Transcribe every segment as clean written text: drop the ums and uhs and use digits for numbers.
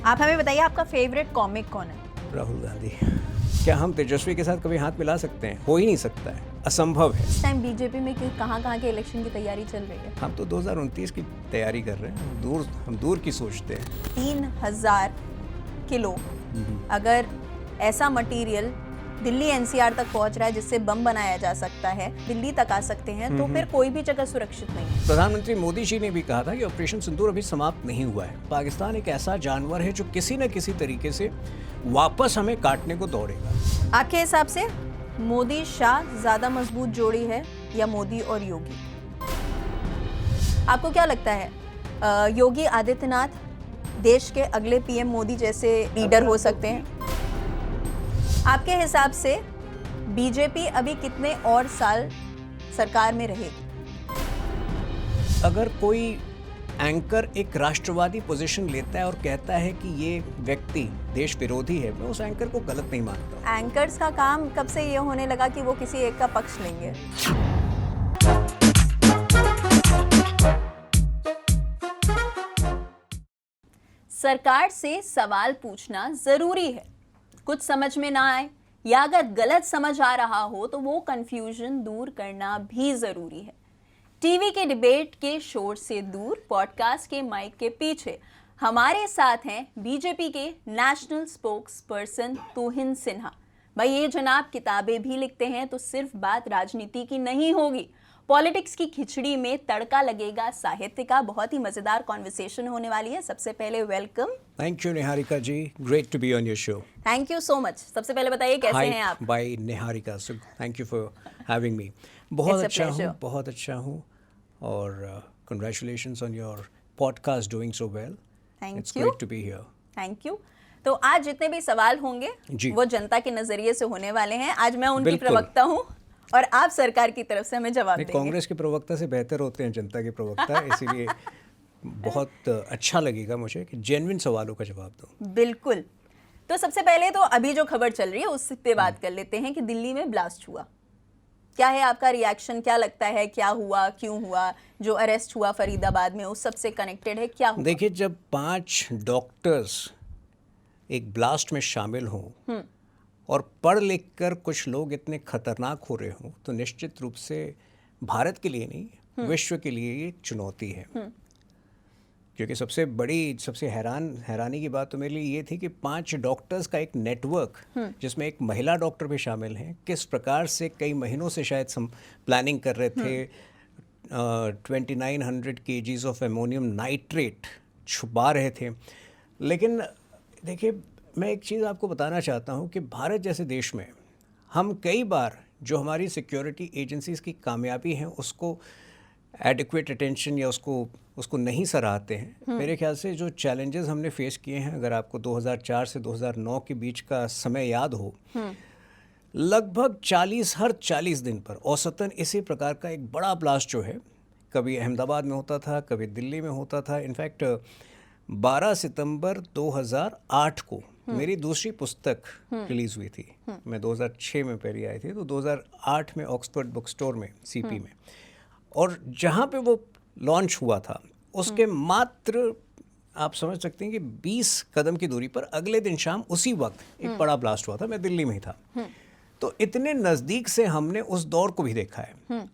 आप हमें बताइए आपका फेवरेट कॉमिक कौन है? राहुल गांधी। क्या हम तेजस्वी के साथ कभी हाथ मिला सकते हैं? हो ही नहीं सकता है, असंभव है। इस टाइम बीजेपी में कहाँ के इलेक्शन की तैयारी चल रही है? हम तो 2029 की तैयारी कर रहे हैं, हम दूर की सोचते हैं। 3000 किलो अगर ऐसा मटेरियल दिल्ली एनसीआर तक पहुंच रहा है जिससे बम बनाया जा सकता है, दिल्ली तक आ सकते हैं, तो फिर कोई भी जगह सुरक्षित नहीं है। प्रधानमंत्री मोदी जी ने भी कहा था कि ऑपरेशन सिंदूर अभी समाप्त नहीं हुआ है। पाकिस्तान एक ऐसा जानवर है जो किसी न किसी तरीके से वापस हमें काटने को दौड़ेगा। आपके हिसाब से मोदी शाह ज्यादा मजबूत जोड़ी है या मोदी और योगी? आपको क्या लगता है योगी आदित्यनाथ देश के अगले पीएम मोदी जैसे लीडर हो सकते हैं? आपके हिसाब से बीजेपी अभी कितने और साल सरकार में रहेगी? अगर कोई एंकर एक राष्ट्रवादी पोजीशन लेता है और कहता है कि ये व्यक्ति देश विरोधी है, मैं उस एंकर को गलत नहीं मानता। एंकर्स का काम कब से ये होने लगा कि वो किसी एक का पक्ष लेंगे? सरकार से सवाल पूछना जरूरी है। कुछ समझ में ना आए या अगर गलत समझ आ रहा हो तो वो कंफ्यूजन दूर करना भी जरूरी है। टीवी के डिबेट के शोर से दूर, पॉडकास्ट के माइक के पीछे हमारे साथ हैं बीजेपी के नेशनल स्पोक्स पर्सन तुहिन सिन्हा। भाई ये जनाब किताबें भी लिखते हैं, तो सिर्फ बात राजनीति की नहीं होगी, पॉलिटिक्स की खिचड़ी में तड़का लगेगा साहित्य का। बहुत ही मजेदार कॉन्वर्सेशन होने वाली है। सबसे पहले welcome. Thank you Niharika ji, great to be on your show. Thank you so much. सबसे पहले बताइए कैसे हैं आप? Bye Niharika, so thank you for having me. बहुत अच्छा हूँ और congratulations on your podcast doing so well. Thank you, great to be here. Thank you. तो आज जितने भी सवाल होंगे वो जनता के नजरिए से होने वाले हैं। आज मैं उनकी प्रवक्ता हूँ और आप सरकार की तरफ से हमें जवाब देंगे। कांग्रेस के प्रवक्ता से बेहतर होते हैं जनता के प्रवक्ता, इसीलिए बहुत अच्छा लगेगा मुझे कि जेन्युइन सवालों का जवाब दूं। बिल्कुल। तो सबसे पहले तो अभी जो खबर चल रही है उस पे बात कर लेते हैं कि दिल्ली में ब्लास्ट हुआ। क्या है आपका रिएक्शन? क्या लगता है क्या हुआ, क्यों हुआ? जो अरेस्ट हुआ फरीदाबाद में उस सबसे कनेक्टेड है, क्या हुआ? देखिए, जब 5 डॉक्टर्स एक ब्लास्ट में शामिल हों और पढ़ लिख कर कुछ लोग इतने खतरनाक हो रहे हों, तो निश्चित रूप से भारत के लिए नहीं, विश्व के लिए ये एक चुनौती है। क्योंकि सबसे हैरानी की बात तो मेरे लिए ये थी कि 5 डॉक्टर्स का एक नेटवर्क, जिसमें एक महिला डॉक्टर भी शामिल हैं, किस प्रकार से कई महीनों से शायद प्लानिंग कर रहे थे 2900 kgs ऑफ एमोनियम नाइट्रेट छुपा रहे थे। लेकिन देखिए, मैं एक चीज़ आपको बताना चाहता हूँ कि भारत जैसे देश में हम कई बार जो हमारी सिक्योरिटी एजेंसीज़ की कामयाबी है उसको एडिक्वेट अटेंशन या उसको नहीं सराहते हैं। मेरे ख्याल से जो चैलेंजेस हमने फेस किए हैं, अगर आपको 2004 से 2009 के बीच का समय याद हो, लगभग हर 40 दिन पर औसतन इसी प्रकार का एक बड़ा ब्लास्ट जो है, कभी अहमदाबाद में होता था, कभी दिल्ली में होता था। इनफैक्ट 12 सितंबर 2008 को मेरी दूसरी पुस्तक रिलीज़ हुई थी। मैं 2006 में पहली आई थी, तो 2008 में ऑक्सफोर्ड बुक स्टोर में, सीपी में, और जहाँ पे वो लॉन्च हुआ था उसके मात्र आप समझ सकते हैं कि 20 कदम की दूरी पर अगले दिन शाम उसी वक्त एक बड़ा ब्लास्ट हुआ था। मैं दिल्ली में ही था, तो इतने नज़दीक से हमने उस दौर को भी देखा है।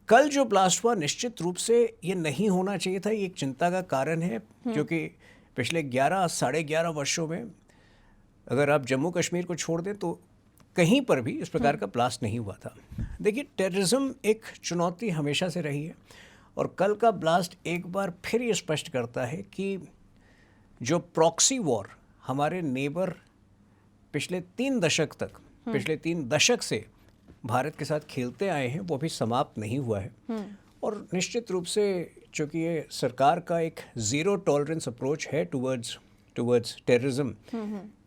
कल जो ब्लास्ट हुआ, निश्चित रूप से ये नहीं होना चाहिए था, ये एक चिंता का कारण है, क्योंकि पिछले 11-11.5 वर्षों में अगर आप जम्मू कश्मीर को छोड़ दें तो कहीं पर भी इस प्रकार का ब्लास्ट नहीं हुआ था। देखिए, टेररिज्म एक चुनौती हमेशा से रही है और कल का ब्लास्ट एक बार फिर ये स्पष्ट करता है कि जो प्रॉक्सी वॉर हमारे नेबर पिछले 3 दशक से भारत के साथ खेलते आए हैं, वो भी समाप्त नहीं हुआ है। और निश्चित रूप से चूँकि ये सरकार का एक ज़ीरो टॉलरेंस अप्रोच है टुवर्ड्स टेररिज्म,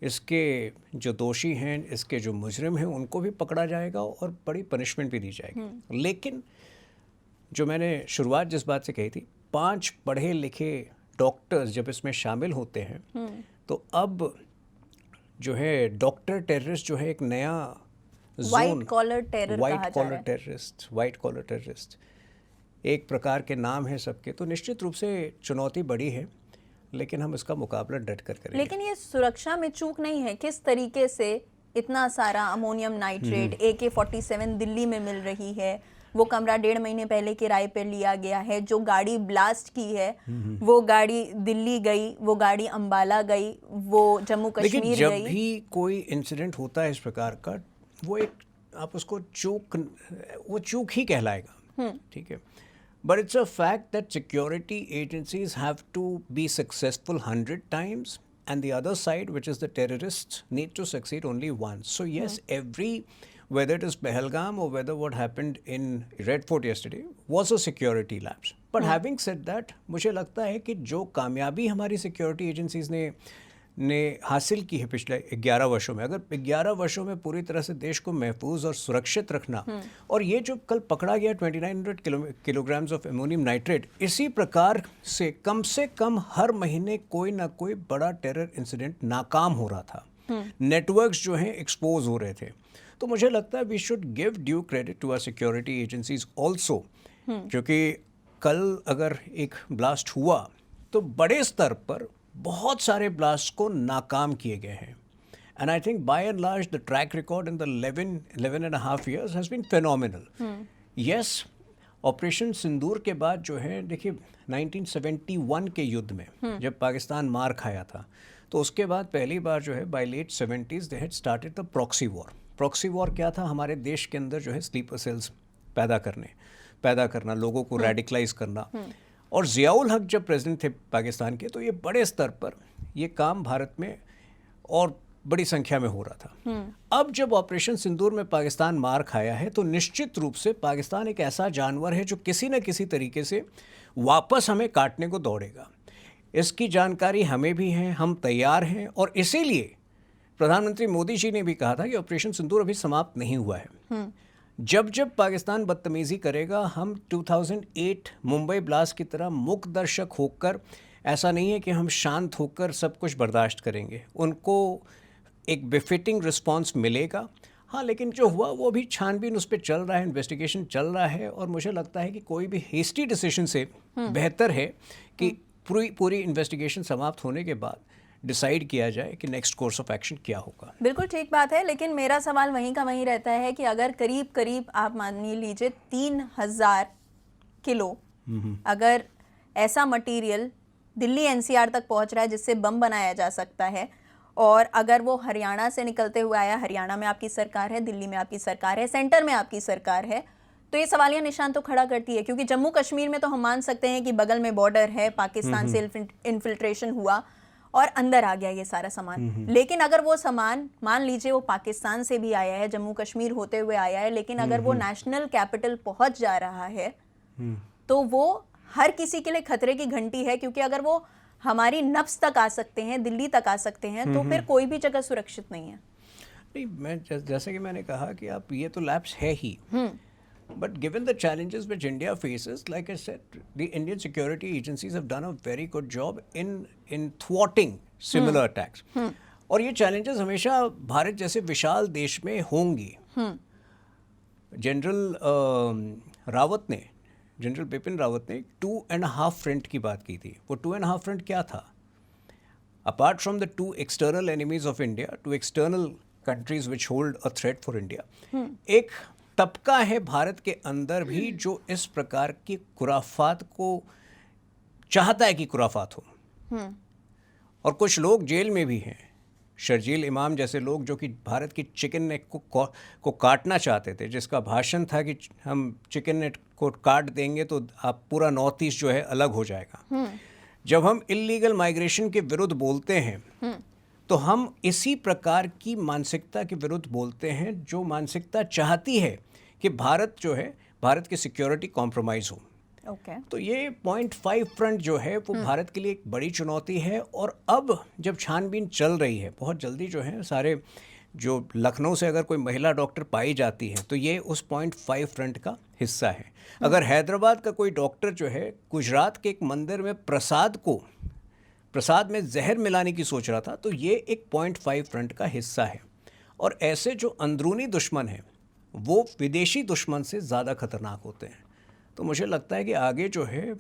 इसके जो दोषी हैं, इसके जो मुजरिम हैं, उनको भी पकड़ा जाएगा और बड़ी पनिशमेंट भी दी जाएगी। लेकिन जो मैंने शुरुआत जिस बात से कही थी, 5 पढ़े लिखे डॉक्टर्स जब इसमें शामिल होते हैं, तो अब जो है डॉक्टर टेररिस्ट जो है एक नया व्हाइट कॉलर टेररिस्ट एक प्रकार के नाम है सबके। तो निश्चित रूप से चुनौती बड़ी है। लेकिन हम इसका मुकाबला डट कर करेंगे। लेकिन ये सुरक्षा में चूक नहीं है? किस तरीके से इतना सारा अमोनियम नाइट्रेट AK-47 दिल्ली में मिल रही है, वो कमरा 1.5 महीने पहले किराए पे लिया गया है, जो गाड़ी ब्लास्ट की है वो गाड़ी दिल्ली गई, वो गाड़ी अंबाला गई, वो जम्मू देखिए, कश्मीर जब गई। भी कोई इंसिडेंट होता है इस प्रकार का, वो एक आप उसको वो चूक ही कहलाएगा, ठीक है। But it's a fact that security agencies have to be successful 100 times and the other side, which is the terrorists, need to succeed only once. So yes, whether it is Pahalgam or whether what happened in Red Fort yesterday was a security lapse. But having said that, मुझे लगता है कि जो कामयाबी हमारी security agencies ने हासिल की है पिछले 11 वर्षों में, अगर 11 वर्षों में पूरी तरह से देश को महफूज और सुरक्षित रखना, और ये जो कल पकड़ा गया 2900 किलोग्राम्स ऑफ अमोनियम नाइट्रेट, इसी प्रकार से कम हर महीने कोई ना कोई बड़ा टेरर इंसिडेंट नाकाम हो रहा था, नेटवर्क्स जो हैं एक्सपोज हो रहे थे। तो मुझे लगता है we should give due credit to our security agencies also, क्योंकि कल अगर एक ब्लास्ट हुआ तो बड़े स्तर पर बहुत सारे ब्लास्ट को नाकाम किए गए हैं। And I think by and large the track record in the 11.5 years has been phenomenal. Yes, operation Sindoor के बाद जो है, देखिए 1971 के युद्ध में जब पाकिस्तान मार खाया था, तो उसके बाद पहली बार जो है by late 70s they had started the proxy war. Proxy war क्या था? हमारे देश के अंदर जो है स्लीपर सेल्स पैदा करना, लोगों को रेडिकलाइज करना। और ज़ियाउल हक जब प्रेसिडेंट थे पाकिस्तान के, तो ये बड़े स्तर पर ये काम भारत में और बड़ी संख्या में हो रहा था। अब जब ऑपरेशन सिंदूर में पाकिस्तान मार खाया है, तो निश्चित रूप से पाकिस्तान एक ऐसा जानवर है जो किसी न किसी तरीके से वापस हमें काटने को दौड़ेगा। इसकी जानकारी हमें भी है, हम तैयार हैं, और इसीलिए प्रधानमंत्री मोदी जी ने भी कहा था कि ऑपरेशन सिंदूर अभी समाप्त नहीं हुआ है। जब पाकिस्तान बदतमीज़ी करेगा, हम 2008 मुंबई ब्लास्ट की तरह मूक दर्शक होकर, ऐसा नहीं है कि हम शांत होकर सब कुछ बर्दाश्त करेंगे, उनको एक बेफिटिंग रिस्पांस मिलेगा। हाँ, लेकिन जो हुआ वो भी छानबीन उस पर चल रहा है, इन्वेस्टिगेशन चल रहा है, और मुझे लगता है कि कोई भी हेस्टी डिसीजन से बेहतर है कि पूरी इन्वेस्टिगेशन समाप्त होने के बाद डिसाइड किया जाए कि नेक्स्ट कोर्स ऑफ एक्शन क्या होगा। बिल्कुल ठीक बात है, लेकिन मेरा सवाल वहीं का वहीं रहता है कि अगर करीब आप मान लीजिए 3000 किलो अगर ऐसा मटेरियल दिल्ली NCR तक पहुंच रहा है जिससे बम बनाया जा सकता है, और अगर वो हरियाणा से निकलते हुए आया, हरियाणा में आपकी सरकार है, दिल्ली में आपकी सरकार है, सेंटर में आपकी सरकार है, तो ये सवालिया निशान तो खड़ा करती है। क्योंकि जम्मू कश्मीर में तो हम मान सकते हैं कि बगल में बॉर्डर है, पाकिस्तान से इन्फिल्ट्रेशन हुआ और अंदर आ गया ये सारा सामान। लेकिन अगर वो सामान मान लीजिए वो पाकिस्तान से भी आया है, जम्मू कश्मीर होते हुए आया है, लेकिन अगर वो नेशनल कैपिटल पहुंच जा रहा है, तो वो हर किसी के लिए खतरे की घंटी है। क्योंकि अगर वो हमारी नब्ज तक आ सकते हैं, दिल्ली तक आ सकते हैं, तो फिर कोई भी जगह सुरक्षित नहीं है। नहीं, मैं जैसे कि मैंने कहा कि आप ये तो लैप्स है ही, but given the challenges which India faces, like I said, the Indian security agencies have done a very good job in thwarting similar attacks. और ये challenges हमेशा भारत जैसे विशाल देश में होंगी। जनरल बिपिन रावत ने 2.5 फ्रंट की बात की थी। वो 2.5 फ्रंट क्या था? Apart from the 2 external enemies of India, 2 external countries which hold a threat for India, एक तबका है भारत के अंदर भी जो इस प्रकार की खुराफात को चाहता है कि खुराफात हो। और कुछ लोग जेल में भी हैं, शर्जील इमाम जैसे लोग, जो कि भारत की चिकन नेक को काटना चाहते थे, जिसका भाषण था कि हम चिकन नेक को काट देंगे तो आप पूरा नॉर्थ ईस्ट जो है अलग हो जाएगा। जब हम इल्लीगल माइग्रेशन के विरुद्ध बोलते हैं, तो हम इसी प्रकार की मानसिकता के विरुद्ध बोलते हैं, जो मानसिकता चाहती है कि भारत जो है, भारत की सिक्योरिटी कॉम्प्रोमाइज़ हो। तो ये 0.5 फ्रंट जो है वो भारत के लिए एक बड़ी चुनौती है। और अब जब छानबीन चल रही है, बहुत जल्दी जो है सारे, जो लखनऊ से अगर कोई महिला डॉक्टर पाई जाती है, तो ये उस 0.5 फ्रंट का हिस्सा है। अगर हैदराबाद का कोई डॉक्टर जो है गुजरात के एक मंदिर में प्रसाद में जहर मिलाने की सोच रहा था, तो ये एक 0.5 फ्रंट का हिस्सा है। और ऐसे जो अंदरूनी दुश्मन हैं, वो विदेशी दुश्मन से ज़्यादा खतरनाक होते हैं। तो मुझे लगता है कि आगे जो है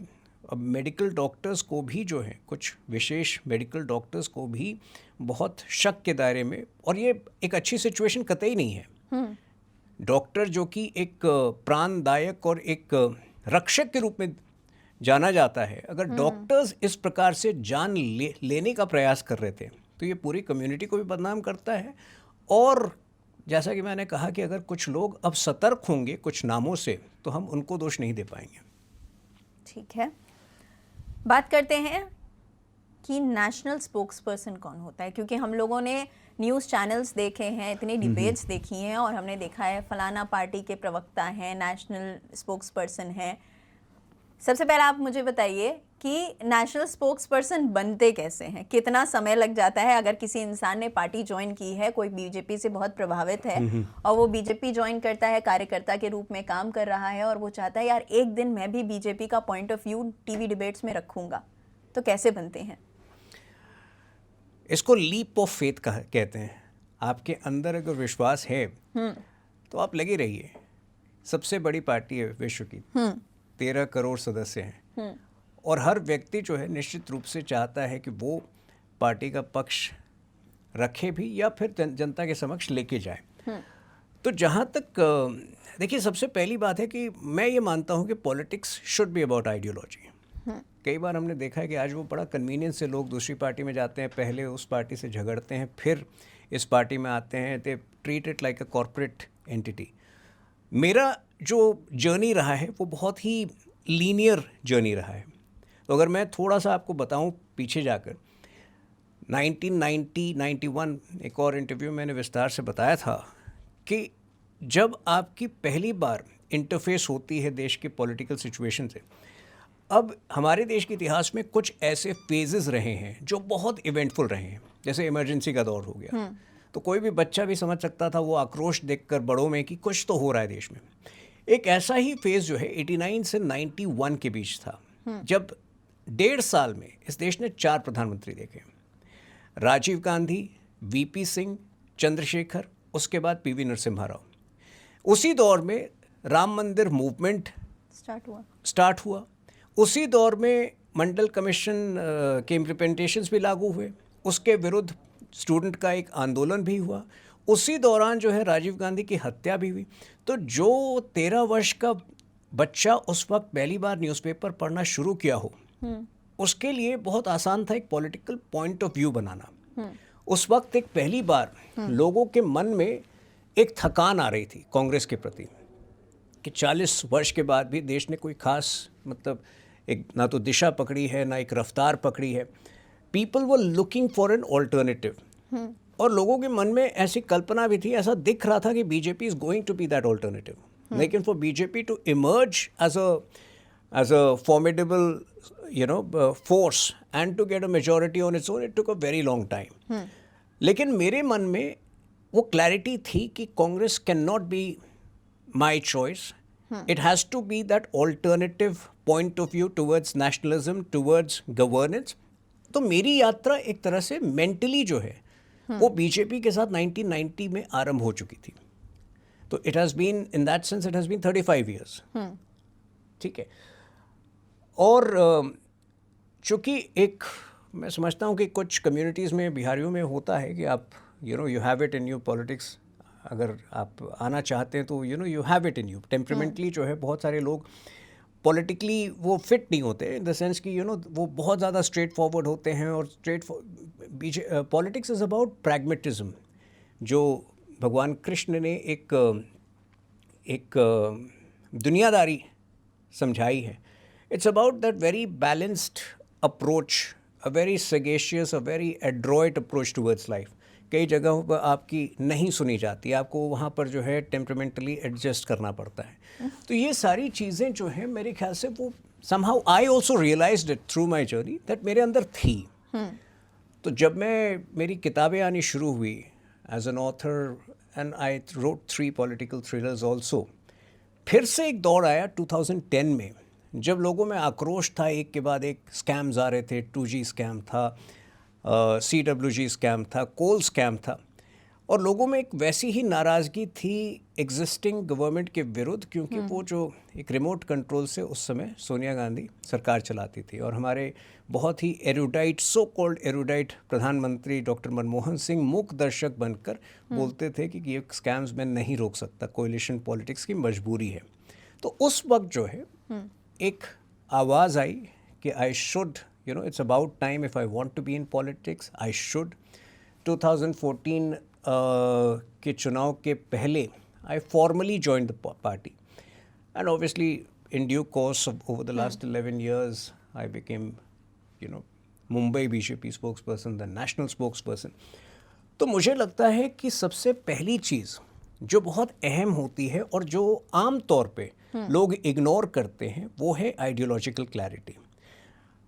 अब मेडिकल डॉक्टर्स को भी जो है, कुछ विशेष मेडिकल डॉक्टर्स को भी बहुत शक के दायरे में, और ये एक अच्छी सिचुएशन कतई नहीं है। डॉक्टर जो कि एक प्राणदायक और एक रक्षक के रूप में जाना जाता है, अगर डॉक्टर्स इस प्रकार से जान लेने का प्रयास कर रहे थे तो ये पूरी कम्युनिटी को भी बदनाम करता है। और जैसा कि मैंने कहा कि अगर कुछ लोग अब सतर्क होंगे कुछ नामों से तो हम उनको दोष नहीं दे पाएंगे। ठीक है, बात करते हैं कि नेशनल स्पोक्स पर्सन कौन होता है, क्योंकि हम लोगों ने न्यूज़ चैनल्स देखे हैं, इतनी डिबेट्स देखी हैं और हमने देखा है फलाना पार्टी के प्रवक्ता हैं, नेशनल स्पोक्स पर्सन हैं। सबसे पहले आप मुझे बताइए कि नेशनल स्पोक्स पर्सन बनते कैसे हैं, कितना समय लग जाता है? अगर किसी इंसान ने पार्टी ज्वाइन की है, कोई बीजेपी से बहुत प्रभावित है और वो बीजेपी ज्वाइन करता है, कार्यकर्ता के रूप में काम कर रहा है और वो चाहता है यार एक दिन मैं भी बीजेपी का point of view TV debates में रखूंगा, तो कैसे बनते हैं? इसको लीप ऑफ फेथ कहते हैं। आपके अंदर अगर विश्वास है तो आप लगे रहिए। सबसे बड़ी पार्टी है विश्व की, 13 करोड़ सदस्य हैं और हर व्यक्ति जो है निश्चित रूप से चाहता है कि वो पार्टी का पक्ष रखे भी या फिर जनता के समक्ष लेके जाए। तो जहाँ तक देखिए, सबसे पहली बात है कि मैं ये मानता हूँ कि politics should be about ideology. कई बार हमने देखा है कि आज वो बड़ा कन्वीनियंस से लोग दूसरी पार्टी में जाते हैं, पहले उस पार्टी से झगड़ते हैं, फिर इस पार्टी में आते हैं। They treat it like a corporate entity. मेरा जो जर्नी रहा है वो बहुत ही लीनियर जर्नी रहा है। तो अगर मैं थोड़ा सा आपको बताऊं पीछे जाकर, 1990-91 एक और इंटरव्यू मैंने विस्तार से बताया था कि जब आपकी पहली बार इंटरफेस होती है देश के पॉलिटिकल सिचुएशन से, अब हमारे देश के इतिहास में कुछ ऐसे फेजेस रहे हैं जो बहुत इवेंटफुल रहे हैं। जैसे इमरजेंसी का दौर हो गया, तो कोई भी बच्चा भी समझ सकता था वो आक्रोश देखकर बड़ों में कि कुछ तो हो रहा है देश में। एक ऐसा ही फेज़ जो है 89 से 91 के बीच था, जब 1.5 साल में इस देश ने 4 प्रधानमंत्री देखे। राजीव गांधी, वीपी सिंह, चंद्रशेखर, उसके बाद पीवी नरसिम्हा राव। उसी दौर में राम मंदिर मूवमेंट स्टार्ट हुआ। उसी दौर में मंडल कमीशन के इम्प्लीमेंटेशंस भी लागू हुए, उसके विरुद्ध स्टूडेंट का एक आंदोलन भी हुआ। उसी दौरान जो है राजीव गांधी की हत्या भी हुई। तो जो 13 वर्ष का बच्चा उस वक्त पहली बार न्यूज़पेपर पढ़ना शुरू किया हो, उसके लिए बहुत आसान था एक पॉलिटिकल पॉइंट ऑफ व्यू बनाना। उस वक्त एक पहली बार लोगों के मन में एक थकान आ रही थी कांग्रेस के प्रति कि 40 वर्ष के बाद भी देश ने कोई खास मतलब एक ना तो दिशा पकड़ी है, ना एक रफ्तार पकड़ी है। People were looking for an alternative. और लोगों के मन में ऐसी कल्पना भी थी, ऐसा दिख रहा था कि BJP is going to be that alternative. लेकिन for BJP to emerge as a formidable force and to get a majority on its own, it took a very long time. लेकिन मेरे मन में वो क्लैरिटी थी कि Congress can not be my choice. It has to be that alternative point of view towards nationalism, towards governance. तो मेरी यात्रा एक तरह से मेंटली जो है वो बीजेपी के साथ 1990 में आरंभ हो चुकी थी। तो it has been, in that sense, it has been 35 years. ठीक है। और चूँकि एक मैं समझता हूँ कि कुछ कम्युनिटीज़ में, बिहारियों में होता है कि आप you have it in your politics, अगर आप आना चाहते हैं तो you have it in you. Temperamentally जो है बहुत सारे लोग पॉलिटिकली वो फिट नहीं होते, इन द सेंस कि वो बहुत ज़्यादा स्ट्रेट फॉरवर्ड होते हैं। और पॉलिटिक्स इज़ अबाउट प्रैग्मेटिज्म, जो भगवान कृष्ण ने एक दुनियादारी समझाई है। It's about that very balanced approach, a very sagacious, a very adroit approach towards life. कई जगहों पर आपकी नहीं सुनी जाती, आपको वहाँ पर जो है टेम्परामेंटली एडजस्ट करना पड़ता है। तो ये सारी चीज़ें जो हैं मेरे ख्याल से वो somehow I also realised it through my journey that मेरे अंदर थी। तो जब मेरी किताबें आनी शुरू हुई as an author and I wrote 3 political thrillers also, फिर से एक दौर आया 2010 में जब लोगों में आक्रोश था, एक के बाद एक स्कैम्स आ रहे थे। 2G स्कैम था, CWG स्कैम था, कोल स्कैम था। और लोगों में एक वैसी ही नाराज़गी थी एग्जिस्टिंग गवर्नमेंट के विरुद्ध, क्योंकि वो जो एक रिमोट कंट्रोल से उस समय सोनिया गांधी सरकार चलाती थी और हमारे बहुत ही एरुडाइट, सो कॉल्ड एरुडाइट प्रधानमंत्री डॉक्टर मनमोहन सिंह मूक दर्शक बनकर बोलते थे कि ये स्कैम्स में नहीं रोक सकता, कोalition पॉलिटिक्स की मजबूरी है। तो उस वक्त जो है एक आवाज़ आई कि I should, it's about time, if I want to be in politics I should. 2014 के चुनाव के पहले I formally joined the party and obviously in due course over the last 11 years I became Mumbai BJP spokesperson, the national spokesperson. तो मुझे लगता है कि सबसे पहली चीज़ जो बहुत अहम होती है और जो आम तौर पे लोग इग्नोर करते हैं वो है आइडियोलॉजिकल क्लैरिटी।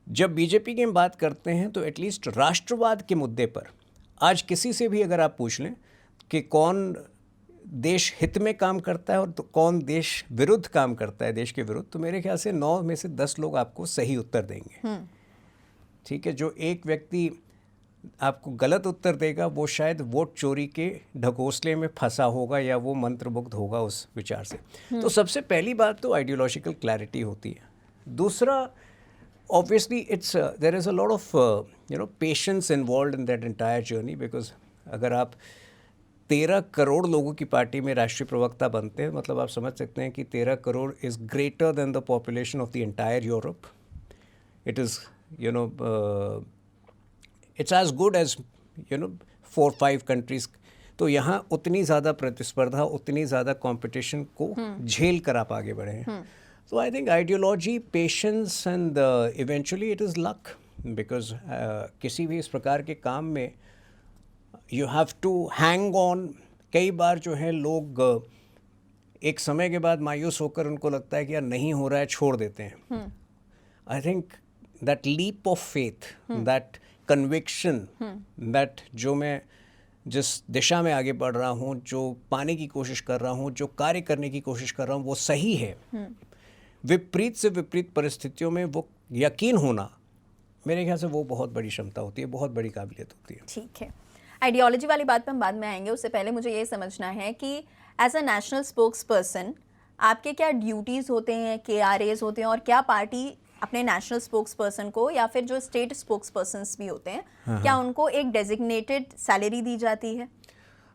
जब बीजेपी की हम बात करते हैं तो एटलीस्ट राष्ट्रवाद के मुद्दे पर आज किसी से भी अगर आप पूछ लें कि कौन देश हित में काम करता है और तो कौन देश विरुद्ध काम करता है, देश के विरुद्ध, तो मेरे ख्याल से 9 में से 10 लोग आपको सही उत्तर देंगे। ठीक है, जो एक व्यक्ति आपको गलत उत्तर देगा वो शायद वोट चोरी के ढकोसले में फंसा होगा या वो मंत्रमुग्ध होगा उस विचार से। तो सबसे पहली बात तो आइडियोलॉजिकल क्लैरिटी होती है। दूसरा, obviously it's there is a lot of patience involved in that entire journey, because अगर आप 13 करोड़ लोगों की पार्टी में राष्ट्रीय प्रवक्ता बनते हैं, मतलब आप समझ सकते हैं कि 13 crore is greater than the population of the entire Europe. It is it's as good as 4-5 countries. तो यहाँ उतनी ज़्यादा प्रतिस्पर्धा, उतनी ज़्यादा कंपटीशन को झेल कर आप आगे बढ़े हैं। तो I think ideology, patience and eventually it is luck, because किसी भी इस प्रकार के काम में you have to hang on. कई बार जो है लोग एक समय के बाद मायूस होकर उनको लगता है कि यार नहीं हो रहा है, छोड़ देते हैं। I think that leap of faith, that conviction, that जो मैं जिस दिशा में आगे बढ़ रहा हूँ, जो पाने की कोशिश कर रहा हूँ, जो कार्य करने की कोशिश कर रहा हूँ वो सही है, विपरीत से विपरीत परिस्थितियों में वो यकीन होना, मेरे ख्याल से वो बहुत बड़ी क्षमता होती है, बहुत बड़ी काबिलियत होती है। ठीक है, आइडियोलॉजी वाली बात पे हम बाद में आएंगे। उससे पहले मुझे ये समझना है कि as a national spokesperson आपके क्या ड्यूटीज़ होते हैं, KRAs होते हैं, और क्या पार्टी अपने नेशनल स्पोक्स पर्सन को या फिर जो स्टेट स्पोक्स पर्सन्स भी होते हैं, क्या उनको एक डेजिग्नेटेड सैलरी दी जाती है?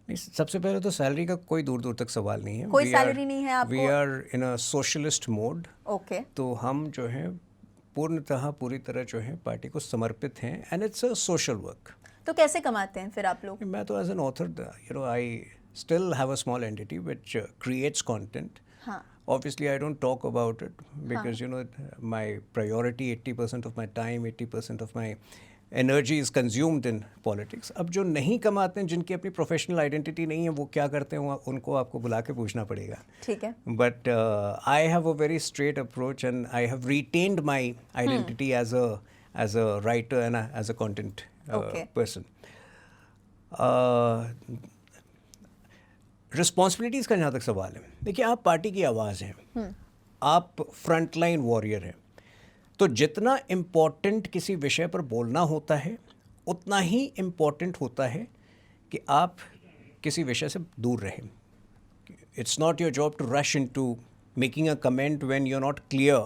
नहीं, सबसे पहले तो सैलरी का कोई दूर दूर तक सवाल नहीं है। कोई सैलरी नहीं है आपको? We are in a socialist mode. Okay. तो हम जो है पूरी तरह जो है पार्टी को समर्पित हैं and it's a social work. तो कैसे कमाते हैं फिर आप लोग? मैं तो as an author I still have a small entity which creates content. Obviously, I don't talk about it because my priority, 80% of my time, 80% of my energy is consumed in politics. अब जो नहीं कमाते हैं, जिनकी अपनी professional identity नहीं है, वो क्या करते हैं उनको आपको बुला के पूछना पड़ेगा। ठीक है। But I have a very straight approach and I have retained my identity as a writer and as a content person. Responsibilities का जहाँ तक सवाल है, देखिए आप पार्टी की आवाज़ हैं, आप फ्रंटलाइन वॉरियर हैं, तो जितना इम्पोर्टेंट किसी विषय पर बोलना होता है उतना ही इम्पोर्टेंट होता है कि आप किसी विषय से दूर रहें। It's not your job to rush in to making a comment when you are not clear,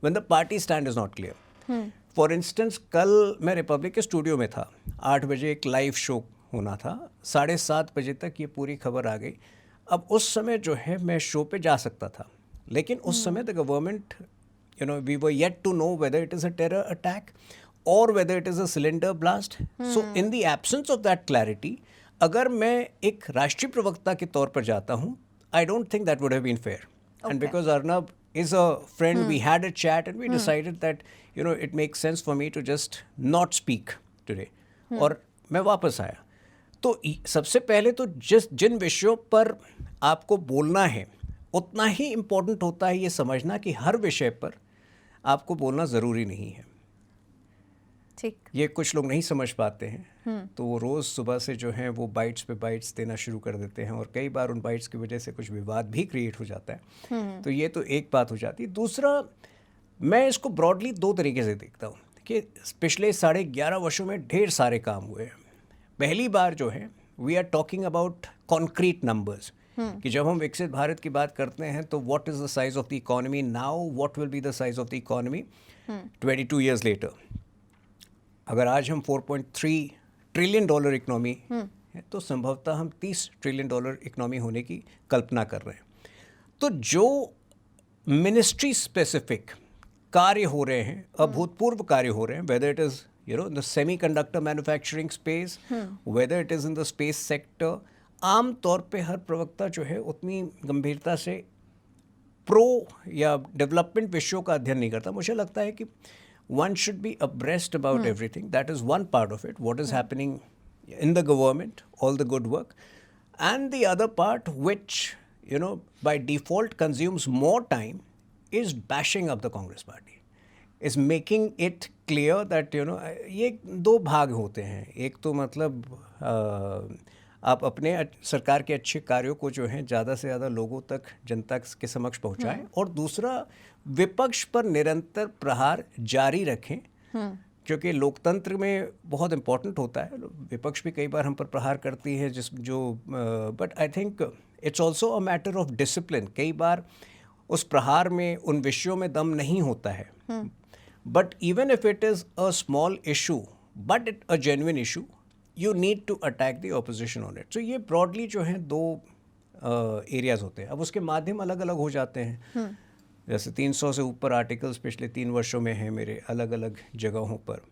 when the party stand is not clear. For instance, कल मैं रिपब्लिक के स्टूडियो में था, 8 बजे एक लाइव शो होना था, 7:30 बजे तक ये पूरी खबर आ गई। अब उस समय जो है मैं शो पे जा सकता था, लेकिन उस समय the government we were yet to know whether it is a terror attack और whether it is a cylinder blast. So in the absence of that clarity, अगर मैं एक राष्ट्रीय प्रवक्ता के तौर पर जाता हूँ, I don't think that would have been fair. And because Arnab is a friend, we had a chat and we decided that it makes sense for me to just not speak today. और मैं वापस आया। तो सबसे पहले तो जिन विषयों पर आपको बोलना है उतना ही इम्पोर्टेंट होता है ये समझना कि हर विषय पर आपको बोलना ज़रूरी नहीं है। ठीक। ये कुछ लोग नहीं समझ पाते हैं, तो वो रोज़ सुबह से जो है वो बाइट्स पे बाइट्स देना शुरू कर देते हैं और कई बार उन बाइट्स की वजह से कुछ विवाद भी क्रिएट हो जाता है। तो ये तो एक बात हो जाती है। दूसरा, मैं इसको ब्रॉडली 2 तरीके से देखता हूँ कि पिछले 11.5 वर्षों में ढेर सारे काम हुए हैं। पहली बार जो है we are talking about concrete numbers कि जब हम विकसित भारत की बात करते हैं तो what is the size of the economy now, what will be the size of the economy 22 years later. अगर आज हम 4.3 ट्रिलियन डॉलर इकोनॉमी है तो संभवतः हम 30 ट्रिलियन डॉलर इकोनॉमी होने की कल्पना कर रहे हैं. तो जो मिनिस्ट्री स्पेसिफिक कार्य हो रहे हैं, अभूतपूर्व कार्य हो रहे हैं, whether it is the semiconductor manufacturing space, whether it is in the space sector, आम तौर पे हर प्रवक्ता जो है उतनी गंभीरता से प्रो या डेवलपमेंट विषयों का अध्ययन नहीं करता. मुझे लगता है कि one should be abreast about everything. That is one part of it, what is happening in the government, all the good work. And the other part, which, by default consumes more time, is bashing up the Congress party. Is making it clear that, ये दो भाग होते हैं. एक तो मतलब आप अपने सरकार के अच्छे कार्यों को जो है ज़्यादा से ज़्यादा लोगों तक, जनता के समक्ष पहुंचाएं, और दूसरा विपक्ष पर निरंतर प्रहार जारी रखें, क्योंकि लोकतंत्र में बहुत इम्पोर्टेंट होता है. विपक्ष भी कई बार हम पर प्रहार करती है but I think it's also a matter of discipline. कई बार उस प्रहार में उन विषयों में दम नहीं होता है, but even if it is a small issue but it a genuine issue, you need to attack the opposition on it. So ये broadly जो है दो एरियाज होते हैं. अब उसके माध्यम अलग अलग हो जाते हैं. जैसे 300 से ऊपर आर्टिकल्स पिछले 3 वर्षों में हैं मेरे अलग अलग जगहों पर.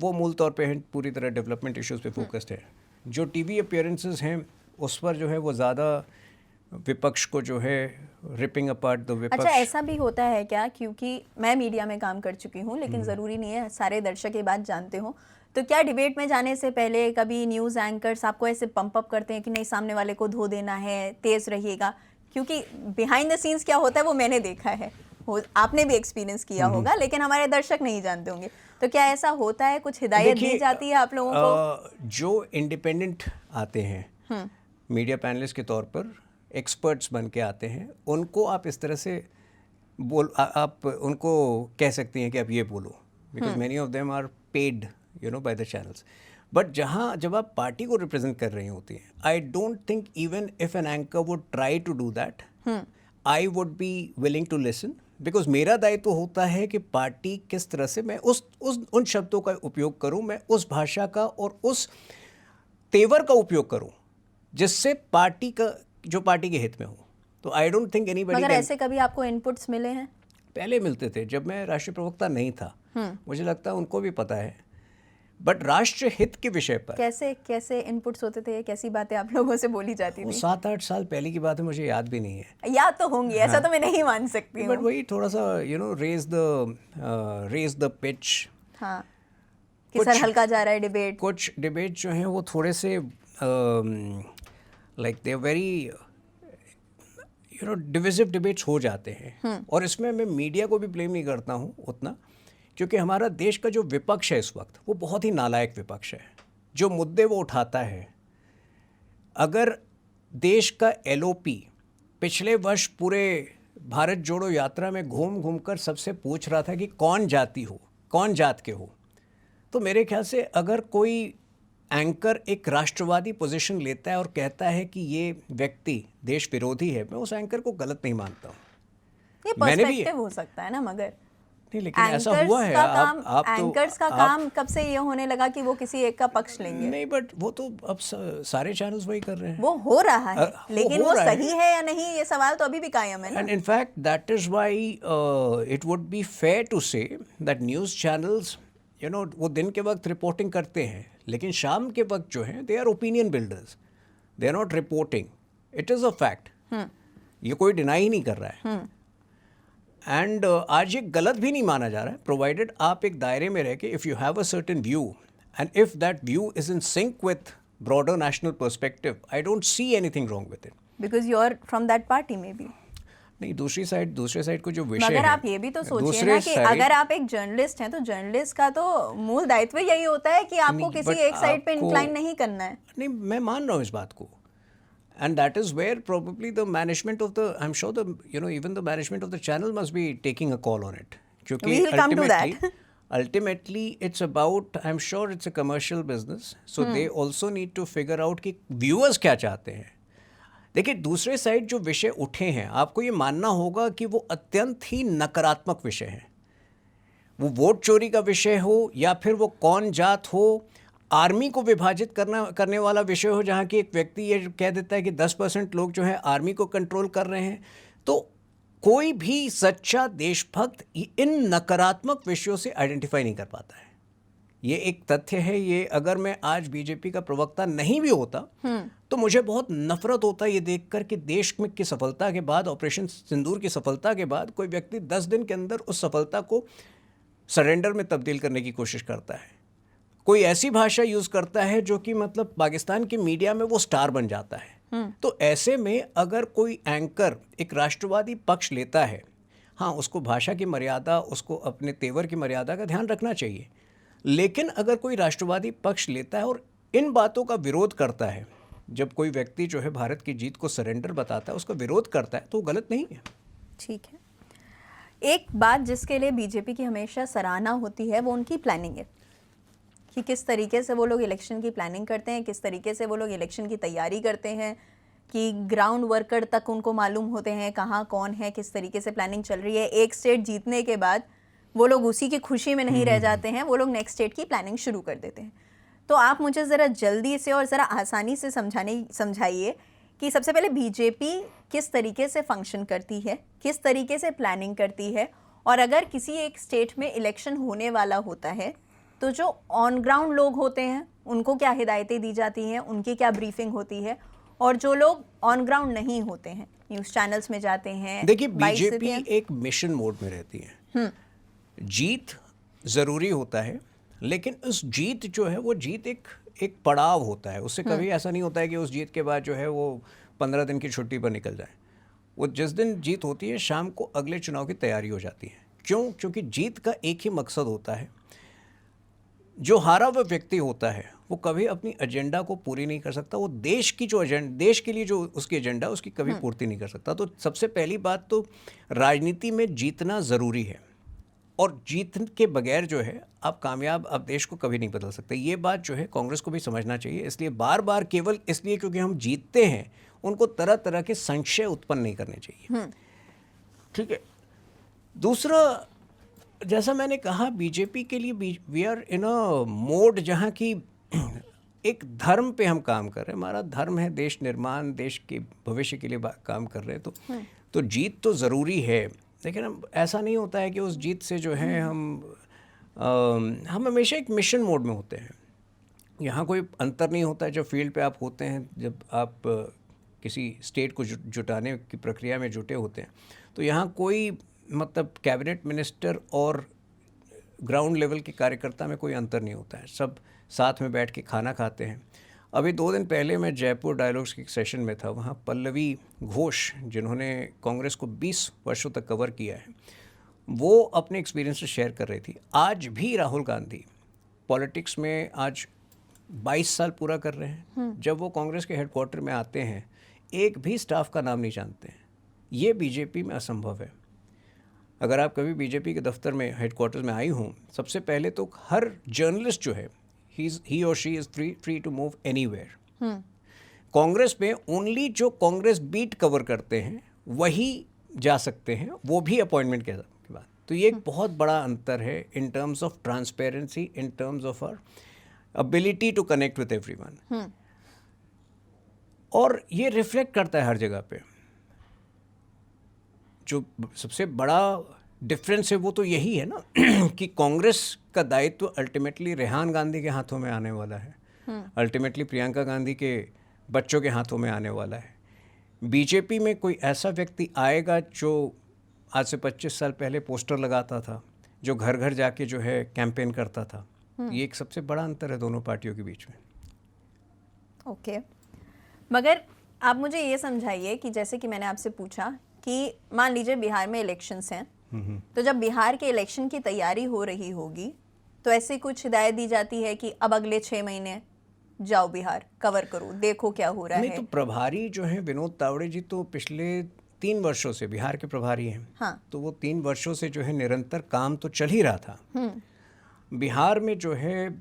वो मूल तौर पे हैं पूरी तरह डेवलपमेंट इश्यूज पे फोकस्ड है. जो टीवी अपीयरेंसेस हैं उस पर जो है वो ज़्यादा विपक्ष को जो है रिपिंग अपार्ट द विपक्ष. अच्छा, ऐसा भी होता है क्या? क्योंकि मैं मीडिया में काम कर चुकी हूँ, लेकिन ज़रूरी नहीं है सारे दर्शक ये बात जानते हो. तो क्या डिबेट में जाने से पहले कभी न्यूज़ एंकर्स आपको ऐसे पंप अप करते हैं कि नहीं, सामने वाले को धो देना है, तेज़ रहिएगा? क्योंकि बिहाइंड द सीन्स क्या होता है वो मैंने देखा है, आपने भी एक्सपीरियंस किया होगा, लेकिन हमारे दर्शक नहीं जानते होंगे. तो क्या ऐसा होता है, कुछ हिदायत दी जाती है आप लोगों को? जो इंडिपेंडेंट आते हैं मीडिया पैनलिस्ट के तौर पर, एक्सपर्ट्स बन के आते हैं, उनको आप इस तरह से आप उनको कह सकती हैं कि आप ये बोलो, because many of them are paid by the channels. But जब आप पार्टी को रिप्रेजेंट कर रही होती हैं, I don't think even if an anchor would try to do that, I would be willing to listen, because मेरा दायित्व होता है कि पार्टी किस तरह से मैं उन शब्दों का उपयोग करूं, मैं उस भाषा का और उस तेवर का उपयोग करूं जिससे पार्टी के हित में हो. तो I don't think anybody. मगर ऐसे कभी आपको इनपुट्स मिले हैं? पहले मिलते थे जब मैं राष्ट्रीय प्रवक्ता नहीं था. मुझे लगता है उनको भी पता है. बट राष्ट्र हित के विषय पर कैसे इनपुट्स होते थे? कैसी बातें आप लोगों से बोली जाती थी? 7-8 साल पहले की बात है, मुझे याद भी नहीं है. याद तो होंगी, ऐसा तो मैं नहीं मान सकती हूँ. बट वही थोड़ा सा रेज द पिच. हाँ, कि सर हल्का जा रहा है डिबेट. कुछ डिबेट जो हैं वो थोड़े से like they very divisive debates हो जाते हैं. और इसमें मैं मीडिया को भी ब्लेम नहीं करता हूँ उतना, क्योंकि हमारा देश का जो विपक्ष है इस वक्त, वो बहुत ही नालायक विपक्ष है. जो मुद्दे वो उठाता है, अगर देश का LOP पिछले वर्ष पूरे भारत जोड़ो यात्रा में घूम कर सबसे पूछ रहा था कि कौन जात के हो, तो मेरे ख्याल से अगर कोई एंकर एक राष्ट्रवादी पोजीशन लेता है और कहता है कि ये व्यक्ति देश विरोधी है, मैं उस एंकर को गलत नहीं मानता हूँ. ये पर्सपेक्टिव हो सकता है ना, मगर नहीं, लेकिन ऐसा हुआ है. एंकर्स का काम कब से ये होने लगा कि वो किसी एक का पक्ष लेंगे? नहीं, बट वो तो अब सारे चैनल्स वही कर रहे हैं. वो हो रहा है, लेकिन वो सही है या नहीं, ये सवाल तो अभी भी कायम है ना. And in fact that is why it would be fair to say that news channels वो दिन के वक्त रिपोर्टिंग करते हैं, लेकिन शाम के वक्त जो है they are opinion builders, they are not reporting. It is a fact, ये कोई डिनाई नहीं कर रहा है. एंड आज ये गलत भी नहीं माना जा रहा है, प्रोवाइडेड आप एक दायरे में रह के, if you have a certain view and if that view is in sync with broader national perspective, I don't see anything wrong with it. Because you are from that party maybe. नहीं, दूसरे side को जो विषय है, मगर आप ये भी तो सोचिए ना कि अगर आप एक जर्नलिस्ट हैं तो जर्नलिस्ट का तो मूल दायित्व यही होता है कि आपको किसी एक साइड पे इंक्लाइन नहीं करना है. नहीं, मैं मान रहा हूँ इस बात को. And that is where probably the management of the, I'm sure even the management of the channel must be taking a call on it. क्योंकि We'll come to that. Ultimately it's about, I am sure it's a commercial business, so they also need to figure out कि viewers क्या चाहते हैं। देखिए, दूसरे side जो विषय उठे हैं, आपको ये मानना होगा कि वो अत्यंत ही नकारात्मक विषय हैं। वो वोट चोरी का विषय हो या फिर वो कौन जात हो, आर्मी को विभाजित करने वाला विषय हो, जहाँ की एक व्यक्ति ये कह देता है कि 10% लोग जो है आर्मी को कंट्रोल कर रहे हैं। तो कोई भी सच्चा देशभक्त इन नकारात्मक विषयों से आइडेंटिफाई नहीं कर पाता है। ये एक तथ्य है। ये अगर मैं आज बीजेपी का प्रवक्ता नहीं भी होता तो मुझे बहुत नफरत होता ये देखकर कि देश में की सफलता के बाद, ऑपरेशन सिंदूर की सफलता के बाद, कोई व्यक्ति 10 दिन के अंदर उस सफलता को सरेंडर में तब्दील करने की कोशिश करता है। कोई ऐसी भाषा यूज़ करता है जो कि मतलब पाकिस्तान की मीडिया में वो स्टार बन जाता है। तो ऐसे में अगर कोई एंकर एक राष्ट्रवादी पक्ष लेता है, हाँ, उसको भाषा की मर्यादा, उसको अपने तेवर की मर्यादा का ध्यान रखना चाहिए। लेकिन अगर कोई राष्ट्रवादी पक्ष लेता है और इन बातों का विरोध करता है, जब कोई व्यक्ति जो है भारत की जीत को सरेंडर बताता है, उसका विरोध करता है, तो वो गलत नहीं है। ठीक है। एक बात जिसके लिए बीजेपी की हमेशा सराहना होती है वो उनकी प्लानिंग है, कि किस तरीके से वो लोग इलेक्शन की प्लानिंग करते हैं, किस तरीके से वो लोग इलेक्शन की तैयारी करते हैं, कि ग्राउंड वर्कर तक उनको मालूम होते हैं कहाँ कौन है, किस तरीके से प्लानिंग चल रही है। एक स्टेट जीतने के बाद वो लोग उसी की खुशी में नहीं रह जाते हैं, वो लोग नेक्स्ट स्टेट की प्लानिंग शुरू कर देते हैं। तो आप मुझे ज़रा जल्दी से और ज़रा आसानी से समझाइए कि सबसे पहले बीजेपी किस तरीके से फंक्शन करती है, किस तरीके से प्लानिंग करती है, और अगर किसी एक स्टेट में इलेक्शन होने वाला होता है तो जो ऑन ग्राउंड लोग होते हैं उनको क्या हिदायतें दी जाती हैं, उनकी क्या ब्रीफिंग होती है, और जो लोग ऑन ग्राउंड नहीं होते हैं, न्यूज़ चैनल्स में जाते हैं। देखिए, बीजेपी एक मिशन मोड में रहती है। जीत ज़रूरी होता है, लेकिन उस जीत जो है वो जीत एक पड़ाव होता है। उससे कभी ऐसा नहीं होता है कि उस जीत के बाद जो है वो 15 दिन की छुट्टी पर निकल जाए। वो जिस दिन जीत होती है, शाम को अगले चुनाव की तैयारी हो जाती है। क्यों? क्योंकि जीत का एक ही मकसद होता है। जो हारा हुआ व्यक्ति होता है वो कभी अपनी एजेंडा को पूरी नहीं कर सकता। वो देश की जो देश के लिए जो उसकी एजेंडा उसकी कभी पूर्ति नहीं कर सकता। तो सबसे पहली बात तो राजनीति में जीतना ज़रूरी है, और जीत के बगैर जो है आप देश को कभी नहीं बदल सकते। ये बात जो है कांग्रेस को भी समझना चाहिए। इसलिए बार बार केवल इसलिए क्योंकि हम जीतते हैं उनको तरह तरह के संशय उत्पन्न नहीं करने चाहिए। ठीक है। दूसरा, जैसा मैंने कहा, बीजेपी के लिए we are in a mode जहाँ की एक धर्म पे हम काम कर रहे हैं। हमारा धर्म है देश निर्माण, देश के भविष्य के लिए काम कर रहे हैं। तो जीत तो ज़रूरी है, लेकिन हम ऐसा नहीं होता है कि उस जीत से जो है हम हमेशा एक मिशन मोड में होते हैं। यहाँ कोई अंतर नहीं होता है जब फील्ड पे आप होते हैं, जब आप किसी स्टेट को जुटाने की प्रक्रिया में जुटे होते हैं। तो यहाँ कोई मतलब कैबिनेट मिनिस्टर और ग्राउंड लेवल के कार्यकर्ता में कोई अंतर नहीं होता है। सब साथ में बैठ के खाना खाते हैं। अभी 2 दिन पहले मैं जयपुर डायलॉग्स के सेशन में था। वहाँ पल्लवी घोष, जिन्होंने कांग्रेस को 20 वर्षों तक कवर किया है, वो अपने एक्सपीरियंस शेयर कर रही थी। आज भी राहुल गांधी पॉलिटिक्स में आज 22 साल पूरा कर रहे हैं। जब वो कांग्रेस के हेडक्वार्टर में आते हैं, एक भी स्टाफ का नाम नहीं जानते हैं। ये बीजेपी में असंभव है। अगर आप कभी बीजेपी के दफ्तर में, हेडक्वार्टर्स में आई हूँ, सबसे पहले तो हर जर्नलिस्ट जो है, ही और she is free to move anywhere. Congress में ओनली जो कांग्रेस बीट कवर करते हैं वही जा सकते हैं, वो भी अपॉइंटमेंट के बाद। तो ये एक बहुत बड़ा अंतर है in terms of transparency, in terms of our ability to connect with everyone. और ये रिफ्लेक्ट करता है हर जगह पे। जो सबसे बड़ा डिफरेंस है वो तो यही है ना कि कांग्रेस का दायित्व अल्टीमेटली रेहान गांधी के हाथों में आने वाला है, अल्टीमेटली प्रियंका गांधी के बच्चों के हाथों में आने वाला है। बीजेपी में कोई ऐसा व्यक्ति आएगा जो आज से 25 साल पहले पोस्टर लगाता था, जो घर घर जाके जो है कैंपेन करता था। ये एक सबसे बड़ा अंतर है दोनों पार्टियों के बीच में। ओके, मगर आप मुझे ये समझाइए कि जैसे कि मैंने आपसे पूछा कि मान लीजिए बिहार में इलेक्शंस हैं, तो जब बिहार के इलेक्शन की तैयारी हो रही होगी तो ऐसी कुछ हिदायत दी जाती है कि अब अगले 6 महीने जाओ बिहार कवर करो, देखो क्या हो रहा है। नहीं, तो प्रभारी जो है विनोद तावड़े जी तो पिछले 3 वर्षों से बिहार के प्रभारी हैं। हाँ। तो वो 3 वर्षों से जो है निरंतर काम तो चल ही रहा था। बिहार में जो है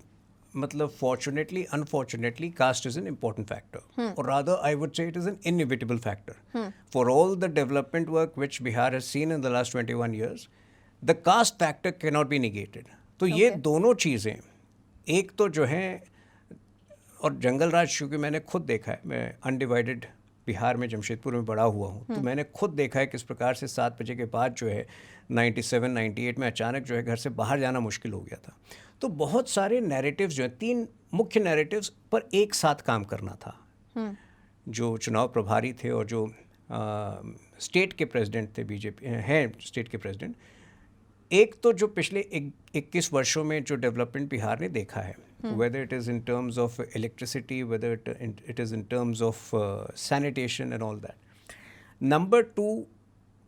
मतलब fortunately unfortunately caste is an important factor और rather I would say it is an inevitable factor for all the development work which Bihar has seen in the last 21 years the caste factor can not be negated. तो ये दोनों चीज़ें एक तो जो है, और जंगल राज क्योंकि मैंने खुद देखा है, मैं अनडिवाइडेड बिहार में जमशेदपुर में बड़ा हुआ हूँ, तो मैंने खुद देखा है किस प्रकार से 7 बजे के बाद जो है 97-98 में अचानक जो है घर से बाहर जाना मुश्किल हो गया था। तो बहुत सारे नैरेटिव्स जो हैं, 3 मुख्य नैरेटिव्स पर एक साथ काम करना था। जो चुनाव प्रभारी थे और जो स्टेट के प्रेसिडेंट थे, बीजेपी हैं स्टेट के प्रेसिडेंट, एक तो जो पिछले 21 वर्षों में जो डेवलपमेंट बिहार ने देखा है, whether it is in terms of electricity, whether it is in terms of sanitation and all that. Number 2,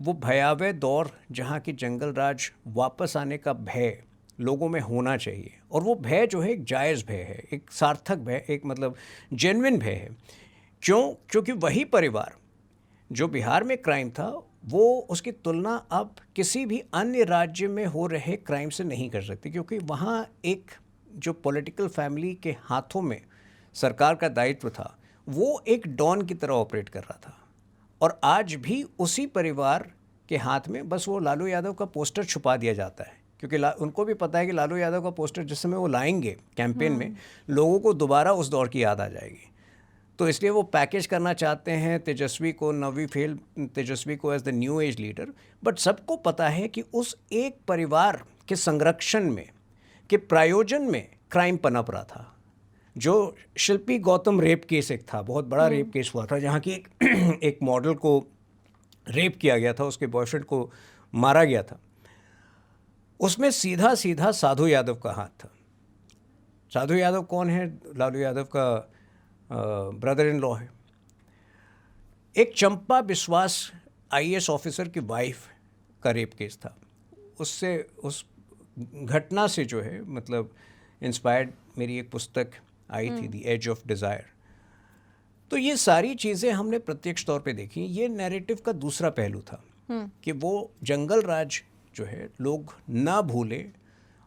वो भयावह दौर जहाँ की जंगल राज वापस आने का भय लोगों में होना चाहिए, और वो भय जो है एक जायज़ भय है, एक सार्थक भय, एक मतलब जेन्युइन भय है। क्योंकि वही परिवार जो बिहार में क्राइम था वो उसकी तुलना अब किसी भी अन्य राज्य में हो रहे क्राइम से नहीं कर सकती, क्योंकि वहाँ एक जो पॉलिटिकल फैमिली के हाथों में सरकार का दायित्व था वो एक डॉन की तरह ऑपरेट कर रहा था, और आज भी उसी परिवार के हाथ में बस वो लालू यादव का पोस्टर छुपा दिया जाता है, क्योंकि उनको भी पता है कि लालू यादव का पोस्टर जिस समय वो लाएंगे कैंपेन में, लोगों को दोबारा उस दौर की याद आ जाएगी। तो इसलिए वो पैकेज करना चाहते हैं तेजस्वी को, नवी फेल तेजस्वी को as the new age leader, but सबको पता है कि उस एक परिवार के संरक्षण में, के प्रायोजन में क्राइम पनप रहा था। जो शिल्पी गौतम रेप केस एक था, बहुत बड़ा रेप केस हुआ था, जहाँ की एक मॉडल को रेप किया गया था, उसके बॉयफ्रेंड को मारा गया था। उसमें सीधा सीधा साधु यादव का हाथ था। साधु यादव कौन है? लालू यादव का ब्रदर इन लॉ है। एक चंपा विश्वास आईएएस ऑफिसर की वाइफ का रेप केस था। उससे, उस घटना से जो है मतलब इंस्पायर्ड मेरी एक पुस्तक आई थी, द एज ऑफ डिज़ायर। तो ये सारी चीज़ें हमने प्रत्यक्ष तौर पे देखी। ये नैरेटिव का दूसरा पहलू था कि वो जंगल राज जो है लोग ना भूलें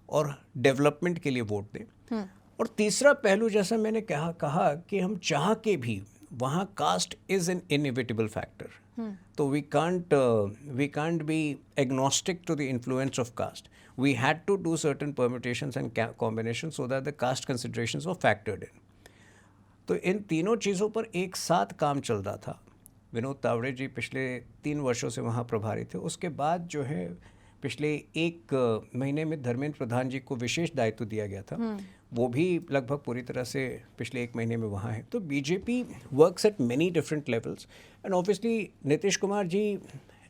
और डेवलपमेंट के लिए वोट दें। और तीसरा पहलू, जैसा मैंने कहा कि हम चाह के भी वहाँ caste is an inevitable factor. तो we can't be agnostic to the influence of caste. We had to do certain permutations and combination so that the caste considerations were factored in. तो इन तीनों चीज़ों पर एक साथ काम चल रहा था। विनोद तावड़े जी पिछले 3 वर्षों से वहाँ प्रभारी थे। उसके बाद जो है पिछले 1 महीने में धर्मेंद्र प्रधान जी को विशेष दायित्व दिया गया था। वो भी लगभग पूरी तरह से पिछले 1 महीने में वहाँ है। तो BJP works at many different levels and obviously Nitish Kumar ji,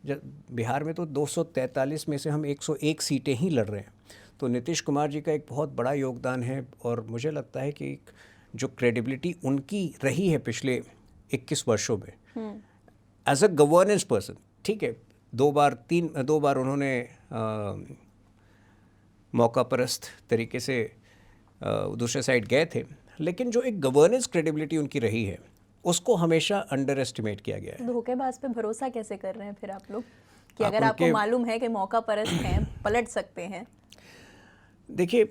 Bihar में तो 243 में से हम 101 सीटें ही लड़ रहे हैं। तो नीतीश कुमार जी का एक बहुत बड़ा योगदान है, और मुझे लगता है कि जो क्रेडिबिलिटी उनकी रही है पिछले 21 वर्षों में एज अ गवर्नेंस पर्सन, ठीक है, 2 बार उन्होंने मौका परस्त तरीके से दूसरे साइड गए थे, लेकिन जो एक गवर्नेंस क्रेडिबिलिटी उनकी रही है उसको हमेशा अंडर एस्टिमेट किया गया है। धोखेबाज पे भरोसा कैसे कर रहे हैं फिर आप लोग, कि अगर आपको मालूम है कि मौका परस्त हैं, पलट सकते हैं? देखिए,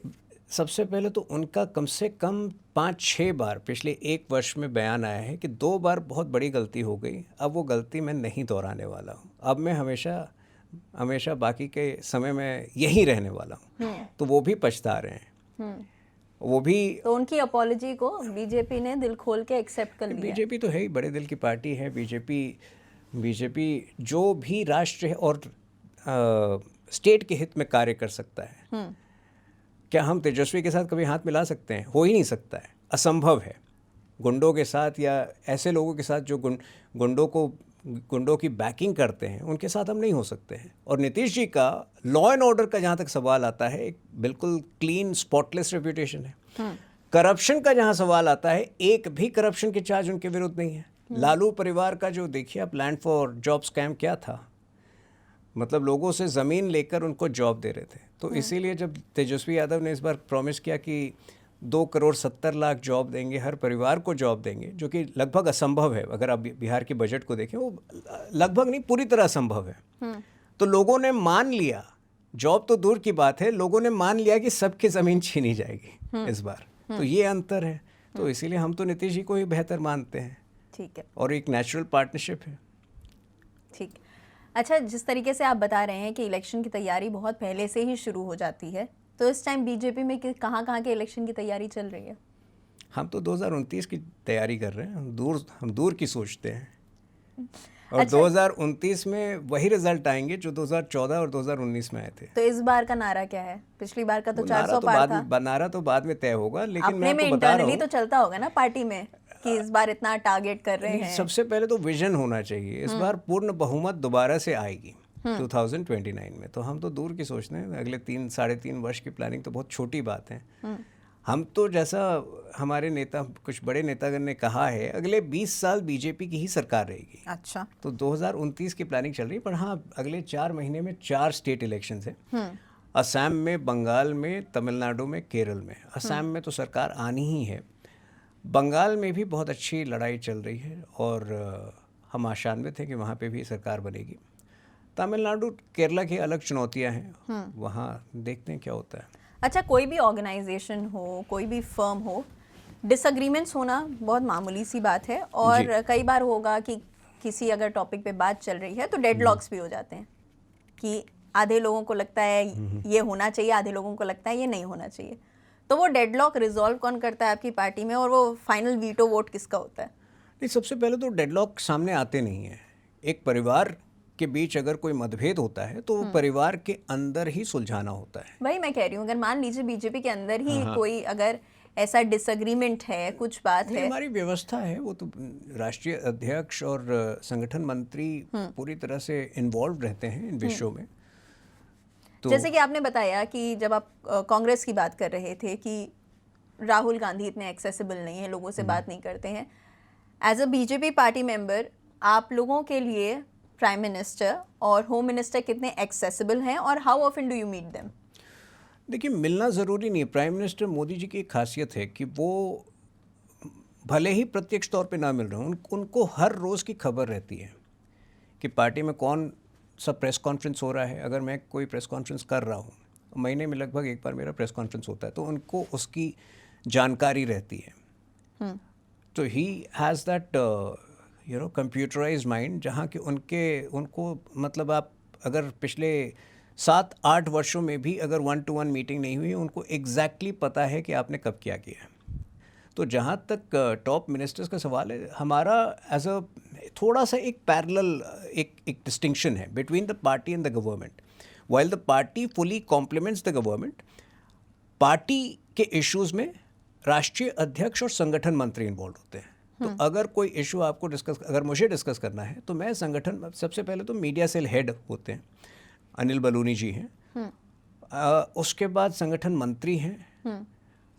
सबसे पहले तो उनका कम से कम 5-6 बार पिछले 1 वर्ष में बयान आया है कि 2 बार बहुत बड़ी गलती हो गई, अब वो गलती मैं नहीं दोहराने वाला हूँ, अब मैं हमेशा बाकी के समय में यहीं रहने वाला हूँ। तो वो भी पछता रहे हैं। वो भी, तो उनकी अपॉलॉजी को बीजेपी ने दिल खोल के एक्सेप्ट कर लिया। बीजेपी तो है ही, बड़े दिल की पार्टी है बीजेपी जो भी राष्ट्र और स्टेट के हित में कार्य कर सकता है। क्या हम तेजस्वी के साथ कभी हाथ मिला सकते हैं? हो ही नहीं सकता है, असंभव है। गुंडों के साथ या ऐसे लोगों के साथ जो गुंडों की बैकिंग करते हैं, उनके साथ हम नहीं हो सकते हैं। और नीतीश जी का लॉ एंड ऑर्डर का जहाँ तक सवाल आता है, एक बिल्कुल क्लीन स्पॉटलेस रेप्यूटेशन है। करप्शन का जहाँ सवाल आता है, एक भी करप्शन के चार्ज उनके विरुद्ध नहीं है। लालू परिवार का जो देखिए आप, लैंड फॉर जॉब स्कैम क्या था, मतलब लोगों से ज़मीन लेकर उनको जॉब दे रहे थे। तो इसीलिए जब तेजस्वी यादव ने इस बार प्रॉमिस किया कि 2,70,00,000 जॉब देंगे, हर परिवार को जॉब देंगे, जो कि लगभग असंभव है। अगर आप बिहार के बजट को देखें, वो लगभग नहीं, पूरी तरह असंभव है। तो लोगों ने मान लिया जॉब तो दूर की बात है, लोगों ने मान लिया कि सबकी ज़मीन छीनी जाएगी इस बार। तो ये अंतर है। तो इसीलिए हम तो नीतीश जी को ही बेहतर मानते हैं। ठीक है, और एक नेचुरल पार्टनरशिप है। ठीक। अच्छा, जिस तरीके से आप बता रहे हैं कि इलेक्शन की तैयारी बहुत पहले से ही शुरू हो जाती है, तो इस टाइम बीजेपी में कहाँ के इलेक्शन की तैयारी चल रही है? हम तो 2029 की तैयारी कर रहे हैं। हम दूर की सोचते हैं। और अच्छा, 2029 में वही रिजल्ट आएंगे जो 2014 और 2019 में आए थे। तो इस बार का नारा क्या है? पिछली बार का तो वो 400 पार था। नारा तो बाद में तय होगा, लेकिन मैं अपने में आपको बता रहा इंटरनली हूँ तो चलता होगा ना पार्टी में कि इस बार इतना टारगेट कर रहे हैं। सबसे पहले तो विजन होना चाहिए। इस बार पूर्ण बहुमत दोबारा से आएगी 2029 में। तो हम तो दूर की सोचते हैं। अगले 3-3.5 वर्ष की प्लानिंग तो बहुत छोटी बात है। हम तो, जैसा हमारे नेता, कुछ बड़े नेतागण ने कहा है, अगले 20 साल बीजेपी की ही सरकार रहेगी। अच्छा। तो 2029 की प्लानिंग चल रही है। पर हाँ, अगले 4 महीने में 4 स्टेट इलेक्शंस हैं। असम में, बंगाल में, तमिलनाडु में, केरल में। असम में तो सरकार आनी ही है। बंगाल में भी बहुत अच्छी लड़ाई चल रही है और हम आशान्वित हैं कि वहाँ पे भी सरकार बनेगी। तमिलनाडु, केरला की अलग चुनौतियाँ हैं। वहाँ देखते हैं क्या होता है। अच्छा, कोई भी ऑर्गेनाइजेशन हो, कोई भी फर्म हो, डिसएग्रीमेंट्स होना बहुत मामूली सी बात है। और कई बार होगा कि किसी अगर टॉपिक पे बात चल रही है तो डेडलॉक्स भी हो जाते हैं कि आधे लोगों को लगता है ये होना चाहिए, आधे लोगों को लगता है ये नहीं होना चाहिए। तो वो डेडलॉक रिजॉल्व कौन करता है आपकी पार्टी में, और वो फाइनल वीटो वोट किसका होता है? नहीं, सबसे पहले तो डेडलॉक सामने आते नहीं हैं। एक परिवार के बीच अगर कोई मतभेद होता है तो वो परिवार के अंदर ही सुलझाना होता है। वही मैं कह रही हूँ, अगर मान लीजिए बीजेपी के अंदर ही कोई अगर ऐसा डिसएग्रीमेंट है, कुछ बात है। हमारी व्यवस्था है, वो तो राष्ट्रीय अध्यक्ष और संगठन मंत्री पूरी तरह से इन्वॉल्व रहते हैं इन विषयों में। तो जैसे कि आपने बताया कि जब आप कांग्रेस की बात कर रहे थे कि राहुल गांधी इतने एक्सेसिबल नहीं है, लोगों से बात नहीं करते हैं। As a BJP party member, आप लोगों के लिए प्राइम मिनिस्टर और होम मिनिस्टर कितने एक्सेसिबल हैं और how often do you meet them? देखिए, मिलना ज़रूरी नहीं है। प्राइम मिनिस्टर मोदी जी की एक खासियत है कि वो भले ही प्रत्यक्ष तौर पे ना मिल रहे हों, उनको हर रोज़ की खबर रहती है कि पार्टी में कौन सा प्रेस कॉन्फ्रेंस हो रहा है। अगर मैं कोई प्रेस कॉन्फ्रेंस कर रहा हूँ, महीने में लगभग एक बार मेरा प्रेस कॉन्फ्रेंस होता है, तो उनको उसकी जानकारी रहती है। तो he has that computerised mind, जहाँ कि उनको मतलब, आप अगर पिछले 7-8 वर्षों में भी अगर 1-to-1 मीटिंग नहीं हुई, उनको एग्जैक्टली पता है कि आपने कब क्या किया है। तो जहाँ तक टॉप मिनिस्टर्स का सवाल है, हमारा एज अ थोड़ा सा एक पैरेलल एक डिस्टिंक्शन है between the party and the government. While the party fully complements the government, party के इश्यूज में राष्ट्रीय अध्यक्ष और संगठन मंत्री इन्वॉल्व होते हैं। तो अगर कोई इशू आपको अगर मुझे डिस्कस करना है, तो मैं संगठन, सबसे पहले तो मीडिया सेल हेड होते हैं, अनिल बलूनी जी हैं। उसके बाद संगठन मंत्री हैं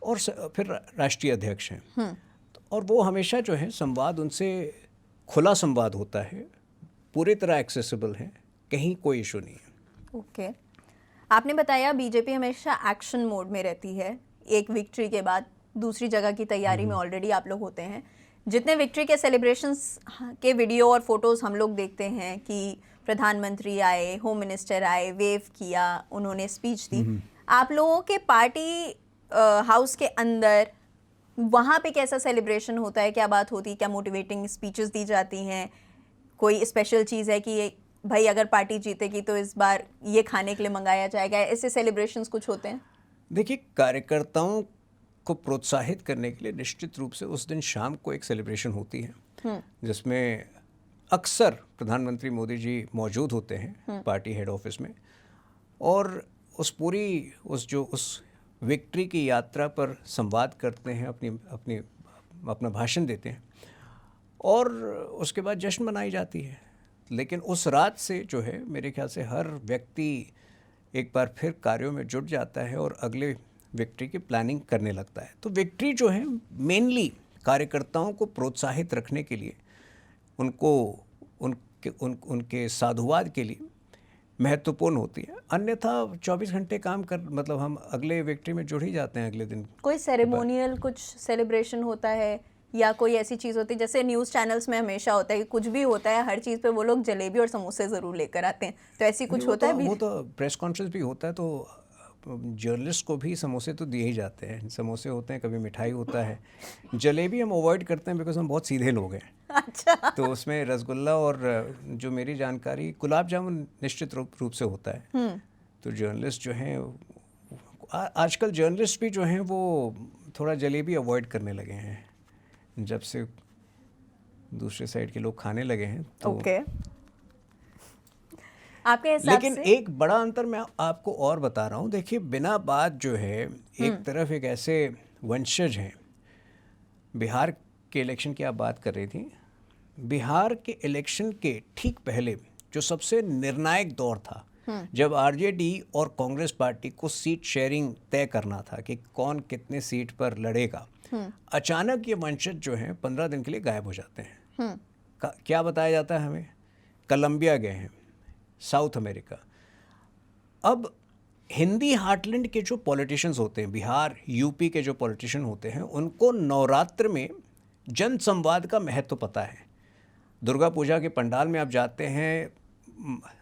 और फिर राष्ट्रीय अध्यक्ष हैं। और वो हमेशा जो है संवाद, उनसे खुला संवाद होता है, पूरी तरह एक्सेसिबल है, कहीं कोई इशू नहीं है। ओके। आपने बताया बीजेपी हमेशा एक्शन मोड में रहती है। एक विक्ट्री के बाद दूसरी जगह की तैयारी में ऑलरेडी आप लोग होते हैं। जितने विक्ट्री के सेलिब्रेशंस के वीडियो और फोटोज़ हम लोग देखते हैं कि प्रधानमंत्री आए, होम मिनिस्टर आए, वेव किया, उन्होंने स्पीच दी, आप लोगों के पार्टी हाउस के अंदर वहाँ पे कैसा सेलिब्रेशन होता है? क्या बात होती है? क्या मोटिवेटिंग स्पीचेस दी जाती हैं? कोई स्पेशल चीज़ है कि भाई अगर पार्टी जीतेगी तो इस बार ये खाने के लिए मंगाया जाएगा? ऐसे सेलिब्रेशंस कुछ होते हैं? देखिए, कार्यकर्ताओं को प्रोत्साहित करने के लिए निश्चित रूप से उस दिन शाम को एक सेलिब्रेशन होती है, जिसमें अक्सर प्रधानमंत्री मोदी जी मौजूद होते हैं पार्टी हेड ऑफिस में, और उस विक्ट्री की यात्रा पर संवाद करते हैं, अपना भाषण देते हैं, और उसके बाद जश्न मनाई जाती है। लेकिन उस रात से जो है, मेरे ख्याल से हर व्यक्ति एक बार फिर कार्यों में जुट जाता है और अगले विक्ट्री की प्लानिंग करने लगता है। तो विक्ट्री जो है मेनली कार्यकर्ताओं को प्रोत्साहित रखने के लिए, उनके साधुवाद के लिए महत्वपूर्ण होती है। अन्यथा 24 घंटे काम कर, हम अगले विक्ट्री में जुड़ ही जाते हैं अगले दिन। कोई सेरेमोनियल कुछ सेलिब्रेशन होता है या कोई ऐसी चीज़ होती है जैसे न्यूज़ चैनल्स में हमेशा होता है कि कुछ भी होता है हर चीज़ पे वो लोग जलेबी और समोसे ज़रूर लेकर आते हैं, तो ऐसी कुछ नहीं, होता है भी? वो तो प्रेस कॉन्फ्रेंस भी होता है तो जर्नलिस्ट को भी समोसे तो दिए ही जाते हैं, समोसे होते हैं, कभी मिठाई होता है। जलेबी हम अवॉइड करते हैं बिकॉज हम बहुत सीधे लोग हैं। अच्छा। तो उसमें रसगुल्ला और जो मेरी जानकारी गुलाब जामुन निश्चित रूप से होता है। तो जर्नलिस्ट जो हैं आजकल जर्नलिस्ट भी जो हैं वो थोड़ा जलेबी अवॉइड करने लगे हैं जब से दूसरे साइड के लोग खाने लगे हैं तो ओके, आपके हिसाब लेकिन से? एक बड़ा अंतर मैं आपको और बता रहा हूँ। देखिए बिना बात जो है एक तरफ एक ऐसे वंशज हैं। बिहार के इलेक्शन की आप बात कर रही थी। बिहार के इलेक्शन के ठीक पहले जो सबसे निर्णायक दौर था जब आरजेडी और कांग्रेस पार्टी को सीट शेयरिंग तय करना था कि कौन कितने सीट पर लड़ेगा, अचानक ये वंशज जो हैं 15 दिन के लिए गायब हो जाते हैं। क्या बताया जाता है हमें? कोलंबिया गए हैं, साउथ अमेरिका। अब हिंदी हार्टलैंड के जो पॉलिटिशियंस होते हैं, बिहार यूपी के जो पॉलिटिशियन होते हैं, उनको नवरात्र में जन संवाद का महत्व पता है। दुर्गा पूजा के पंडाल में आप जाते हैं,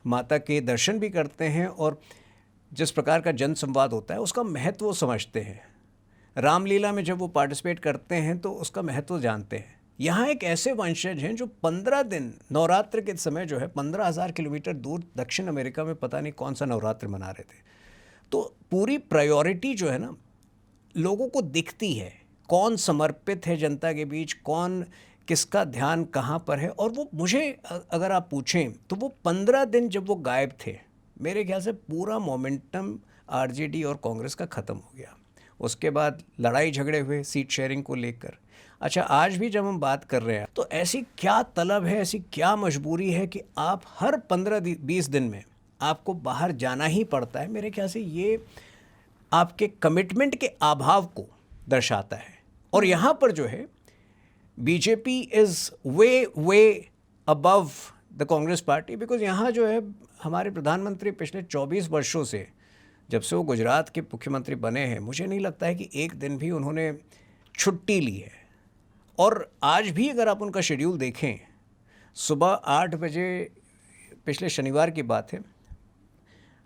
माता के दर्शन भी करते हैं और जिस प्रकार का जन संवाद होता है उसका महत्व वो समझते हैं। रामलीला में जब वो पार्टिसिपेट करते हैं तो उसका महत्व जानते हैं। यहाँ एक ऐसे वंशज हैं जो 15 दिन नवरात्र के समय जो है 15,000 किलोमीटर दूर दक्षिण अमेरिका में पता नहीं कौन सा नवरात्र मना रहे थे। तो पूरी प्रायोरिटी जो है ना लोगों को दिखती है, कौन समर्पित है जनता के बीच, कौन किसका ध्यान कहाँ पर है। और वो मुझे अगर आप पूछें तो वो 15 दिन जब वो गायब थे, मेरे ख्याल से पूरा मोमेंटम आरजेडी और कांग्रेस का ख़त्म हो गया। उसके बाद लड़ाई झगड़े हुए सीट शेयरिंग को लेकर। अच्छा, आज भी जब हम बात कर रहे हैं तो ऐसी क्या तलब है, ऐसी क्या मजबूरी है कि आप हर 15-20 दिन में आपको बाहर जाना ही पड़ता है। मेरे ख्याल से ये आपके कमिटमेंट के अभाव को दर्शाता है। और यहाँ पर जो है BJP is way above the Congress party, because यहाँ जो है हमारे प्रधानमंत्री पिछले 24 वर्षों से जब से वो गुजरात के मुख्यमंत्री बने हैं, मुझे नहीं लगता है कि एक दिन भी उन्होंने छुट्टी ली है। और आज भी अगर आप उनका शेड्यूल देखें, सुबह 8 बजे, पिछले शनिवार की बात है,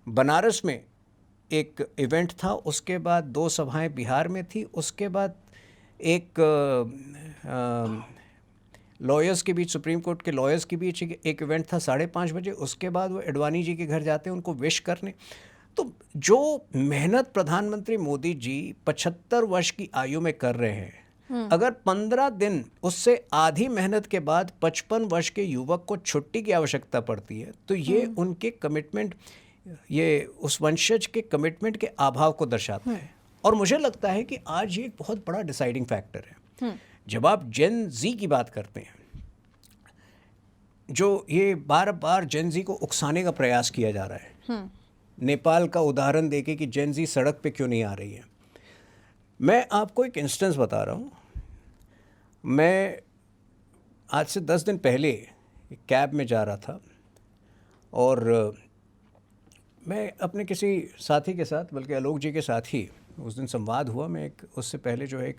बनारस में एक इवेंट था, उसके बाद 2 सभाएं बिहार में थी, उसके बाद एक लॉयर्स के बीच, सुप्रीम कोर्ट के लॉयर्स के बीच एक इवेंट था 5:30 बजे, उसके बाद वो एडवाणी जी के घर जाते हैं उनको विश करने। तो जो मेहनत प्रधानमंत्री मोदी जी 75 वर्ष की आयु में कर रहे हैं, अगर 15 दिन उससे आधी मेहनत के बाद 55 वर्ष के युवक को छुट्टी की आवश्यकता पड़ती है, तो ये उनके कमिटमेंट, ये उस वंशज के कमिटमेंट के अभाव को दर्शाता है। और मुझे लगता है कि आज ये एक बहुत बड़ा डिसाइडिंग फैक्टर है। जब आप जेन जी की बात करते हैं, जो ये बार बार जेन जी को उकसाने का प्रयास किया जा रहा है, नेपाल का उदाहरण देके कि जेन जी सड़क पे क्यों नहीं आ रही है। मैं आपको एक इंस्टेंस बता रहा हूँ। मैं आज से 10 दिन पहले एक कैब में जा रहा था और मैं अपने किसी साथी के साथ, बल्कि आलोक जी के साथ ही उस दिन संवाद हुआ। मैं उससे पहले जो है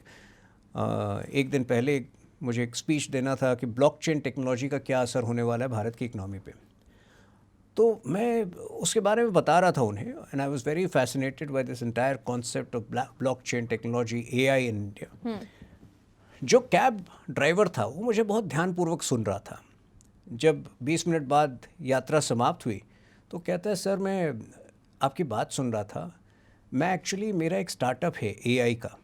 एक दिन पहले मुझे एक स्पीच देना था कि ब्लॉकचेन टेक्नोलॉजी का क्या असर होने वाला है भारत की इकनॉमी पे। तो मैं उसके बारे में बता रहा था उन्हें, and I was very fascinated by this entire concept of blockchain technology, AI in India. जो कैब ड्राइवर था वो मुझे बहुत ध्यानपूर्वक सुन रहा था। जब 20 मिनट बाद यात्रा समाप्त हुई तो कहता है, सर मैं आपकी बात सुन रहा था, मैं एक्चुअली, मेरा एक स्टार्टअप है एआई का,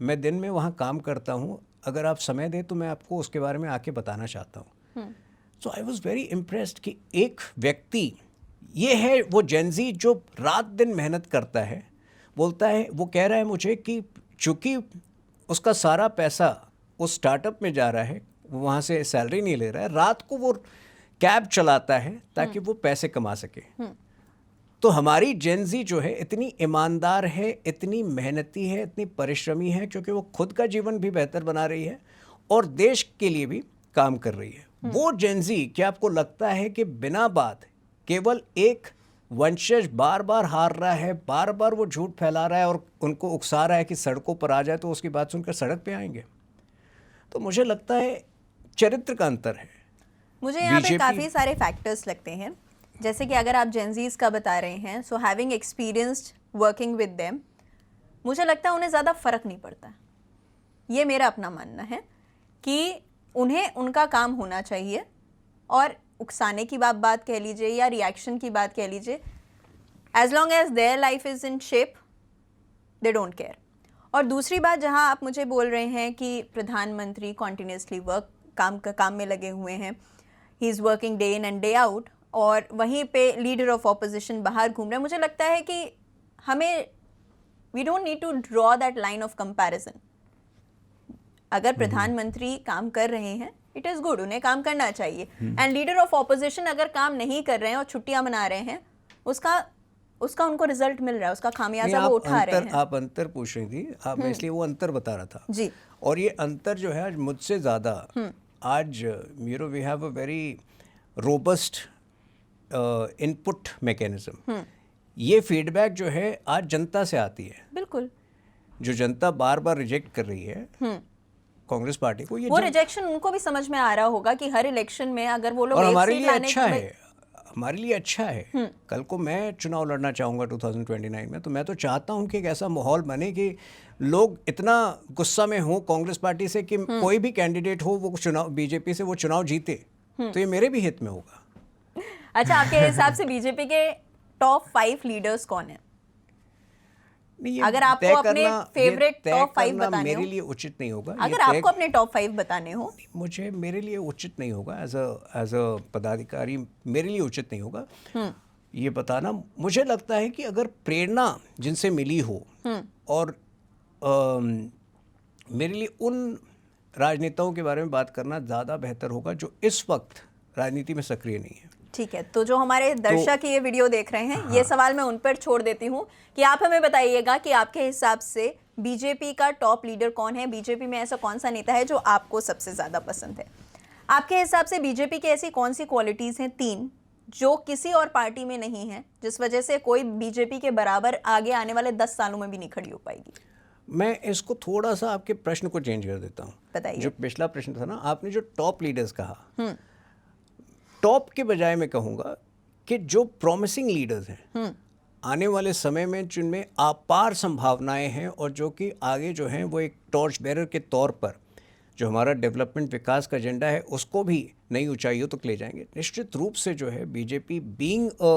मैं दिन में वहाँ काम करता हूँ, अगर आप समय दें तो मैं आपको उसके बारे में आके बताना चाहता हूँ। सो आई वॉज वेरी इम्प्रेस्ड कि एक व्यक्ति, ये है वो जेनजी जो रात दिन मेहनत करता है, बोलता है, वो कह रहा है मुझे कि चूँकि उसका सारा पैसा उस स्टार्टअप में जा रहा है, वो वहाँ से सैलरी नहीं ले रहा है, रात को वो कैब चलाता है ताकि वो पैसे कमा सके। तो हमारी जेनजी जो है इतनी ईमानदार है, इतनी मेहनती है, इतनी परिश्रमी है, क्योंकि वो खुद का जीवन भी बेहतर बना रही है और देश के लिए भी काम कर रही है। वो जेनजी, क्या आपको लगता है कि बिना बात केवल एक वंशज बार बार हार रहा है, बार बार वो झूठ फैला रहा है और उनको उकसा रहा है कि सड़कों पर आ जाए, तो उसकी बात सुनकर सड़क पे आएंगे? तो मुझे लगता है चरित्र का अंतर है। मुझे यहाँ पे BJP काफ़ी सारे फैक्टर्स लगते हैं, जैसे कि अगर आप जेनजीज का बता रहे हैं, so having experienced working with them, मुझे लगता है उन्हें ज़्यादा फ़र्क नहीं पड़ता। ये मेरा अपना मानना है कि उन्हें उनका काम होना चाहिए, और उकसाने की बात कह लीजिए या रिएक्शन की बात कह लीजिए, as long as their life is in shape they don't care. और दूसरी बात, जहां आप मुझे बोल रहे हैं कि प्रधानमंत्री कॉन्टिन्यूसली काम में लगे हुए हैं, he is working day in and day out, और वहीं पे लीडर ऑफ ऑपोजिशन बाहर घूम रहे हैं, मुझे लगता है कि हमें we don't need to draw that line of comparison. अगर प्रधानमंत्री काम कर रहे हैं, इट इज़ गुड, उन्हें काम करना चाहिए, एंड लीडर ऑफ ऑपोजिशन अगर काम नहीं कर रहे हैं और छुट्टियां मना रहे हैं, उसका उनको रिजल्ट मिल रहा है, उसका खामियाजा वो उठा रहे हैं। आप अंतर पूछ रही थी, आप मैं इसलिए वो अंतर बता रहा था जी। और ये अंतर जो है आज मुझसे ज़्यादा, आज we have a very robust input mechanism. ये फीडबैक जो है आज जनता से आती है। बिल्कुल। जो जनता बार बार रिजेक्ट कर रही है कांग्रेस पार्टी को, ये वो रिजेक्शन उनको भी समझ में आ रहा होगा कि हर इलेक्शन में अगर वो लोग और एक हमारे सीट लिए लाने अच्छा की है, हमारे लिए अच्छा है। कल को मैं चुनाव लड़ना चाहूँगा 2029 में, तो मैं तो चाहता हूँ कि एक ऐसा माहौल बने कि लोग इतना गुस्सा में हों कांग्रेस पार्टी से कि कोई भी कैंडिडेट हो वो चुनाव बीजेपी से वो चुनाव जीते, तो ये मेरे भी हित में होगा। अच्छा, आपके हिसाब से बीजेपी के टॉप 5 लीडर्स कौन है? अगर आपको अपने फेवरेट टॉप 5 बताने मेरे हो, लिए उचित नहीं होगा। अगर आपको अपने टॉप 5 बताने हो, मेरे लिए उचित नहीं होगा एज अ पदाधिकारी, मेरे लिए उचित नहीं होगा ये बताना। मुझे लगता है कि अगर प्रेरणा जिनसे मिली हो, और मेरे लिए उन राजनेताओं के बारे में बात करना ज़्यादा बेहतर होगा जो इस वक्त राजनीति में सक्रिय नहीं है। ठीक है, तो जो हमारे दर्शक ये वीडियो देख रहे हैं, ये सवाल मैं उन पर छोड़ देती हूँ कि आप हमें बताइएगा कि आपके हिसाब से बीजेपी का टॉप लीडर कौन है, बीजेपी में ऐसा कौन सा नेता है जो आपको सबसे ज़्यादा पसंद है। आपके हिसाब से बीजेपी की ऐसी कौन सी क्वालिटीज़ हैं 3 जो किसी और पार्टी में नहीं है, जिस वजह से कोई बीजेपी के बराबर आगे आने वाले 10 सालों में भी नहीं खड़ी हो पाएगी? मैं इसको थोड़ा सा आपके प्रश्न को चेंज कर देता हूँ। बताइए। जो पिछला प्रश्न था ना, आपने जो टॉप लीडर्स कहा, टॉप के बजाय मैं कहूँगा कि जो प्रॉमिसिंग लीडर्स हैं, आने वाले समय में जिनमें अपार संभावनाएं हैं और जो कि आगे जो हैं वो एक टॉर्च बेरर के तौर पर जो हमारा डेवलपमेंट विकास का एजेंडा है उसको भी नई ऊंचाइयों तक ले जाएंगे। निश्चित रूप से जो है BJP being a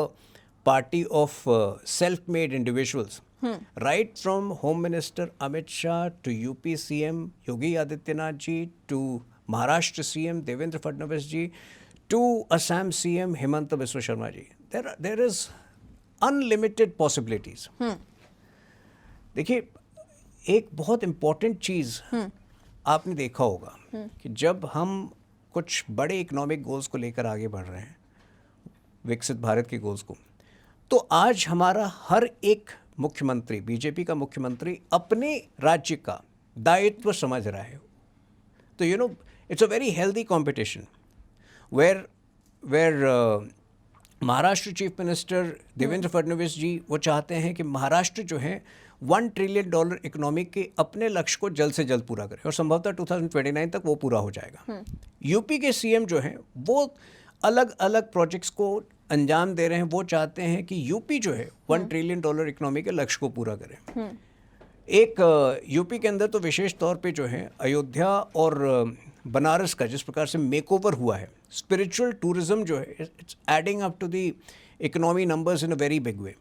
party of self made individuals, right from home minister Amit Shah to UP CM Yogi Adityanath ji, to Maharashtra CM Devendra Fadnavis ji, to Assam CM Himanta Biswa Sharma ji, there is unlimited possibilities. देखिए, एक बहुत इम्पॉर्टेंट चीज़ आपने देखा होगा कि जब हम कुछ बड़े इकोनॉमिक गोल्स को लेकर आगे बढ़ रहे हैं, विकसित भारत के गोल्स को, तो आज हमारा हर एक मुख्यमंत्री, बीजेपी का मुख्यमंत्री अपने राज्य का दायित्व समझ रहा है। तो it's a very healthy competition where Maharashtra chief minister Devendra Fadnavis ji वो चाहते हैं कि महाराष्ट्र जो है $1 ट्रिलियन इकोनॉमी के अपने लक्ष्य को जल्द से जल्द पूरा करे और संभवतः 2029 तक वो पूरा हो जाएगा। यूपी के सीएम जो हैं वो अलग अलग प्रोजेक्ट्स को अंजाम दे रहे हैं, वो चाहते हैं कि यूपी जो है $1 ट्रिलियन इकोनॉमी के लक्ष्य को पूरा करे। एक यूपी के अंदर तो विशेष तौर पे जो है अयोध्या और बनारस का जिस प्रकार से मेकओवर हुआ है, स्पिरिचुअल टूरिज्म जो है it's adding up to the economy numbers in a very big way.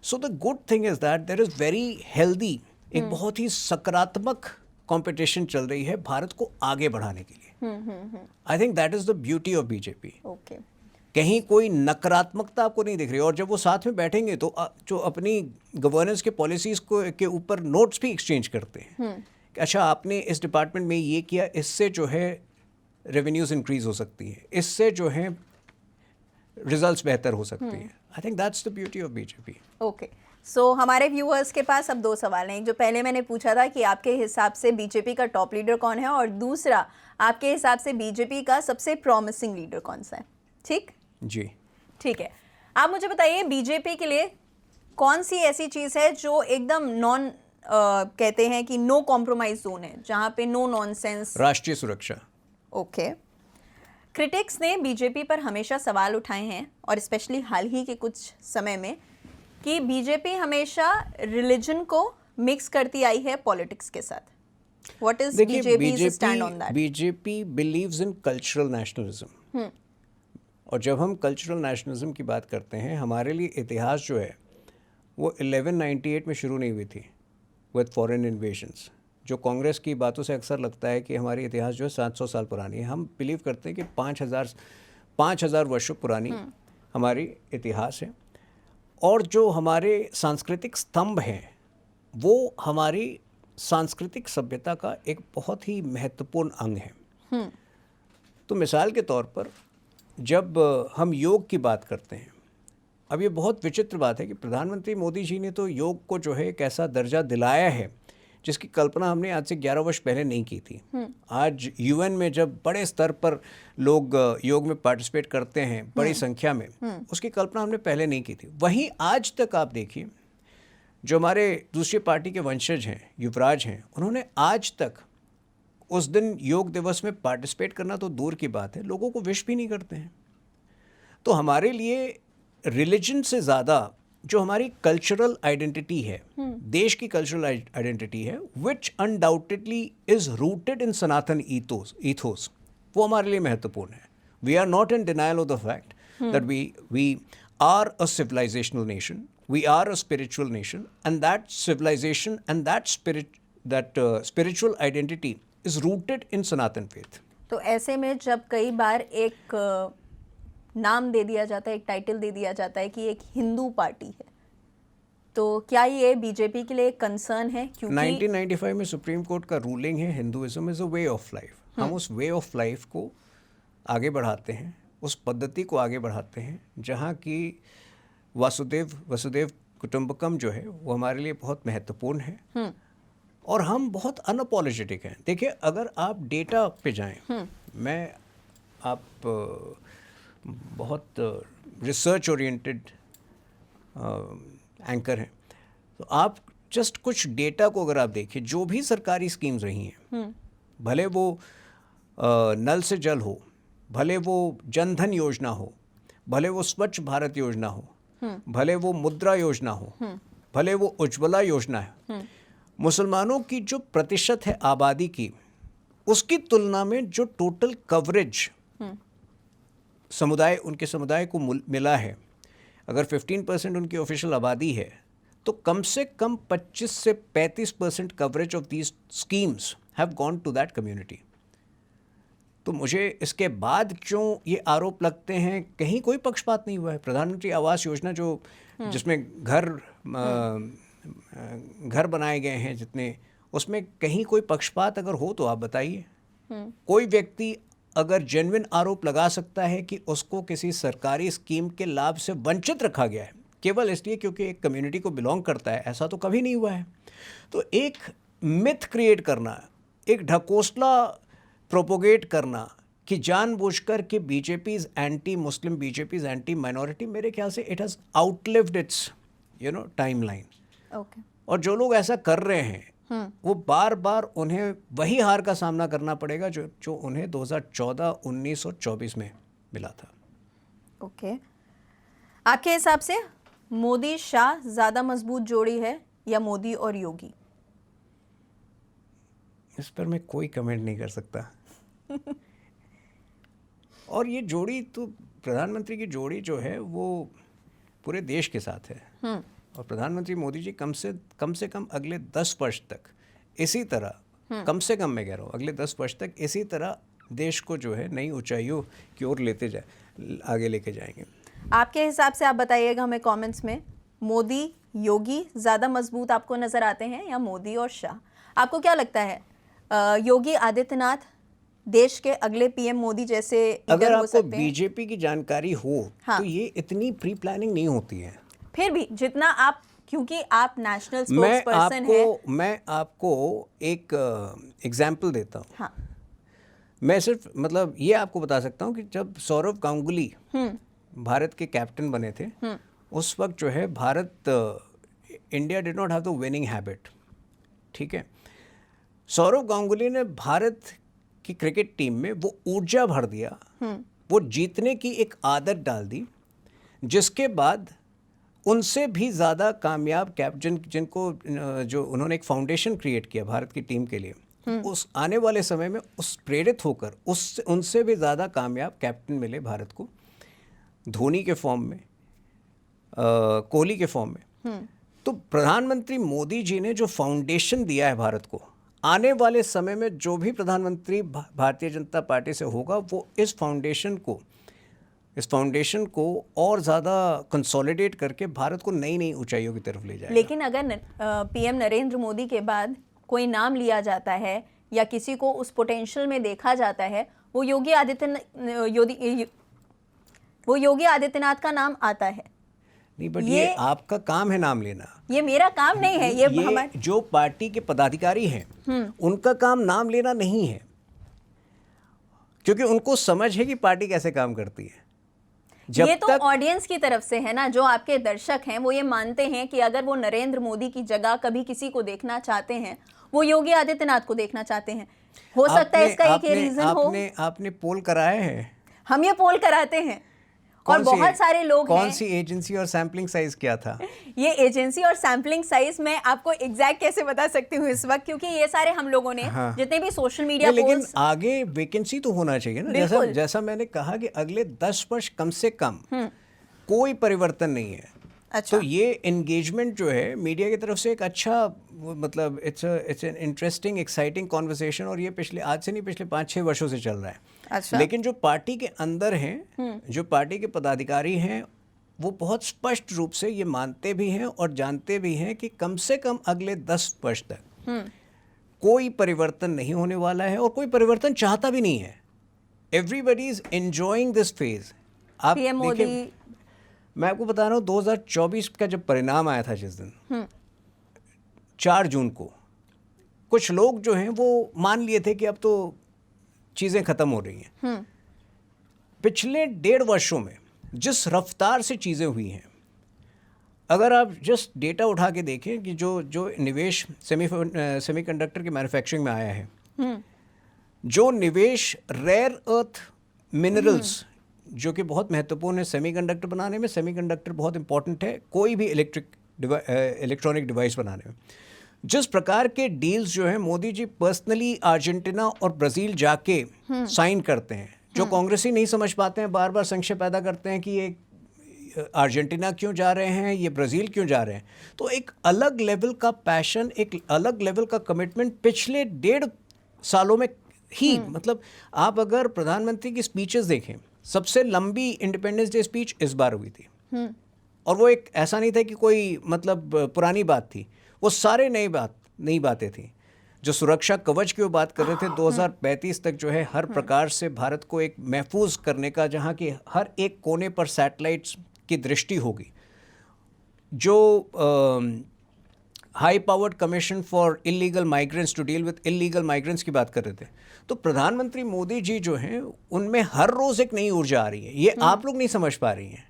So the good thing is that there is very healthy, एक बहुत ही सकारात्मक कंपटीशन चल रही है भारत को आगे बढ़ाने के लिए। आई think that is the beauty of BJP. Okay, कहीं कोई नकारात्मकता आपको नहीं दिख रही, और जब वो साथ में बैठेंगे तो जो अपनी गवर्नेंस के पॉलिसीज़ को के ऊपर नोट्स भी एक्सचेंज करते हैं कि अच्छा आपने इस डिपार्टमेंट में ये किया, इससे जो है रेवेन्यूज़ इंक्रीज हो सकती है, इससे जो है रिजल्ट्स बेहतर हो सकते हैं। I think that's the beauty of BJP. Okay, so हमारे व्यूअर्स के पास अब 2 सवाल हैं। जो पहले मैंने पूछा था कि आपके हिसाब से बीजेपी का टॉप लीडर कौन है, और दूसरा आपके हिसाब से बीजेपी का सबसे प्रॉमिसिंग लीडर कौन सा है। ठीक जी, ठीक है, आप मुझे बताइए बीजेपी के लिए कौन सी ऐसी चीज़ है जो एकदम नॉन कहते हैं कि नो कॉम्प्रोमाइज जोन है, जहां पे नो नॉनसेंस। राष्ट्रीय सुरक्षा। ओके। क्रिटिक्स ने बीजेपी पर हमेशा सवाल उठाए हैं, और स्पेशली हाल ही के कुछ समय में, कि बीजेपी हमेशा रिलीजन को मिक्स करती आई है पॉलिटिक्स के साथ। What is BJP stand on that? BJP believes in cultural nationalism. और जब हम कल्चरल नेशनलिज्म की बात करते हैं, हमारे लिए इतिहास जो है वो 1198 में शुरू नहीं हुई थी विद फॉरेन इन्वेजन्स। जो कांग्रेस की बातों से अक्सर लगता है कि हमारी इतिहास जो है 700 साल पुरानी है, हम बिलीव करते हैं कि 5,000 वर्षों पुरानी हमारी इतिहास है। और जो हमारे सांस्कृतिक स्तंभ हैं वो हमारी सांस्कृतिक सभ्यता का एक बहुत ही महत्वपूर्ण अंग है। तो मिसाल के तौर पर जब हम योग की बात करते हैं, अब ये बहुत विचित्र बात है कि प्रधानमंत्री मोदी जी ने तो योग को जो है एक ऐसा दर्जा दिलाया है जिसकी कल्पना हमने आज से 11 वर्ष पहले नहीं की थी। आज यूएन में जब बड़े स्तर पर लोग योग में पार्टिसिपेट करते हैं बड़ी संख्या में, उसकी कल्पना हमने पहले नहीं की थी। वहीं आज तक आप देखिए, जो हमारे दूसरी पार्टी के वंशज हैं, युवराज हैं, उन्होंने आज तक उस दिन योग दिवस में पार्टिसिपेट करना तो दूर की बात है, लोगों को विश भी नहीं करते हैं। तो हमारे लिए रिलीजन से ज़्यादा जो हमारी कल्चरल आइडेंटिटी है, देश की कल्चरल आइडेंटिटी है, which undoubtedly is rooted in Sanatan ethos, वो हमारे लिए महत्वपूर्ण है। We are not in denial of the fact that we are a civilizational nation, we are a spiritual nation, and that civilization and that spiritual identity is rooted in Sanatan faith. तो ऐसे में जब कई बार एक नाम दे दिया जाता है, एक टाइटल दे दिया जाता है कि एक हिंदू पार्टी है, तो क्या ये बीजेपी के लिए एक कंसर्न है? क्योंकि 1995 में सुप्रीम कोर्ट का रूलिंग है, Hinduism is a way of life. हम उस वे ऑफ लाइफ को आगे बढ़ाते हैं, उस पद्धति को आगे बढ़ाते हैं जहाँ की वसुदेव कुटुंबकम जो है वो हमारे लिए बहुत महत्वपूर्ण है। और हम बहुत अनअपोलोजेटिक हैं। देखिए, अगर आप डेटा पे जाएं, आप बहुत रिसर्च ओरिएंटेड एंकर हैं, तो आप जस्ट कुछ डेटा को अगर आप देखें, जो भी सरकारी स्कीम्स रही हैं, भले वो नल से जल हो, भले वो जनधन योजना हो, भले वो स्वच्छ भारत योजना हो, भले वो मुद्रा योजना हो, भले वो उज्ज्वला योजना है, मुसलमानों की जो प्रतिशत है आबादी की, उसकी तुलना में जो टोटल कवरेज उनके समुदाय को मिला है, अगर 15% उनकी ऑफिशियल आबादी है, तो कम से कम 25 से 35% coverage of these schemes have gone to that community. तो मुझे इसके बाद क्यों ये आरोप लगते हैं, कहीं कोई पक्षपात नहीं हुआ है। प्रधानमंत्री आवास योजना जो जिसमें घर बनाए गए हैं जितने, उसमें कहीं कोई पक्षपात अगर हो तो आप बताइए। कोई व्यक्ति अगर जेन्युइन आरोप लगा सकता है कि उसको किसी सरकारी स्कीम के लाभ से वंचित रखा गया है केवल इसलिए क्योंकि एक कम्युनिटी को बिलोंग करता है, ऐसा तो कभी नहीं हुआ है। तो एक मिथ क्रिएट करना, एक ढकोसला प्रोपोगेट करना कि जानबूझकर कि BJP is anti Muslim, BJP is anti minority, मेरे ख्याल से it has outlived it's timeline. Okay. और जो लोग ऐसा कर रहे हैं वो बार बार उन्हें वही हार का सामना करना पड़ेगा जो उन्हें 2014, 19 और 24 में मिला था। ओके। आपके हिसाब से मोदी शाह ज्यादा मजबूत जोड़ी है या मोदी और योगी? इस पर मैं कोई कमेंट नहीं कर सकता। और ये जोड़ी तो, प्रधानमंत्री की जोड़ी जो है वो पूरे देश के साथ है। और प्रधानमंत्री मोदी जी कम से कम अगले 10 वर्ष तक इसी तरह, कम से कम मैं कह रहा हूँ, अगले 10 वर्ष तक इसी तरह देश को जो है नई ऊंचाइयों की ओर आगे लेके जाएंगे। आपके हिसाब से आप बताइएगा हमें कमेंट्स में, मोदी योगी ज़्यादा मजबूत आपको नज़र आते हैं या मोदी और शाह? आपको क्या लगता है, योगी आदित्यनाथ देश के अगले पीएम मोदी जैसे अगर हो आपको सकते हैं? बीजेपी की जानकारी हो तो ये इतनी प्री प्लानिंग नहीं होती है। फिर भी जितना आप, क्योंकि आप नेशनल स्पोक्सपर्सन हैं। मैं आपको एक एग्जाम्पल देता हूँ। हाँ। मैं सिर्फ मतलब ये आपको बता सकता हूँ कि जब सौरव गांगुली भारत के कैप्टन बने थे, उस वक्त जो है India did not have the winning habit. ठीक है। सौरव गांगुली ने भारत की क्रिकेट टीम में वो ऊर्जा भर दिया, वो जीतने की एक आदत डाल दी, जिसके बाद उनसे भी ज़्यादा कामयाब कैप्टन जिनको जो उन्होंने एक फाउंडेशन क्रिएट किया भारत की टीम के लिए, उस आने वाले समय में उस प्रेरित होकर उनसे भी ज़्यादा कामयाब कैप्टन मिले भारत को, धोनी के फॉर्म में, कोहली के फॉर्म में। तो प्रधानमंत्री मोदी जी ने जो फाउंडेशन दिया है भारत को, आने वाले समय में जो भी प्रधानमंत्री भारतीय जनता पार्टी से होगा वो इस फाउंडेशन को और ज़्यादा कंसोलिडेट करके भारत को नई नई ऊंचाइयों की तरफ ले जाएगा। लेकिन अगर पीएम नरेंद्र मोदी के बाद कोई नाम लिया जाता है या किसी को उस पोटेंशियल में देखा जाता है, वो योगी आदित्यनाथ का नाम आता है। नहीं, बट ये आपका काम है नाम लेना, ये मेरा काम नहीं है। ये जो पार्टी के पदाधिकारी हैं उनका काम नाम लेना नहीं है, क्योंकि उनको समझ है कि पार्टी कैसे काम करती है। ये तो ऑडियंस की तरफ से है ना, जो आपके दर्शक हैं वो ये मानते हैं कि अगर वो नरेंद्र मोदी की जगह कभी किसी को देखना चाहते हैं, वो योगी आदित्यनाथ को देखना चाहते हैं। हो सकता है इसका एक ये रीजन हो। आपने पोल कराए हैं? हम ये पोल कराते हैं और बहुत सारे लोग हैं। कौन सी एजेंसी और सैम्पलिंग साइज क्या था? ये एजेंसी और सैम्पलिंग साइज मैं आपको एग्जैक्ट कैसे बता सकती हूँ इस वक्त, क्योंकि ये सारे हम लोगों ने जितने भी सोशल मीडिया लेकिन आगे वैकेंसी तो होना चाहिए ना। जैसा मैंने कहा कि अगले 10 वर्ष कम से कम कोई परिवर्तन नहीं है। अच्छा। तो ये एंगेजमेंट जो है मीडिया की तरफ से एक अच्छा, मतलब it's an interesting exciting conversation, और ये आज से नहीं, पिछले 5-6 वर्षों से चल रहा है। अच्छा। लेकिन जो पार्टी के अंदर हैं, जो पार्टी के पदाधिकारी हैं, वो बहुत स्पष्ट रूप से ये मानते भी हैं और जानते भी हैं कि कम से कम अगले 10 वर्ष तक कोई परिवर्तन नहीं होने वाला है, और कोई परिवर्तन चाहता भी नहीं है। Everybody is enjoying this phase. आप देखिए, मैं आपको बता रहा हूँ 2024 का जब परिणाम आया था, जिस दिन 4 जून को, कुछ लोग जो हैं वो मान लिए थे कि अब तो चीज़ें ख़त्म हो रही हैं। पिछले 1.5 वर्षों में जिस रफ्तार से चीज़ें हुई हैं, अगर आप जस्ट डेटा उठा के देखें कि जो निवेश सेमीकंडक्टर के मैन्युफैक्चरिंग में आया है, जो निवेश रेयर अर्थ मिनरल्स जो कि बहुत महत्वपूर्ण है सेमीकंडक्टर बनाने में, सेमीकंडक्टर बहुत इंपॉर्टेंट है कोई भी इलेक्ट्रॉनिक डिवाइस बनाने में, जिस प्रकार के डील्स जो हैं मोदी जी पर्सनली अर्जेंटीना और ब्राज़ील जाके साइन करते हैं, जो कांग्रेसी नहीं समझ पाते हैं, बार बार संशय पैदा करते हैं कि ये अर्जेंटीना क्यों जा रहे हैं, ये ब्राज़ील क्यों जा रहे हैं। तो एक अलग लेवल का पैशन, एक अलग लेवल का कमिटमेंट पिछले 1.5 सालों में ही, मतलब आप अगर प्रधानमंत्री की स्पीचेस देखें, सबसे लंबी इंडिपेंडेंस डे स्पीच इस बार हुई थी, और वो एक ऐसा नहीं था कि कोई मतलब पुरानी बात थी, वो सारे नई बातें थी। जो सुरक्षा कवच की वो बात कर रहे थे, 2035 तक जो है हर प्रकार से भारत को एक महफूज करने का, जहाँ की हर एक कोने पर सैटेलाइट्स की दृष्टि होगी, जो high powered commission for illegal migrants to deal with illegal migrants की बात कर रहे थे। तो प्रधानमंत्री मोदी जी जो हैं उनमें हर रोज़ एक नई ऊर्जा आ रही है, ये आप लोग नहीं समझ पा रही हैं।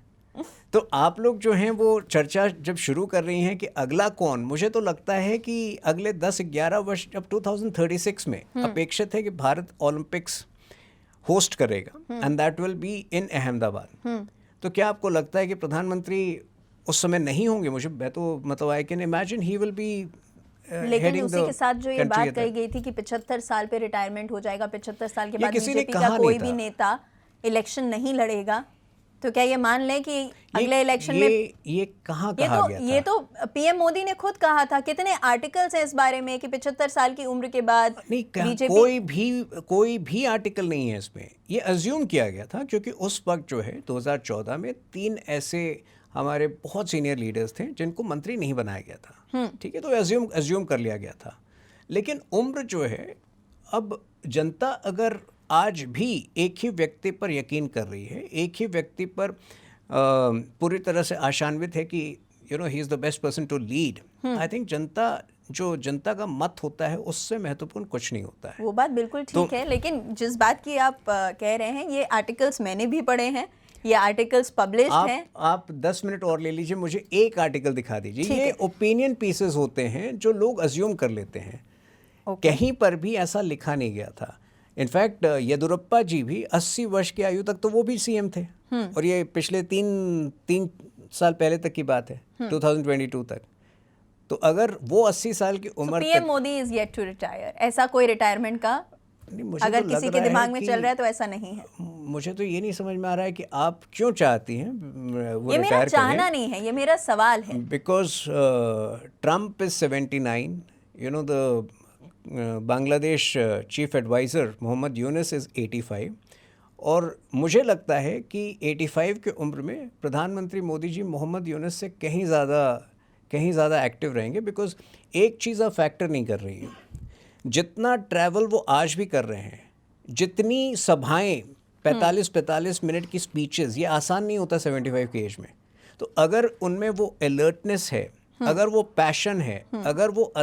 तो आप लोग जो हैं वो चर्चा जब शुरू कर रही हैं कि अगला कौन, मुझे तो लगता है कि अगले 10-11 वर्ष, जब 2036 में अपेक्षित है कि भारत ओलंपिक्स होस्ट करेगा, and that will be in Ahmedabad, तो क्या आपको लगता है कि प्रधानमंत्री उस समय नहीं होंगे? मैं तो मतलब I can imagine he will be. लेकिन उसी के साथ जो ये बात कही गई थी कि 75 साल पे रिटायरमेंट हो जाएगा, 75 साल के बाद बीजेपी का कोई भी नेता इलेक्शन नहीं लड़ेगा, तो क्या ये मान लें कि अगले इलेक्शन में ये कहाँ कहा गया था? ये तो पीएम मोदी ने खुद कहा था। कितने आर्टिकल्स हैं इस बारे में कि 75 साल की उम्र के बाद बीजेपी, कोई भी आर्टिकल नहीं है इसमें। ये अज्यूम किया गया था, क्योंकि उस वक्त जो है 2014 में 3 ऐसे हमारे बहुत सीनियर लीडर्स थे जिनको मंत्री नहीं बनाया गया था, ठीक है, तो अज्यूम कर लिया गया था। लेकिन उम्र जो है, अब जनता अगर आज भी एक ही व्यक्ति पर यकीन कर रही है, एक ही व्यक्ति पर पूरी तरह से आशान्वित है कि he is the best person to lead, I think जनता का मत होता है, उससे महत्वपूर्ण कुछ नहीं होता है। वो बात बिल्कुल ठीक है, लेकिन जिस बात की आप कह रहे हैं, ये आर्टिकल्स मैंने भी पढ़े हैं ये आर्टिकल्स पब्लिश्ड हैं। आप 10 मिनट और ले लीजिए, मुझे एक आर्टिकल दिखा दीजिए। ठीक ये है। ओपिनियन पीसेस होते हैं जो लोग अज्यूम कर लेते हैं। ओके। कहीं पर भी ऐसा लिखा नहीं गया था। इनफैक्ट येदुरप्पा जी भी 80 वर्ष की आयु तक तो वो भी सीएम थे, और ये पिछले तीन साल पहले तक की बात है, 2022 तक। तो अगर वो 80 साल की उम्र पीएम तक, Modi is yet to retire, ऐसा कोई रिटायरमेंट का नहीं, मुझे अगर तो लग किसी के रहा है दिमाग में कि- चल रहा है तो ऐसा नहीं है। मुझे तो ये नहीं समझ में आ रहा है कि आप क्यों चाहती हैं वो ये मेरा रिटायर चाहना करें। नहीं है, ये मेरा सवाल है। Because Trump is 79, you know, the Bangladesh chief advisor Mohammad Yunus is 85, और मुझे लगता है कि 85 की उम्र में प्रधानमंत्री मोदी जी मोहम्मद यूनुस से कहीं ज़्यादा एक्टिव रहेंगे। बिकॉज एक चीज़ आप फैक्टर नहीं कर रही है, जितना ट्रैवल वो आज भी कर रहे हैं, जितनी सभाएं 45 मिनट की स्पीचेस, ये आसान नहीं होता 75 की एज में। तो अगर उनमें वो अलर्टनेस है, अगर वो पैशन है, अगर वो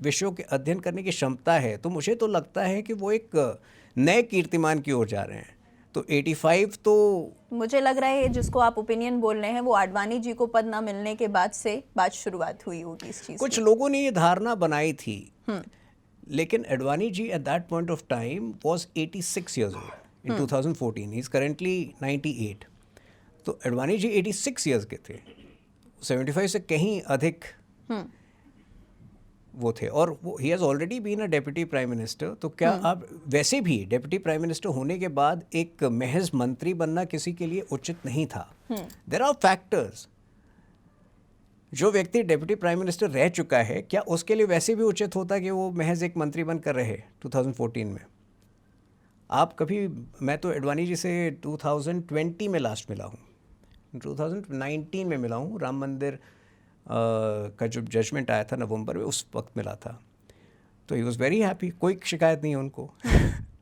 विषयों के अध्ययन करने की क्षमता है, तो मुझे तो लगता है कि वो एक नए कीर्तिमान की ओर जा रहे हैं। तो 85 तो मुझे लग रहा है जिसको आप ओपिनियन बोल रहे हैं वो आडवाणी जी को पद ना मिलने के बाद से बात शुरुआत हुई होगी इस चीज कुछ लोगों ने ये धारणा बनाई थी, लेकिन Advani ji at that point of time was 86 years old in 2014. He is currently 98. तो अडवाणी जी 86 years के थे, 75 से कहीं अधिक वो थे, और वो he has already been a deputy prime minister. तो क्या आप वैसे भी डेप्यूटी प्राइम मिनिस्टर होने के बाद एक महज मंत्री बनना किसी के लिए उचित नहीं था। There are factors. जो व्यक्ति डेप्यूटी प्राइम मिनिस्टर रह चुका है, क्या उसके लिए वैसे भी उचित होता कि वो महज एक मंत्री बनकर रहे 2014 में? आप कभी, मैं तो अडवाणी जी से 2020 में लास्ट मिला हूँ, 2019 में मिला हूँ, राम मंदिर का जो जजमेंट आया था नवंबर में, उस वक्त मिला था। तो ही वॉज वेरी हैप्पी, कोई शिकायत नहीं है उनको।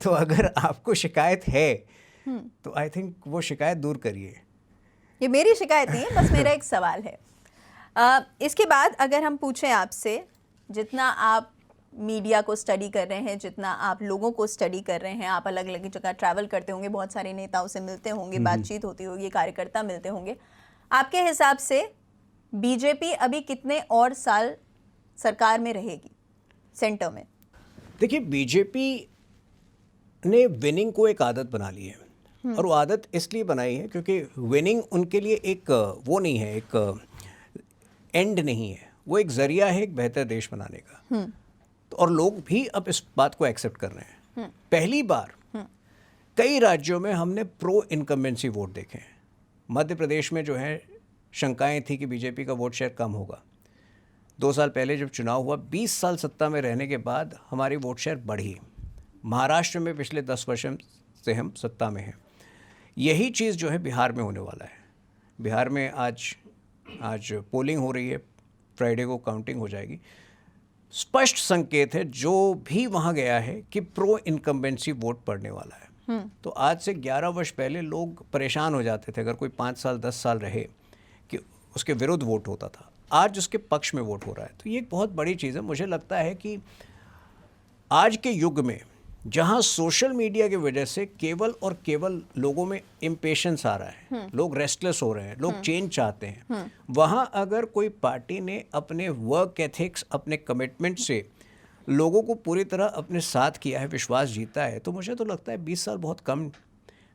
तो अगर आपको शिकायत है तो आई थिंक वो शिकायत दूर करिए। ये मेरी शिकायत नहीं है, बस मेरा एक सवाल है। इसके बाद अगर हम पूछें आपसे, जितना आप मीडिया को स्टडी कर रहे हैं, जितना आप लोगों को स्टडी कर रहे हैं, आप अलग अलग जगह ट्रैवल करते होंगे, बहुत सारे नेताओं से मिलते होंगे, बातचीत होती होगी, कार्यकर्ता मिलते होंगे, आपके हिसाब से बीजेपी अभी कितने और साल सरकार में रहेगी, सेंटर में? देखिए, बीजेपी ने विनिंग को एक आदत बना ली है, और वो आदत इसलिए बनाई है क्योंकि विनिंग उनके लिए एक वो नहीं है, एक एंड नहीं है, वो एक जरिया है एक बेहतर देश बनाने का। तो और लोग भी अब इस बात को एक्सेप्ट कर रहे हैं। पहली बार कई राज्यों में हमने प्रो इनकम्बेंसी वोट देखे हैं। मध्य प्रदेश में जो है शंकाएं थी कि बीजेपी का वोट शेयर कम होगा। 2 साल पहले जब चुनाव हुआ, 20 साल सत्ता में रहने के बाद हमारी वोट शेयर बढ़ी। महाराष्ट्र में पिछले 10 वर्ष से हम सत्ता में हैं। यही चीज़ जो है बिहार में होने वाला है। बिहार में आज पोलिंग हो रही है, फ्राइडे को काउंटिंग हो जाएगी। स्पष्ट संकेत है जो भी वहाँ गया है कि प्रो इनकम्बेंसी वोट पड़ने वाला है। तो आज से 11 वर्ष पहले लोग परेशान हो जाते थे अगर कोई 5 साल 10 साल रहे कि उसके विरुद्ध वोट होता था। आज उसके पक्ष में वोट हो रहा है। तो ये एक बहुत बड़ी चीज़ है। मुझे लगता है कि आज के युग में जहाँ सोशल मीडिया की वजह से केवल और केवल लोगों में इम्पेशंस आ रहा है, लोग रेस्टलेस हो रहे हैं, लोग चेंज चाहते हैं, वहाँ अगर कोई पार्टी ने अपने वर्क एथिक्स, अपने कमिटमेंट से लोगों को पूरी तरह अपने साथ किया है, विश्वास जीता है, तो मुझे तो लगता है 20 साल बहुत कम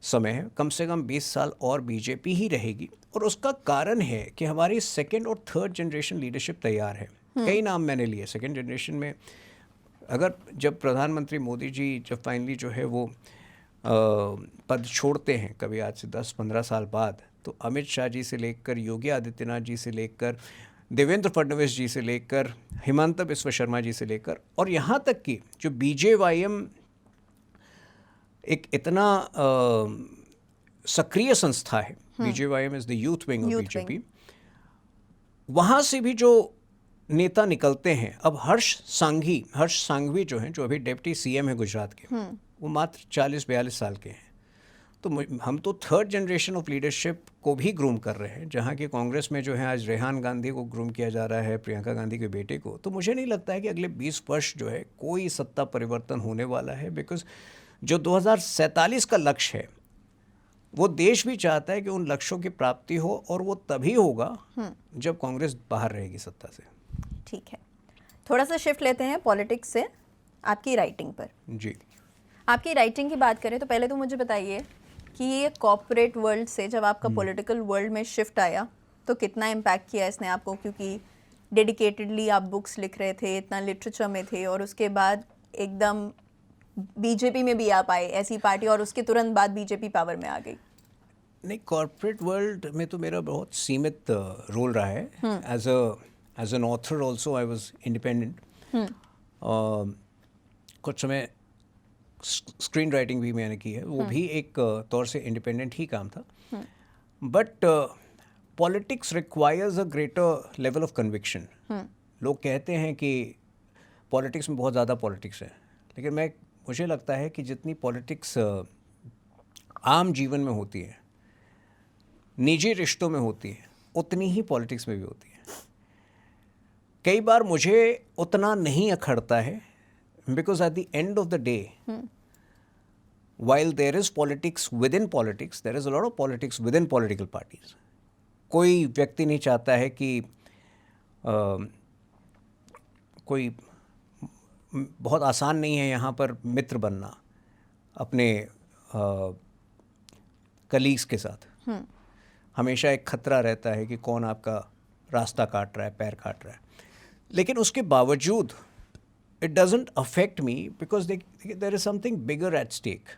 समय है। कम से कम 20 साल और बीजेपी ही रहेगी। और उसका कारण है कि हमारी सेकेंड और थर्ड जनरेशन लीडरशिप तैयार है। कई नाम मैंने लिए सेकेंड जनरेशन में। अगर जब प्रधानमंत्री मोदी जी जब फाइनली जो है वो पद छोड़ते हैं कभी आज से 10-15 साल बाद, तो अमित शाह जी से लेकर योगी आदित्यनाथ जी से लेकर देवेंद्र फडणवीस जी से लेकर हिमंत बिस्वा शर्मा जी से लेकर और यहाँ तक कि जो बीजेवाईएम एक इतना सक्रिय संस्था है, BJYM is the youth wing of BJP, वहाँ से भी जो नेता निकलते हैं। अब हर्ष सांघवी जो हैं, जो अभी डिप्टी सीएम है गुजरात के, वो मात्र 40-42 साल के हैं। तो हम तो थर्ड जनरेशन ऑफ लीडरशिप को भी ग्रूम कर रहे हैं। जहाँ की कांग्रेस में जो है आज रेहान गांधी को ग्रूम किया जा रहा है, प्रियंका गांधी के बेटे को। तो मुझे नहीं लगता है कि अगले 20 वर्ष जो है कोई सत्ता परिवर्तन होने वाला है। बिकॉज जो 2047 का लक्ष्य है वो देश भी चाहता है कि उन लक्ष्यों की प्राप्ति हो, और वो तभी होगा जब कांग्रेस बाहर रहेगी सत्ता से। ठीक है, थोड़ा सा शिफ्ट लेते हैं पॉलिटिक्स से आपकी राइटिंग पर। जी। आपकी राइटिंग की बात करें तो पहले तो मुझे बताइए कि ये कॉर्पोरेट वर्ल्ड से जब आपका पॉलिटिकल वर्ल्ड में शिफ्ट आया तो कितना इम्पैक्ट किया इसने आपको, क्योंकि डेडिकेटेडली आप बुक्स लिख रहे थे, इतना लिटरेचर में थे, और उसके बाद एकदम बीजेपी में भी आप आए, ऐसी पार्टी, और उसके तुरंत बाद बीजेपी पावर में आ गई। नहीं, कॉर्पोरेट वर्ल्ड में तो मेरा बहुत सीमित रोल रहा है। As an author also I was independent. कुछ समय स्क्रीन राइटिंग भी मैंने की है, वो भी एक तौर से इंडिपेंडेंट ही काम था। But politics requires a greater level of conviction. लोग कहते हैं कि पॉलिटिक्स में बहुत ज़्यादा पॉलिटिक्स है, लेकिन मुझे लगता है कि जितनी पॉलिटिक्स आम जीवन में होती है, निजी रिश्तों में होती है, उतनी ही पॉलिटिक्स में भी होती है। कई बार मुझे उतना नहीं अखड़ता है, because at the end of the day, while there is politics within politics, there is a lot of politics within political parties. कोई व्यक्ति नहीं चाहता है कि कोई बहुत आसान नहीं है यहाँ पर मित्र बनना अपने कलीग्स के साथ। हमेशा एक खतरा रहता है कि कौन आपका रास्ता काट रहा है, पैर काट रहा है। लेकिन उसके बावजूद it doesn't affect me because there is something bigger at stake.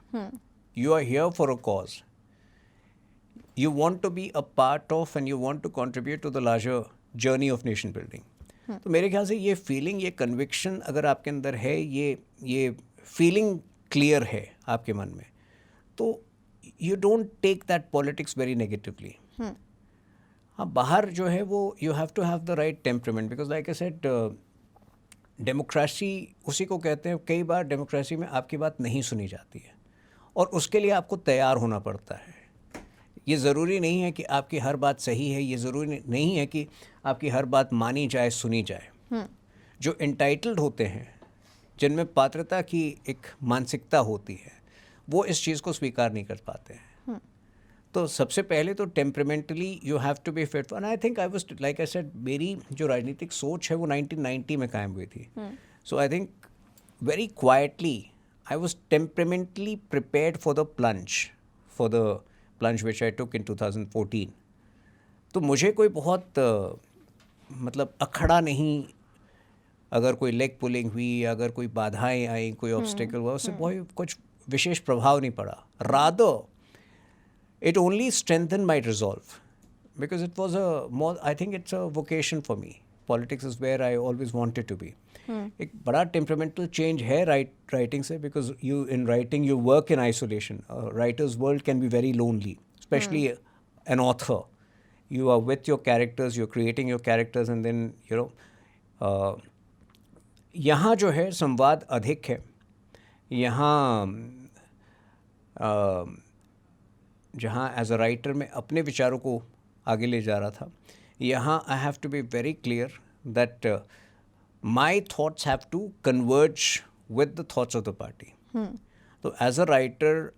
You are here for a cause. You want to be a part of and you want to contribute to the larger journey of nation building. तो मेरे ख्याल से ये feeling, ये conviction अगर आपके अंदर है, ये फीलिंग क्लियर है आपके मन में, तो you don't take that politics very negatively. हाँ, बाहर जो है वो you have to have the right temperament because like I said, democracy उसी को कहते हैं। कई बार डेमोक्रेसी में आपकी बात नहीं सुनी जाती है और उसके लिए आपको तैयार होना पड़ता है। ये ज़रूरी नहीं है कि आपकी हर बात सही है, ये ज़रूरी नहीं है कि आपकी हर बात मानी जाए, सुनी जाए। जो एंटाइटल्ड होते हैं, जिनमें पात्रता की एक मानसिकता होती है, वो इस चीज़ को स्वीकार नहीं कर पाते हैं। तो सबसे पहले तो temperamentally you have to be fit, and I think I was like I said, मेरी जो राजनीतिक सोच है वो 1990 में कायम हुई थी। So I think very quietly I was temperamentally prepared for the plunge which I took in 2014। तो मुझे कोई बहुत मतलब अखड़ा नहीं, अगर कोई लेग पुलिंग हुई, अगर कोई बाधाएं आई, कोई ऑब्स्टेकल हुआ, उससे बहुत कुछ विशेष प्रभाव नहीं पड़ा। Rather it only strengthened my resolve because it was I think it's a vocation for me. Politics is where I always wanted to be. एक बड़ा temperamental change है writing से, because you in writing you work in isolation. A writer's world can be very lonely, especially an author. You are with your characters, you're creating your characters, and then you know यहाँ जो है संवाद अधिक है। यहाँ जहाँ as a writer मैं अपने विचारों को आगे ले जा रहा था, यहाँ I have to be very clear that my thoughts have to converge with the thoughts of the party. तो as a writer,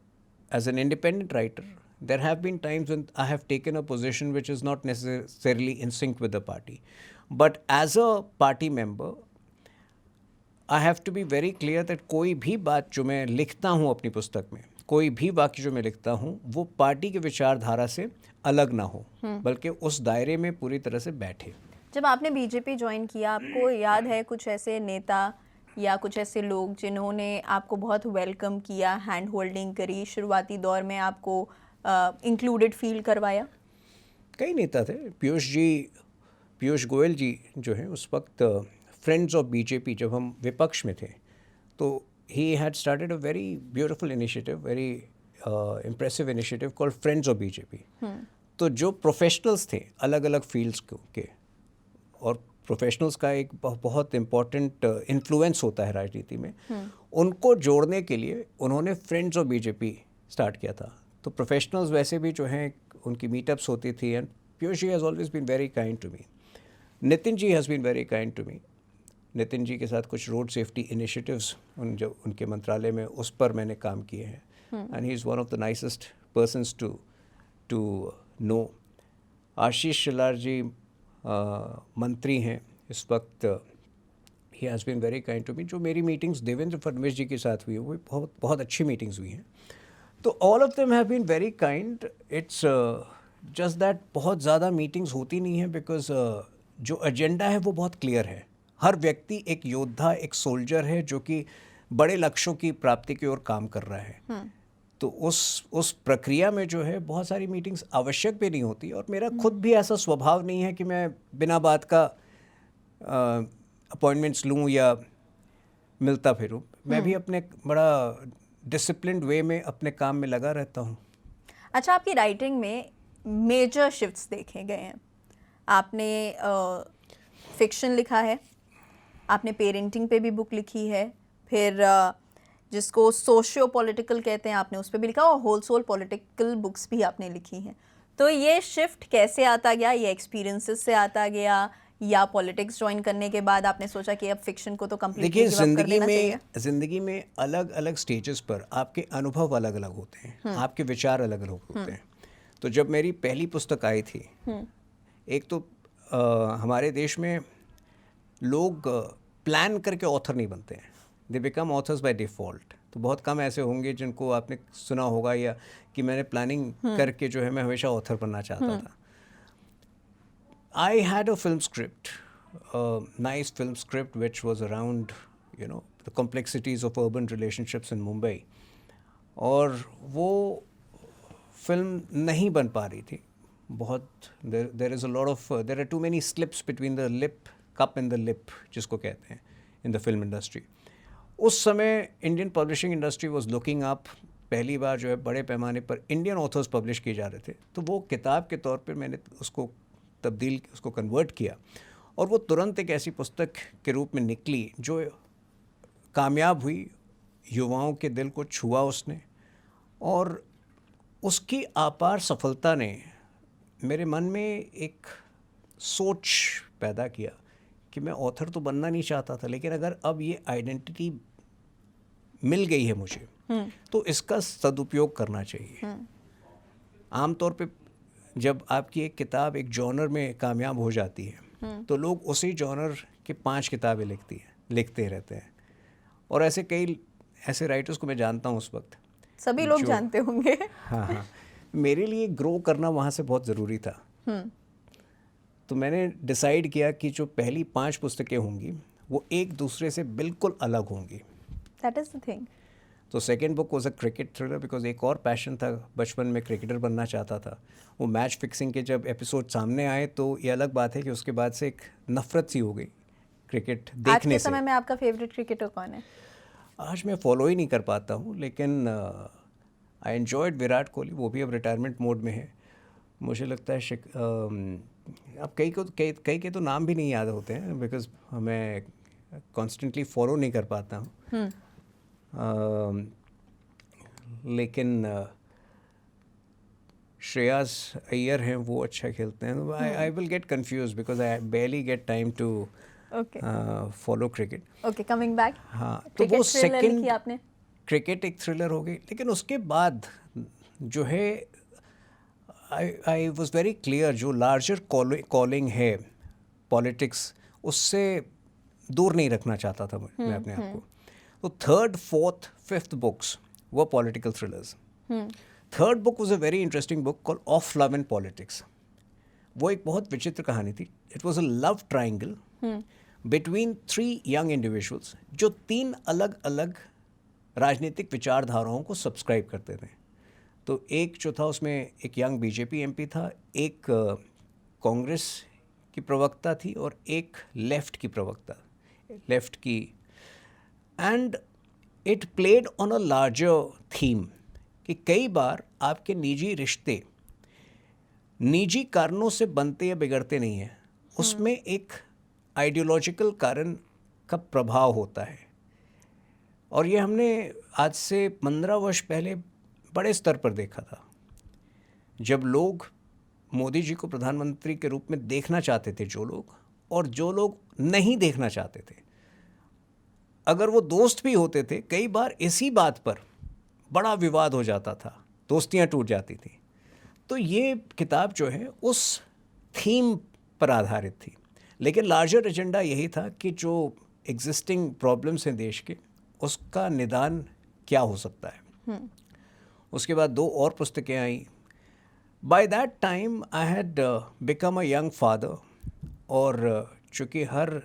as an independent writer, there have been times when I have taken a position which is not necessarily in sync with the party. But as a party member, I have to be very clear that कोई भी बात जो मैं लिखता हूँ अपनी पुस्तक में, कोई भी वाक्य जो मैं लिखता हूँ, वो पार्टी की विचारधारा से अलग ना हो, बल्कि उस दायरे में पूरी तरह से बैठे. जब आपने बीजेपी ज्वाइन किया, आपको याद है कुछ ऐसे नेता या कुछ ऐसे लोग जिन्होंने आपको बहुत वेलकम किया, हैंड होल्डिंग करी, शुरुआती दौर में आपको इंक्लूडेड फील करवाया? कई नेता थे. पीयूष गोयल जी जो हैं, उस वक्त फ्रेंड्स ऑफ बीजेपी, जब हम विपक्ष में थे, तो he had started a very beautiful initiative, very impressive initiative called friends of BJP. तो जो प्रोफेशनल्स थे अलग अलग फील्ड्स के, और प्रोफेशनल्स का एक बहुत इम्पॉर्टेंट इन्फ्लुएंस होता है राजनीति में, उनको जोड़ने के लिए उन्होंने फ्रेंड्स ऑफ बीजेपी स्टार्ट किया था. तो प्रोफेशनल्स वैसे भी जो हैं, उनकी मीटअप्स होती थी, and Piyush ji has always been very kind to me. Nitin ji has been very kind to me. Nitin ji के साथ कुछ रोड सेफ्टी इनिशिएटिव्स जो उनके मंत्रालय में, उस पर मैंने काम किए हैं, and he is one of the nicest persons to know. Ashish Shelar ji मंत्री हैं इस वक्त. He has been very kind to me. जो मेरी मीटिंग्स देवेंद्र फडणवीस जी के साथ हुई है वो बहुत बहुत अच्छी मीटिंग्स हुई हैं. तो all of them have been very kind. It's just that बहुत ज़्यादा मीटिंग्स होती नहीं हैं बिकॉज जो एजेंडा है वो बहुत क्लियर है. हर व्यक्ति एक योद्धा, एक सोल्जर है जो कि बड़े लक्ष्यों की प्राप्ति की ओर काम कर रहा है. तो उस प्रक्रिया में जो है बहुत सारी मीटिंग्स आवश्यक भी नहीं होती. और मेरा खुद भी ऐसा स्वभाव नहीं है कि मैं बिना बात का अपॉइंटमेंट्स लूँ या मिलता फिरूँ. मैं भी अपने बड़ा डिसिप्लिन्ड वे में अपने काम में लगा रहता हूँ. अच्छा, आपकी राइटिंग में मेजर शिफ्ट्स देखे गए हैं. आपने फिक्शन लिखा है, आपने पेरेंटिंग पे भी बुक लिखी है, फिर जिसको सोशियो पॉलिटिकल कहते हैं आपने उस पर भी लिखा, और होल सोल पॉलिटिकल बुक्स भी आपने लिखी हैं. तो ये शिफ्ट कैसे आता गया? ये एक्सपीरियंसेस से आता गया या पॉलिटिक्स ज्वाइन करने के बाद आपने सोचा कि अब फिक्शन को तो कंप्लीटली देखिए, गिव अप कर देना चाहिए? ज़िंदगी में अलग अलग स्टेजेस पर आपके अनुभव अलग अलग होते हैं, आपके विचार अलग अलग होते हैं. तो जब मेरी पहली पुस्तक आई थी, एक तो हमारे देश में लोग प्लान करके ऑथर नहीं बनते हैं. They become authors by default. तो बहुत कम ऐसे होंगे जिनको आपने सुना होगा या कि मैंने प्लानिंग करके जो है मैं हमेशा ऑथर बनना चाहता था. I had a film script, a nice film script which was around, the complexities of urban relationships in Mumbai. और वो फिल्म नहीं बन पा रही थी. बहुत there are too many slips between the cup and the lip, जिसको कहते हैं in the film industry. उस समय Indian publishing industry was looking up. पहली बार जो है बड़े पैमाने पर इंडियन ऑथर्स पब्लिश किए जा रहे थे. तो वो किताब के तौर पर मैंने उसको कन्वर्ट किया और वो तुरंत एक ऐसी पुस्तक के रूप में निकली जो कामयाब हुई. युवाओं के दिल को छुआ उसने, और उसकी अपार सफलता ने मेरे मन में एक सोच पैदा किया कि मैं ऑथर तो बनना नहीं चाहता था, लेकिन अगर अब ये आइडेंटिटी मिल गई है मुझे तो इसका सदुपयोग करना चाहिए. आमतौर पे जब आपकी एक किताब एक जॉनर में कामयाब हो जाती है तो लोग उसी जॉनर के 5 किताबें लिखते रहते हैं. और ऐसे राइटर्स को मैं जानता हूँ उस वक्त. सभी लोग जानते होंगे. हाँ. मेरे लिए ग्रो करना वहाँ से बहुत ज़रूरी था. तो मैंने डिसाइड किया कि जो पहली 5 पुस्तकें होंगी वो एक दूसरे से बिल्कुल अलग होंगी. That is the thing. तो second book was a cricket thriller because एक और पैशन था. बचपन में क्रिकेटर बनना चाहता था. वो मैच फिक्सिंग के जब एपिसोड सामने आए तो ये अलग बात है कि उसके बाद से एक नफरत सी हो गई क्रिकेट देखने से. आज के समय में आपका फेवरेट क्रिकेटर कौन है? आज मैं फॉलो ही नहीं कर पाता हूँ, लेकिन आई एन्जॉयड विराट कोहली. वो भी अब रिटायरमेंट मोड में है. मुझे लगता है अब कई के तो नाम भी नहीं याद होते हैं बिकॉज मैं कॉन्स्टेंटली फॉलो नहीं कर पाता हूँ. लेकिन श्रेयस अय्यर हैं, वो अच्छा खेलते हैं. I will get confuse because I barely get time to follow cricket. Okay, coming back. हाँ, तो वो सेकंड आपने क्रिकेट एक थ्रिलर हो गई. लेकिन उसके बाद जो है आई वॉज वेरी क्लियर, जो लार्जर कॉलिंग है पॉलिटिक्स, उससे दूर नहीं रखना चाहता था मैं अपने आप को. तो 3rd, 4th, 5th बुक्स वो political thrillers. 3rd book was a very interesting book called off love and politics. वो एक बहुत विचित्र कहानी थी. It was a love triangle between 3 young individuals जो 3 अलग अलग राजनीतिक विचारधाराओं को सब्सक्राइब करते थे. तो एक जो था उसमें एक यंग बीजेपी एमपी था, एक कांग्रेस की प्रवक्ता थी और एक लेफ्ट की. And it played on a larger theme कि कई बार आपके निजी रिश्ते निजी कारणों से बनते या बिगड़ते नहीं हैं, उसमें एक आइडियोलॉजिकल कारण का प्रभाव होता है. और ये हमने आज से 15 वर्ष पहले बड़े स्तर पर देखा था, जब लोग मोदी जी को प्रधानमंत्री के रूप में देखना चाहते थे और जो लोग नहीं देखना चाहते थे. अगर वो दोस्त भी होते थे, कई बार इसी बात पर बड़ा विवाद हो जाता था दोस्तियाँ टूट जाती थी। तो ये किताब जो है उस थीम पर आधारित थी, लेकिन लार्जर एजेंडा यही था कि जो एग्जिस्टिंग प्रॉब्लम्स हैं देश के, उसका निदान क्या हो सकता है। उसके बाद 2 और पुस्तकें आई। By that time I had become a young father, और चूँकि हर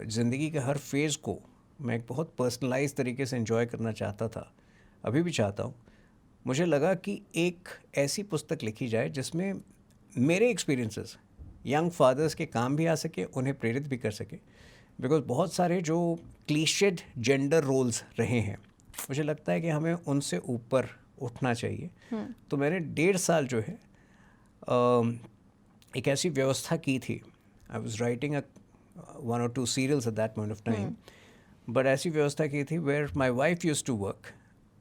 ज़िंदगी के हर फेज़ को मैं एक बहुत पर्सनलाइज तरीके से एंजॉय करना चाहता था, अभी भी चाहता हूँ। मुझे लगा कि एक ऐसी पुस्तक लिखी जाए जिसमें मेरे एक्सपीरियंसेस यंग फादर्स के काम भी आ सके, उन्हें प्रेरित भी कर सके, बिकॉज बहुत सारे जो क्लीशेड जेंडर रोल्स रहे हैं, मुझे लगता है कि हमें उनसे ऊपर उठना चाहिए। तो मैंने 1.5 साल जो है एक ऐसी व्यवस्था की थी। I was writing 1 or 2 serials at that point of time, but ऐसी व्यवस्था की थी where my wife used to work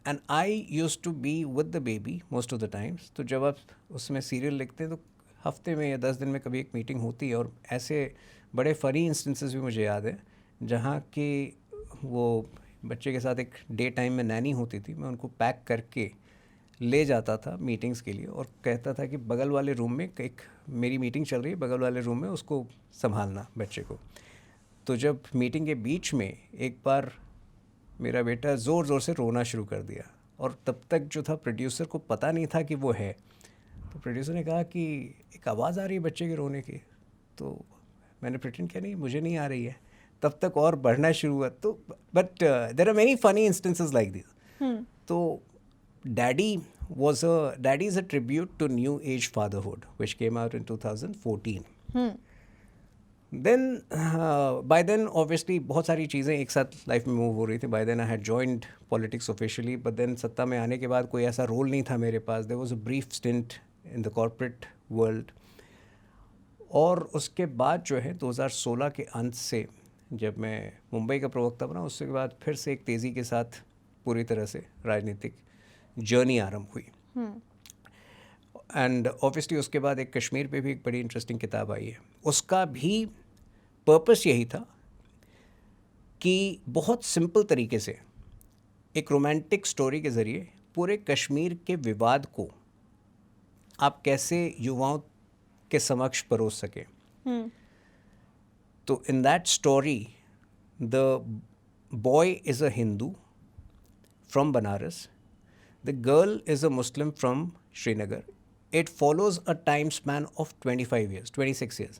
and I used to be with the baby most of the times. तो जब आप उसमें सीरियल लिखते हैं तो हफ्ते में या 10 दिन में कभी एक मीटिंग होती है, और ऐसे बड़े फ़नी इंस्टेंसेस भी मुझे याद है जहाँ कि वो बच्चे के साथ एक डे टाइम में नैनी होती थी, मैं उनको पैक करके ले जाता था मीटिंग्स के लिए और कहता था कि बगल वाले रूम में एक मेरी मीटिंग चल रही है, बगल वाले रूम में उसको संभालना बच्चे को। तो जब मीटिंग के बीच में एक बार मेरा बेटा ज़ोर ज़ोर से रोना शुरू कर दिया, और तब तक जो था प्रोड्यूसर को पता नहीं था कि वो है। तो प्रोड्यूसर ने कहा कि एक आवाज़ आ रही है बच्चे के रोने की। तो मैंने प्रिटेंड किया नहीं, मुझे नहीं आ रही है। तब तक और बढ़ना शुरू हुआ। तो but there are many funny instances like this. तो daddy is a tribute to New Age Fatherhood, which came out in 2014. Then by then obviously बहुत सारी चीज़ें एक साथ लाइफ में मूव हो रही थी. By then I had joined politics officially, but then सत्ता में आने के बाद कोई ऐसा रोल नहीं था मेरे पास. There was a brief stint in the corporate world. और उसके बाद जो है 2016 के अंत से जब मैं मुंबई का प्रवक्ता बना, उसके बाद फिर से एक तेज़ी के साथ पूरी तरह से राजनीतिक जर्नी आरंभ हुई. एंड ऑब्वियसली उसके बाद एक कश्मीर पे भी एक बड़ी इंटरेस्टिंग किताब आई है. उसका भी पर्पस यही था कि बहुत सिंपल तरीके से एक रोमांटिक स्टोरी के ज़रिए पूरे कश्मीर के विवाद को आप कैसे युवाओं के समक्ष परोस सकें. तो in that story the boy is a Hindu from Banaras, the girl is a Muslim from Srinagar. It follows a time span of 25 years, 26 years,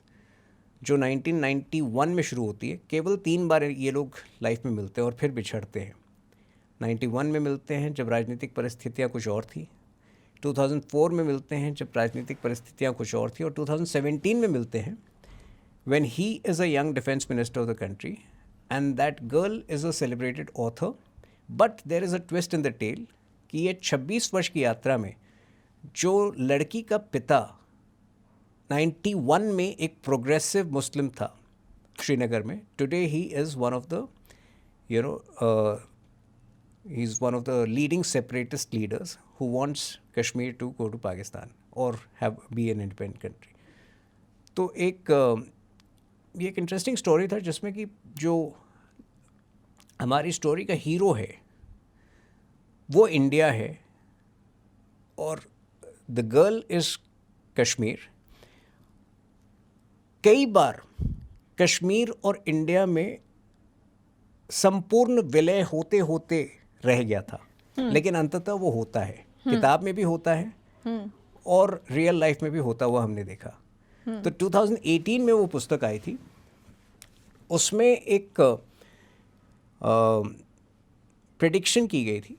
जो 1991 में शुरू होती है. केवल 3 बार ये लोग लाइफ में मिलते हैं और फिर बिछड़ते हैं. 91 में मिलते हैं जब राजनीतिक परिस्थितियाँ कुछ और थी, 2004 में मिलते हैं जब राजनीतिक परिस्थितियाँ कुछ और थी, और 2017 में मिलते हैं when he is a young defense minister of the country and that girl is a celebrated author. But there is a twist in the tale कि ये 26 वर्ष की यात्रा में जो लड़की का पिता 91 में एक प्रोग्रेसिव मुस्लिम था श्रीनगर में, today he is one of the he is one of the leading separatist leaders who wants Kashmir to go to Pakistan और have be an independent country. तो ये एक इंटरेस्टिंग स्टोरी था जिसमें कि जो हमारी स्टोरी का हीरो है वो इंडिया है और द गर्ल इज़ कश्मीर. कई बार कश्मीर और इंडिया में संपूर्ण विलय होते होते रह गया था, लेकिन अंततः वो होता है. किताब में भी होता है और रियल लाइफ में भी होता हुआ हमने देखा. तो 2018 में वो पुस्तक आई थी. उसमें एक प्रेडिक्शन की गई थी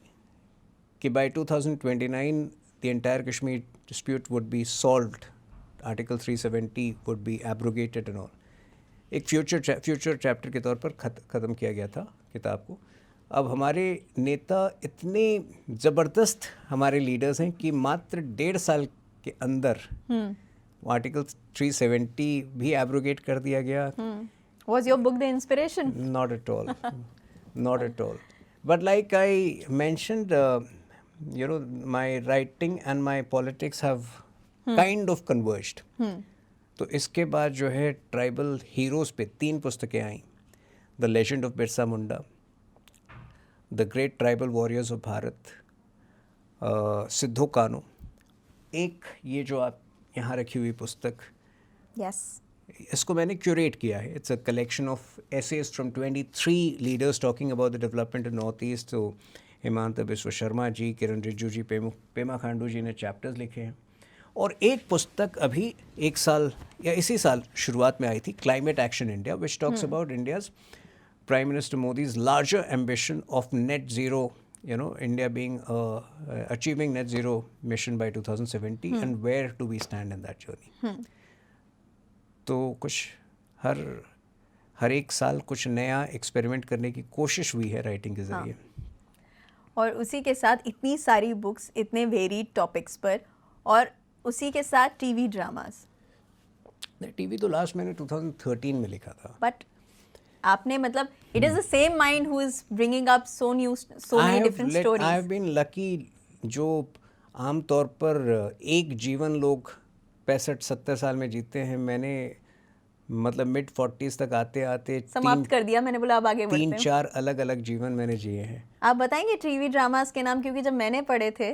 कि bye 2029 the entire Kashmir dispute would be solved, Article 370 would be abrogated and all. एक फ्यूचर चैप्टर के तौर पर ख़त्म किया गया था किताब को. अब हमारे नेता इतने ज़बरदस्त हमारे लीडर्स हैं कि मात्र 1.5 साल के अंदर आर्टिकल 370 भी एब्रोगेट कर दिया गया. Was your book the inspiration? Not at all. Not at all. But like I mentioned, my writing and my politics have kind of converged. तो इसके बाद जो है ट्राइबल हीरोज़ पे 3 पुस्तकें आई. The legend of Birsa Munda, the great tribal warriors of Bharat Siddhu Kanu, एक ये जो आप यहाँ रखी हुई पुस्तक, यस, इसको मैंने क्यूरेट किया है. It's a collection of essays from 23 leaders talking about the development in North East. तो हेमंत बिश्व शर्मा जी, किरण रिजिजू जी, पेमा खांडू जी ने चैप्टर्स लिखे हैं. और एक पुस्तक अभी एक साल या इसी साल शुरुआत में आई थी, climate action India, which talks about India's Prime Minister Modi's larger ambition of net zero, India being achieving net zero mission by 2070 and where do we stand in that journey. तो कुछ हर एक साल कुछ नया एक्सपेरिमेंट करने की कोशिश हुई है राइटिंग के जरिए. और उसी के साथ इतनी सारी बुक्स, इतने वेरीड टॉपिक्स पर, और उसी के साथ टीवी ड्रामास. टीवी तो लास्ट मैंने 2013 में लिखा था. बट आपने मतलब it is the same mind who is bringing up so many different stories. I have been lucky. जो आमतौर पर एक जीवन लोग 65-70 साल में जीते हैं, मैंने मतलब मिड 40s तक आते आते समाप्त कर दिया. मैंने बोला अब आगे बढ़ते हैं. 3-4 अलग अलग जीवन मैंने जिए हैं. आप बताएंगे टीवी ड्रामास के नाम, क्योंकि जब मैंने पढ़े थे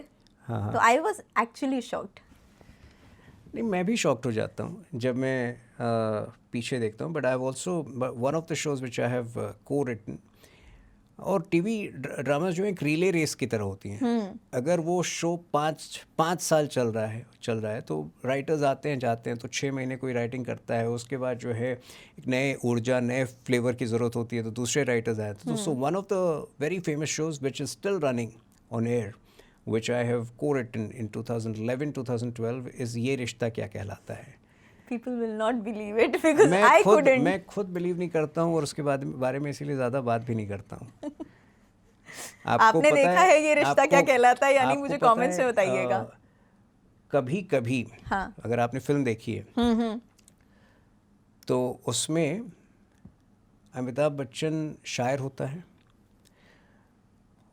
तो आई वाज एक्चुअली शॉक्ड. नहीं, मैं भी शॉक्ड हो जाता हूँ जब मैं पीछे देखता हूँ. But I have also one of the shows which I have को रिटन. और टीवी ड्रामास जो है एक रिले रेस की तरह होती हैं. अगर वो शो 5 साल चल रहा है तो राइटर्स आते हैं जाते हैं. तो 6 महीने कोई राइटिंग करता है, उसके बाद जो है एक नए ऊर्जा, नए फ्लेवर की ज़रूरत होती है, तो दूसरे राइटर्स आए. तो so one of the very famous shows which is still running on air, which I have co-written in 2011-2012 is ये रिश्ता क्या कहलाता है. People will not believe it because I couldn't. मैं खुद बिलीव नहीं करता हूँ और उसके बारे में इसीलिए ज़्यादा बात भी नहीं करता हूँ. आपने देखा है ये रिश्ता क्या कहलाता है, यानी मुझे कमेंट्स में बताइएगा. कभी कभी अगर आपने फिल्म देखी है तो उसमें अमिताभ बच्चन शायर होता है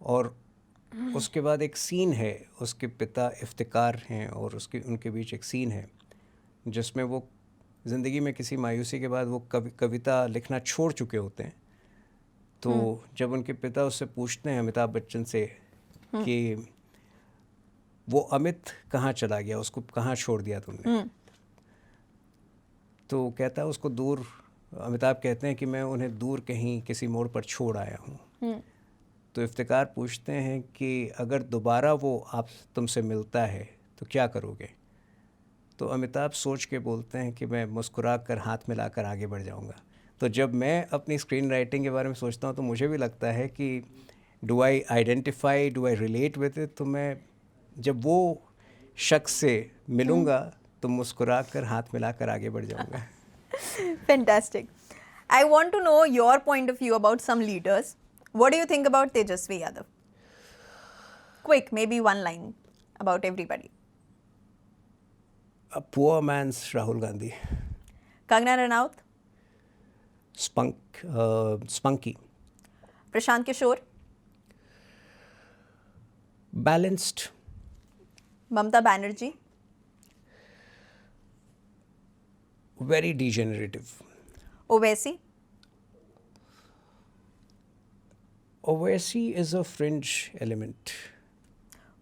और उसके बाद एक सीन है, उसके पिता इफ्तिकार हैं और उनके बीच एक सीन है जिसमें वो ज़िंदगी में किसी मायूसी के बाद वो कविता लिखना छोड़ चुके होते हैं. तो जब उनके पिता उससे पूछते हैं अमिताभ बच्चन से कि वो अमित कहाँ चला गया, उसको कहाँ छोड़ दिया तुमने, तो कहता है उसको दूर. अमिताभ कहते हैं कि मैं उन्हें दूर कहीं किसी मोड़ पर छोड़ आया हूँ. तो इफ्तिकार पूछते हैं कि अगर दोबारा वो तुमसे मिलता है तो क्या करोगे. तो अमिताभ सोच के बोलते हैं कि मैं मुस्कुरा कर हाथ मिलाकर आगे बढ़ जाऊंगा. तो जब मैं अपनी स्क्रीन राइटिंग के बारे में सोचता हूँ तो मुझे भी लगता है कि do I identify, do I relate with it. तो मैं जब वो शख्स से मिलूँगा तो मुस्कुरा कर हाथ मिलाकर आगे बढ़ जाऊँगा. Fantastic. I want to know your point of view about some leaders. What do you think about Tejasvi Yadav? Quick, maybe one line about everybody. A poor man's Rahul Gandhi. Kangana Ranaut? Spunky. Prashant Kishore? Balanced. Mamata Banerjee? Very degenerative. Owaisi? Owaisi is a fringe element.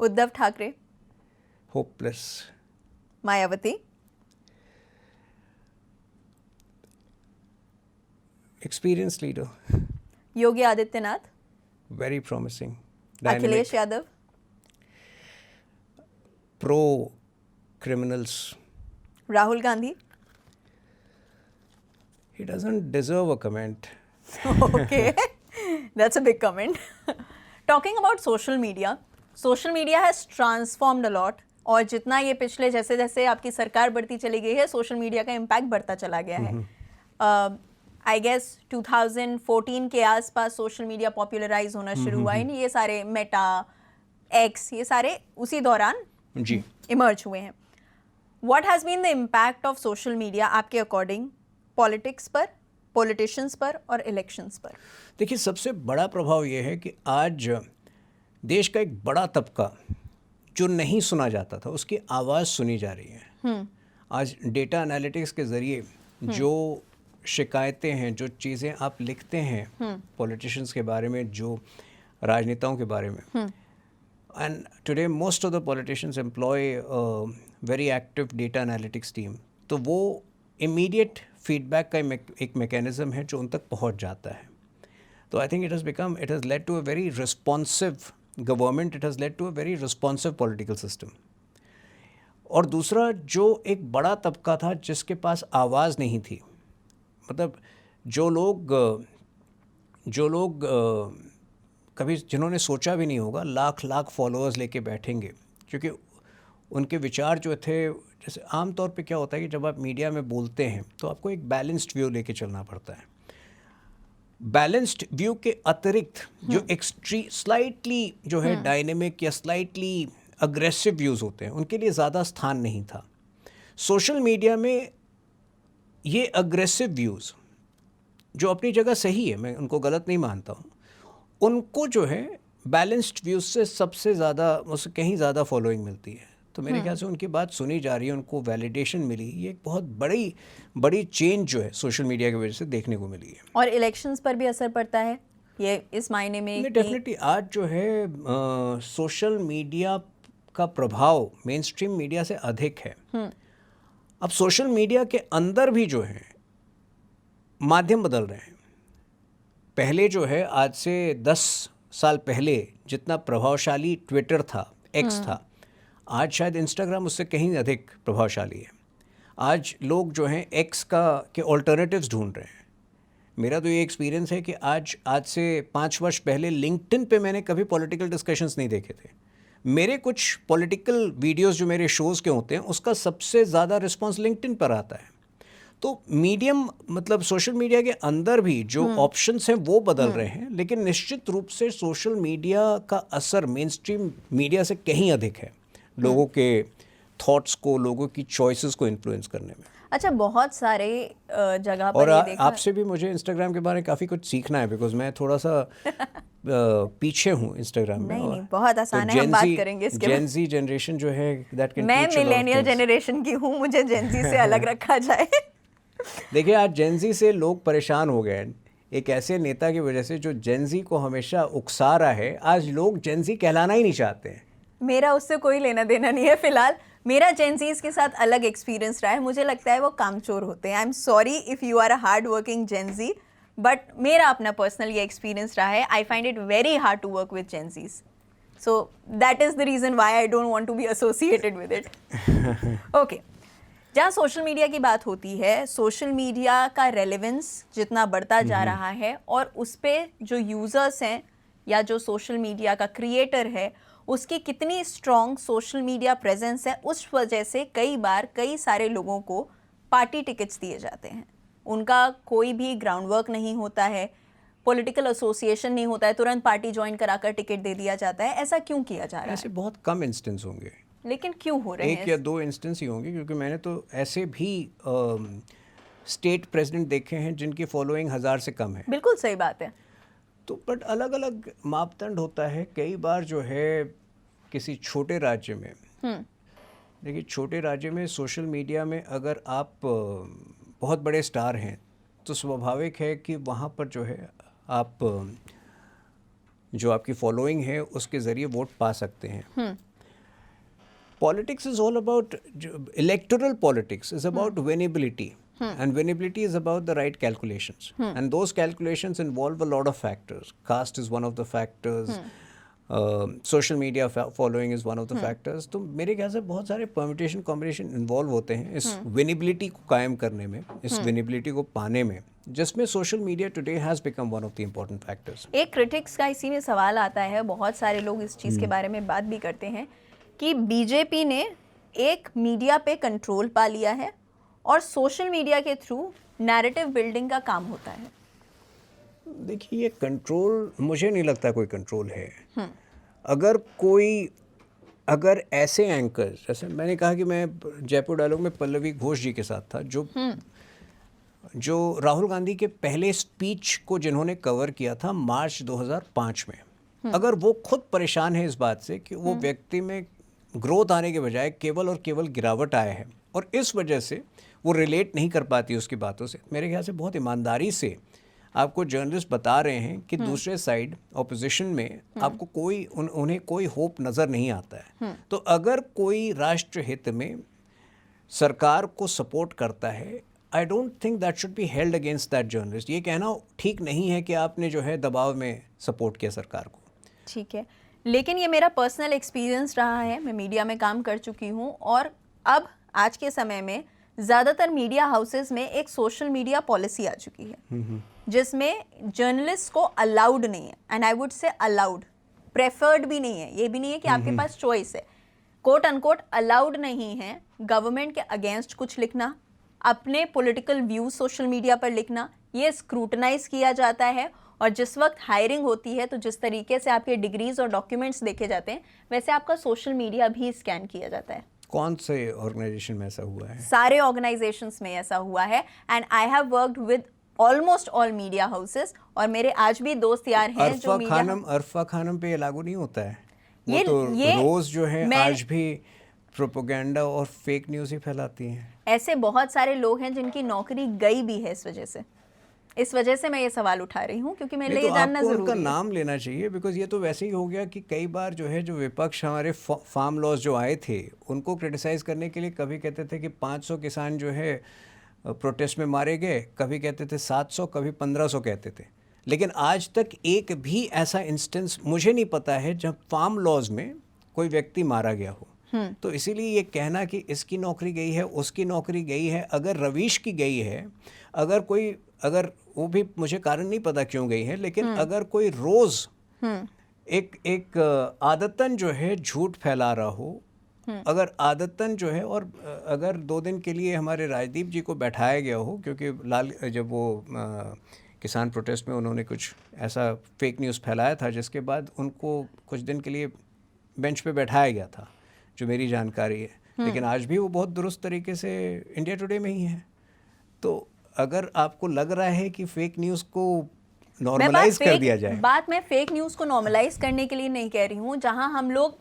Uddhav Thackeray? Hopeless. Mayawati? Experienced leader. Yogi Adityanath? Very promising. Akhilesh Yadav? Pro criminals. Rahul Gandhi? He doesn't deserve a comment. Okay. That's a big comment. Talking about social media has transformed a lot. और जितना ये पिछले जैसे जैसे आपकी सरकार बढ़ती चली गई है, सोशल मीडिया का इम्पैक्ट बढ़ता चला गया है. आई गेस 2014 के आसपास सोशल मीडिया पॉपुलराइज होना शुरू हुआ है. ये सारे मेटा, एक्स, ये सारे उसी दौरान जी इमर्ज हुए हैं. What has been the impact of social media आपके अकॉर्डिंग पॉलिटिक्स पर, पॉलिटिशियंस पर और इलेक्शंस पर? देखिए, सबसे बड़ा प्रभाव ये है कि आज देश का एक बड़ा तबका जो नहीं सुना जाता था उसकी आवाज़ सुनी जा रही है. आज डेटा एनालिटिक्स के ज़रिए जो शिकायतें हैं, जो चीज़ें आप लिखते हैं पॉलिटिशियंस के बारे में, जो राजनेताओं के बारे में, and today most of the politicians employ a very active data analytics team. तो वो immediate feedback का एक mechanism है जो उन तक पहुंच जाता है. तो I think it has led to a very responsive government, it has led to a very responsive political system. और दूसरा, जो एक बड़ा तबका था जिसके पास आवाज़ नहीं थी, मतलब जो लोग कभी जिन्होंने सोचा भी नहीं होगा लाख फॉलोअर्स लेके बैठेंगे, क्योंकि उनके विचार जो थे, जैसे आम तौर पे क्या होता है कि जब आप मीडिया में बोलते हैं तो आपको एक बैलेंस्ड व्यू लेके चलना पड़ता है. बैलेंस्ड व्यू के अतिरिक्त जो स्लाइटली जो है डायनेमिक या स्लाइटली अग्रेसिव व्यूज़ होते हैं, उनके लिए ज़्यादा स्थान नहीं था. सोशल मीडिया में ये अग्रेसिव व्यूज़ जो अपनी जगह सही है, मैं उनको गलत नहीं मानता हूँ, उनको जो है बैलेंस्ड व्यूज़ से सबसे ज़्यादा, उससे कहीं ज़्यादा फॉलोइंग मिलती है. तो मेरे ख्याल से उनकी बात सुनी जा रही है, उनको वैलिडेशन मिली. ये एक बहुत बड़ी चेंज जो है सोशल मीडिया की वजह से देखने को मिली है. और इलेक्शंस पर भी असर पड़ता है ये इस मायने में? डेफिनेटली. आज जो है सोशल मीडिया का प्रभाव मेन स्ट्रीम मीडिया से अधिक है. अब सोशल मीडिया के अंदर भी जो है माध्यम बदल रहे हैं. पहले जो है, आज से 10 साल पहले जितना प्रभावशाली ट्विटर था, एक्स था, आज शायद इंस्टाग्राम उससे कहीं अधिक प्रभावशाली है. आज लोग जो हैं एक्स के ऑल्टरनेटिव्स ढूंढ रहे हैं. मेरा तो ये एक्सपीरियंस है कि आज से 5 वर्ष पहले लिंक्डइन पे मैंने कभी पॉलिटिकल डिस्कशंस नहीं देखे थे. मेरे कुछ पॉलिटिकल वीडियोस जो मेरे शोज़ के होते हैं, उसका सबसे ज़्यादा रिस्पांस लिंक्डइन पर आता है. तो मीडियम, मतलब सोशल मीडिया के अंदर भी जो ऑप्शंस हैं वो बदल रहे हैं, लेकिन निश्चित रूप से सोशल मीडिया का असर मेन स्ट्रीम मीडिया से कहीं अधिक है लोगों के थॉट्स को, लोगों की चॉइसेस को इन्फ्लुएंस करने में. अच्छा, बहुत सारे जगह पर और ये देखा आपसे भी मुझे इंस्टाग्राम के बारे में काफ़ी कुछ सीखना है, बिकॉज मैं थोड़ा सा पीछे हूँ इंस्टाग्राम में. नहीं, बहुत आसान है, हम बात करेंगे इसके जेन ज़ी जनरेशन जो है, दैट कैन मैं मिलेनियल जनरेशन की हूँ, मुझे जेन ज़ी से अलग रखा जाए. देखिए, आज जेन ज़ी से लोग परेशान हो गए हैं एक ऐसे नेता की वजह से जो जेन ज़ी को हमेशा उकसा रहा है. आज लोग जेन ज़ी कहलाना ही नहीं चाहते हैं. मेरा उससे कोई लेना देना नहीं है फिलहाल. मेरा जेन ज़ीज़ के साथ अलग एक्सपीरियंस रहा है. मुझे लगता है वो कामचोर होते हैं. I am sorry if you are a hard working gen Z, but मेरा अपना पर्सनल ये एक्सपीरियंस रहा है. I find it very hard to work with gen Zs. So that is the reason why I don't want to be associated with it. Okay, जहाँ social media की बात होती है, सोशल मीडिया का relevance जितना बढ़ता जा रहा है और उस पर जो यूज़र्स हैं या जो सोशल मीडिया का क्रिएटर है, उसकी कितनी स्ट्रॉन्ग सोशल मीडिया प्रेजेंस है, उस वजह से कई बार कई सारे लोगों को पार्टी टिकट्स दिए जाते हैं. उनका कोई भी ग्राउंड वर्क नहीं होता है, पॉलिटिकल एसोसिएशन नहीं होता है, तुरंत पार्टी ज्वाइन कराकर टिकट दे दिया जाता है. ऐसा क्यों किया जा रहा है? ऐसे बहुत कम इंस्टेंस होंगे, लेकिन क्यों हो रहे हैं? 1 या 2 इंस्टेंस ही होंगे, क्योंकि मैंने तो ऐसे भी स्टेट प्रेसिडेंट देखे हैं जिनकी फॉलोइंग 1000 से कम है. बिल्कुल सही बात है. तो बट अलग अलग मापदंड होता है. कई बार जो है किसी छोटे राज्य में, देखिए छोटे राज्य में सोशल मीडिया में अगर आप बहुत बड़े स्टार हैं तो स्वाभाविक है कि वहाँ पर जो है आप जो आपकी फॉलोइंग है उसके ज़रिए वोट पा सकते हैं. Politics is all about, electoral politics is about winnability. And winnability is about the right calculations. And those calculations involve a lot of factors. Caste is one of the factors. Social media following is one of the factors. तो मेरे ख्याल से बहुत सारे permutation combination involve होते हैं इस winnability को कायम करने में, इस winnability को पाने में, जिसमें social media today has become one of the important factors. एक critics का इसी में सवाल आता है, बहुत सारे लोग इस चीज़ के बारे में बात भी करते हैं कि बीजेपी ने एक मीडिया पे कंट्रोल पा लिया है और सोशल मीडिया के थ्रू नैरेटिव बिल्डिंग का काम होता है. देखिए, ये कंट्रोल, मुझे नहीं लगता कोई कंट्रोल है. अगर ऐसे एंकर्स, जैसे मैंने कहा कि मैं जयपुर डायलॉग में पल्लवी घोष जी के साथ था, जो राहुल गांधी के पहले स्पीच को जिन्होंने कवर किया था मार्च 2005 में, अगर वो खुद परेशान है इस बात से कि वो व्यक्ति में ग्रोथ आने के बजाय केवल और केवल गिरावट आया है और इस वजह से वो रिलेट नहीं कर पाती उसकी बातों से, मेरे ख्याल से बहुत ईमानदारी से आपको जर्नलिस्ट बता रहे हैं कि दूसरे साइड ऑपोजिशन में आपको कोई उन्हें कोई होप नज़र नहीं आता है। तो अगर कोई राष्ट्र हित में सरकार को सपोर्ट करता है, आई don't think that should be held against that journalist. ये कहना ठीक नहीं है कि आपने जो है दबाव में सपोर्ट किया सरकार को। ठीक है, लेकिन ये मेरा पर्सनल एक्सपीरियंस रहा है, मैं मीडिया में काम कर चुकी हूँ और अब आज के समय में ज़्यादातर मीडिया हाउसेस में एक सोशल मीडिया पॉलिसी आ चुकी है जिसमें जर्नलिस्ट को अलाउड नहीं है, एंड आई वुड से अलाउड, प्रेफर्ड भी नहीं है, ये भी नहीं है कि आपके पास चॉइस है, कोट अनकोट अलाउड नहीं है गवर्नमेंट के अगेंस्ट कुछ लिखना, अपने पॉलिटिकल व्यू सोशल मीडिया पर लिखना। ये स्क्रूटनाइज किया जाता है और जिस वक्त हायरिंग होती है तो जिस तरीके से आपके डिग्रीज और डॉक्यूमेंट्स देखे जाते हैं वैसे आपका सोशल मीडिया भी स्कैन किया जाता है। कौन से ऑर्गेनाइजेशन में ऐसा हुआ है? सारे ऑर्गेनाइजेशंस में ऐसा हुआ है, and I have worked with almost all media houses, और मेरे आज भी दोस्त यार हैं जो अरफा खानम पे ये लागू नहीं होता है। वो तो रोज जो है आज भी प्रोपेगेंडा और फेक न्यूज़ ही फैलाती हैं। ऐसे बहुत सारे लोग हैं जिनकी नौकरी गई भी है इस वजह से मैं ये सवाल उठा रही हूँ, क्योंकि मेरे लिए जानना जरूरी है। उनका नाम लेना चाहिए, बिकॉज ये तो वैसे ही हो गया कि कई बार जो है जो विपक्ष हमारे फार्म लॉज जो आए थे उनको क्रिटिसाइज करने के लिए कभी कहते थे कि 500 किसान जो है प्रोटेस्ट में मारे गए, कभी कहते थे 700, कभी 1500 कहते थे, लेकिन आज तक एक भी ऐसा इंस्टेंस मुझे नहीं पता है जब फार्म लॉज में कोई व्यक्ति मारा गया हो। तो इसीलिए ये कहना कि इसकी नौकरी गई है, उसकी नौकरी गई है, अगर रवीश की गई है, अगर वो भी मुझे कारण नहीं पता क्यों गई है, लेकिन अगर कोई रोज एक आदतन जो है झूठ फैला रहा हो, अगर आदतन जो है, और अगर 2 दिन के लिए हमारे राजदीप जी को बैठाया गया हो क्योंकि जब वो किसान प्रोटेस्ट में उन्होंने कुछ ऐसा फेक न्यूज़ फैलाया था जिसके बाद उनको कुछ दिन के लिए बेंच पे बैठाया गया था, जो मेरी जानकारी है, लेकिन आज भी वो बहुत दुरुस्त तरीके से इंडिया टुडे में ही है। तो अगर आपको लग रहा है कि फेक न्यूज़ को नॉर्मलाइज कर दिया जाए, बात मैं फेक न्यूज़ को नॉर्मलाइज करने के लिए नहीं कह रही हूँ। जहाँ हम लोग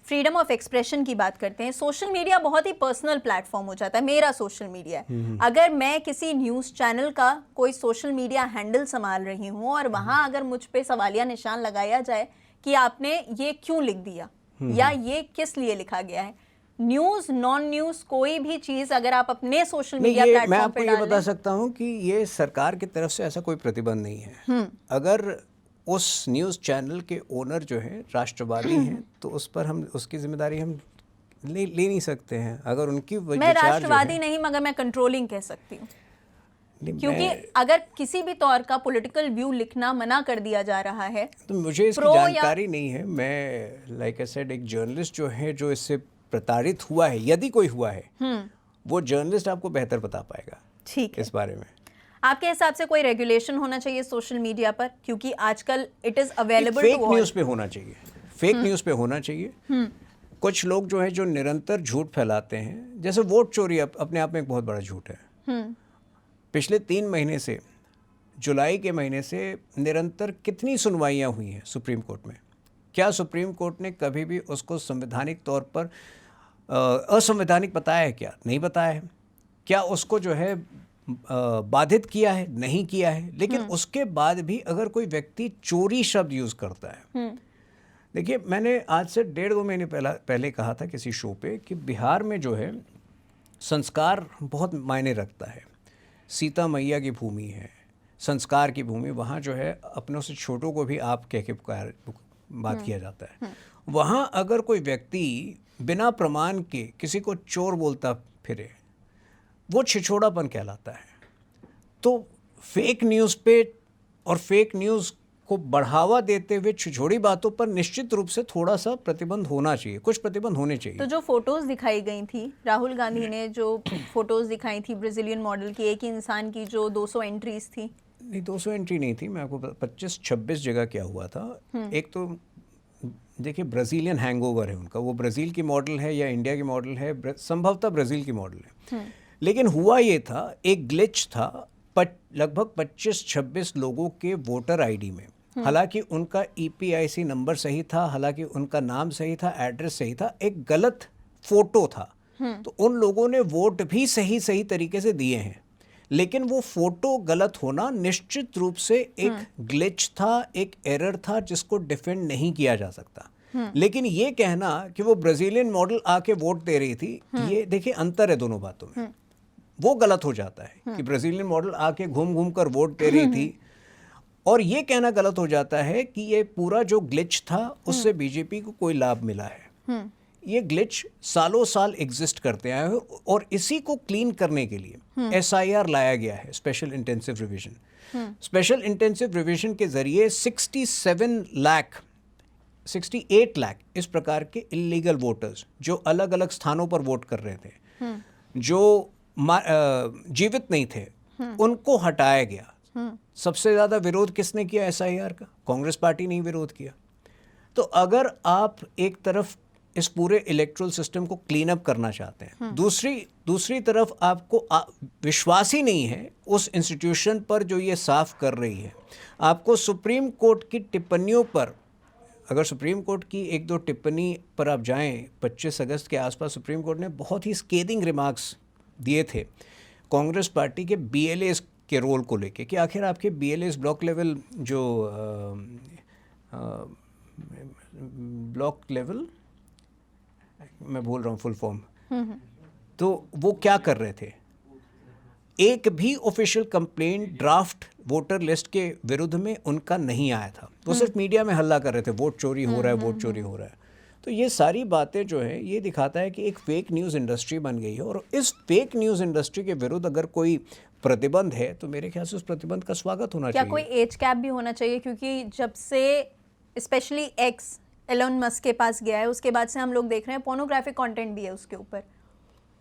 फ्रीडम ऑफ एक्सप्रेशन की बात करते हैं, सोशल मीडिया बहुत ही पर्सनल प्लेटफॉर्म हो जाता है। मेरा सोशल मीडिया है, अगर मैं किसी न्यूज़ चैनल का कोई सोशल मीडिया हैंडल संभाल रही हूँ और वहाँ अगर मुझ पे सवालिया निशान लगाया जाए कि आपने ये क्यों लिख दिया या ये किस लिए लिखा गया है, न्यूज़ नॉन न्यूज़ कोई भी चीज़ अगर आप अपने सोशल मीडिया प्लेटफॉर्म मैं आपको ये बता सकता हूँ कि ये सरकार की तरफ से ऐसा कोई प्रतिबंध नहीं है। अगर उस न्यूज़ चैनल के ओनर जो हैं राष्ट्रवादी हैं तो उस पर हम उसकी जिम्मेदारी हम ले नहीं सकते हैं। अगर उनकी मैं राष्ट्रवादी नहीं मगर मैं कंट्रोलिंग कह सकती हूँ, क्योंकि अगर किसी भी तौर का पॉलिटिकल व्यू लिखना मना कर दिया जा रहा है तो मुझे इसकी जानकारी नहीं है। मैं लाइक आई सेड एक जर्नलिस्ट जो है जो इससे प्रताड़ित हुआ है, यदि कोई हुआ है, वो जर्नलिस्ट आपको बेहतर बता पाएगा ठीक इस बारे में। आपके हिसाब से कोई रेगुलेशन होना चाहिए सोशल मीडिया पर, क्योंकि आजकल it is available fake news पे होना चाहिए, फेक न्यूज़ पे होना चाहिए। कुछ लोग जो है जो निरंतर झूठ फैलाते हैं, जैसे वोट चोरी अपने आप में एक बहुत बड़ा झूठ है। पिछले 3 महीने से, जुलाई के महीने से निरंतर कितनी सुनवाइयाँ हुई हैं सुप्रीम कोर्ट में? क्या सुप्रीम कोर्ट ने कभी भी उसको संवैधानिक तौर पर असंवैधानिक बताया है? क्या नहीं बताया है? क्या उसको जो है बाधित किया है? नहीं किया है। लेकिन उसके बाद भी अगर कोई व्यक्ति चोरी शब्द यूज़ करता है, देखिए मैंने आज से 1.5-2 महीने पहले कहा था किसी शो पे कि बिहार में जो है संस्कार बहुत मायने रखता है। सीता मैया की भूमि है, संस्कार की भूमि, वहाँ जो है अपनों से छोटों को भी आप कह के बात किया जाता है। वहाँ अगर कोई व्यक्ति बिना प्रमाण के किसी को चोर बोलता फिरे, वो छिछोड़ापन कहलाता है। तो फेक न्यूज़ पे और फेक न्यूज़ को बढ़ावा देते हुए छिछोड़ी बातों पर निश्चित रूप से थोड़ा सा प्रतिबंध होना चाहिए, कुछ प्रतिबंध होने चाहिए। तो जो फोटोज दिखाई गई थी, राहुल गांधी ने जो फोटोज दिखाई थी ब्राजीलियन मॉडल की, एक ही इंसान की जो 200 एंट्रीज थी। नहीं, 200 एंट्री नहीं थी, मैं आपको 25-26 जगह क्या हुआ था। एक तो देखिए ब्राज़ीलियन हैंगओवर है उनका, वो ब्राज़ील की मॉडल है या इंडिया की मॉडल है, संभवतः ब्राज़ील की मॉडल है। लेकिन हुआ ये था, एक ग्लिच था लगभग 25-26 लोगों के वोटर आईडी में। हालांकि उनका EPIC नंबर सही था, हालांकि उनका नाम सही था, एड्रेस सही था, एक गलत फोटो था। तो उन लोगों ने वोट भी सही तरीके से दिए हैं। लेकिन वो फोटो गलत होना निश्चित रूप से एक ग्लिच था, एक एरर था जिसको डिफेंड नहीं किया जा सकता। लेकिन ये कहना कि वो ब्राजीलियन मॉडल आके वोट दे रही थी, ये देखिए अंतर है दोनों बातों में। वो गलत हो जाता है कि ब्राजीलियन मॉडल आके घूम घूम कर वोट दे रही थी, और ये कहना गलत हो जाता है कि ये पूरा जो ग्लिच था उससे बीजेपी को कोई लाभ मिला है। ये ग्लिच सालों साल एग्जिस्ट करते आए हैं, और इसी को क्लीन करने के लिए एसआईआर लाया गया है, special intensive revision. Special intensive revision के जरिए 68 लाख इस प्रकार के इलीगल वोटर्स जो अलग अलग स्थानों पर वोट कर रहे थे, जो जीवित नहीं थे, उनको हटाया गया। सबसे ज्यादा विरोध किसने किया एसआईआर का? कांग्रेस पार्टी ने ही विरोध किया। तो अगर आप एक तरफ इस पूरे इलेक्टोरल सिस्टम को क्लीन अप करना चाहते हैं, दूसरी तरफ आपको विश्वास ही नहीं है उस इंस्टीट्यूशन पर जो ये साफ कर रही है। आपको सुप्रीम कोर्ट की टिप्पणियों पर, अगर सुप्रीम कोर्ट की एक दो टिप्पणी पर आप जाएं, 25 अगस्त के आसपास सुप्रीम कोर्ट ने बहुत ही स्केदिंग रिमार्क्स दिए थे कांग्रेस पार्टी के बीएलएस के रोल को लेके, कि आखिर आपके बीएलएस ब्लॉक लेवल जो ब्लॉक लेवल, मैं भूल रहा हूँ फुल फॉर्म, तो वो क्या कर रहे थे? एक भी official complaint draft voter list के विरुद्ध में उनका नहीं आया था। वो सिर्फ मीडिया में हल्ला कर रहे थे, वोट चोरी हो रहा है, वोट चोरी हो रहा है। तो ये सारी बातें जो है, ये दिखाता है कि एक फेक न्यूज़ इंडस्ट्री बन गई है, और इस फेक न्यूज़ इंडस्ट्री के विरुद्ध अगर कोई प्रतिबंध है तो मेरे ख्याल से उस प्रतिबंध का स्वागत होना चाहिए। क्या कोई एज कैप भी होना चाहिए? क्योंकि जब से स्पेशली एक्स एलोन मस्क के पास गया है, उसके बाद से हम लोग देख रहे हैं पोर्नोग्राफिक कंटेंट भी है उसके ऊपर,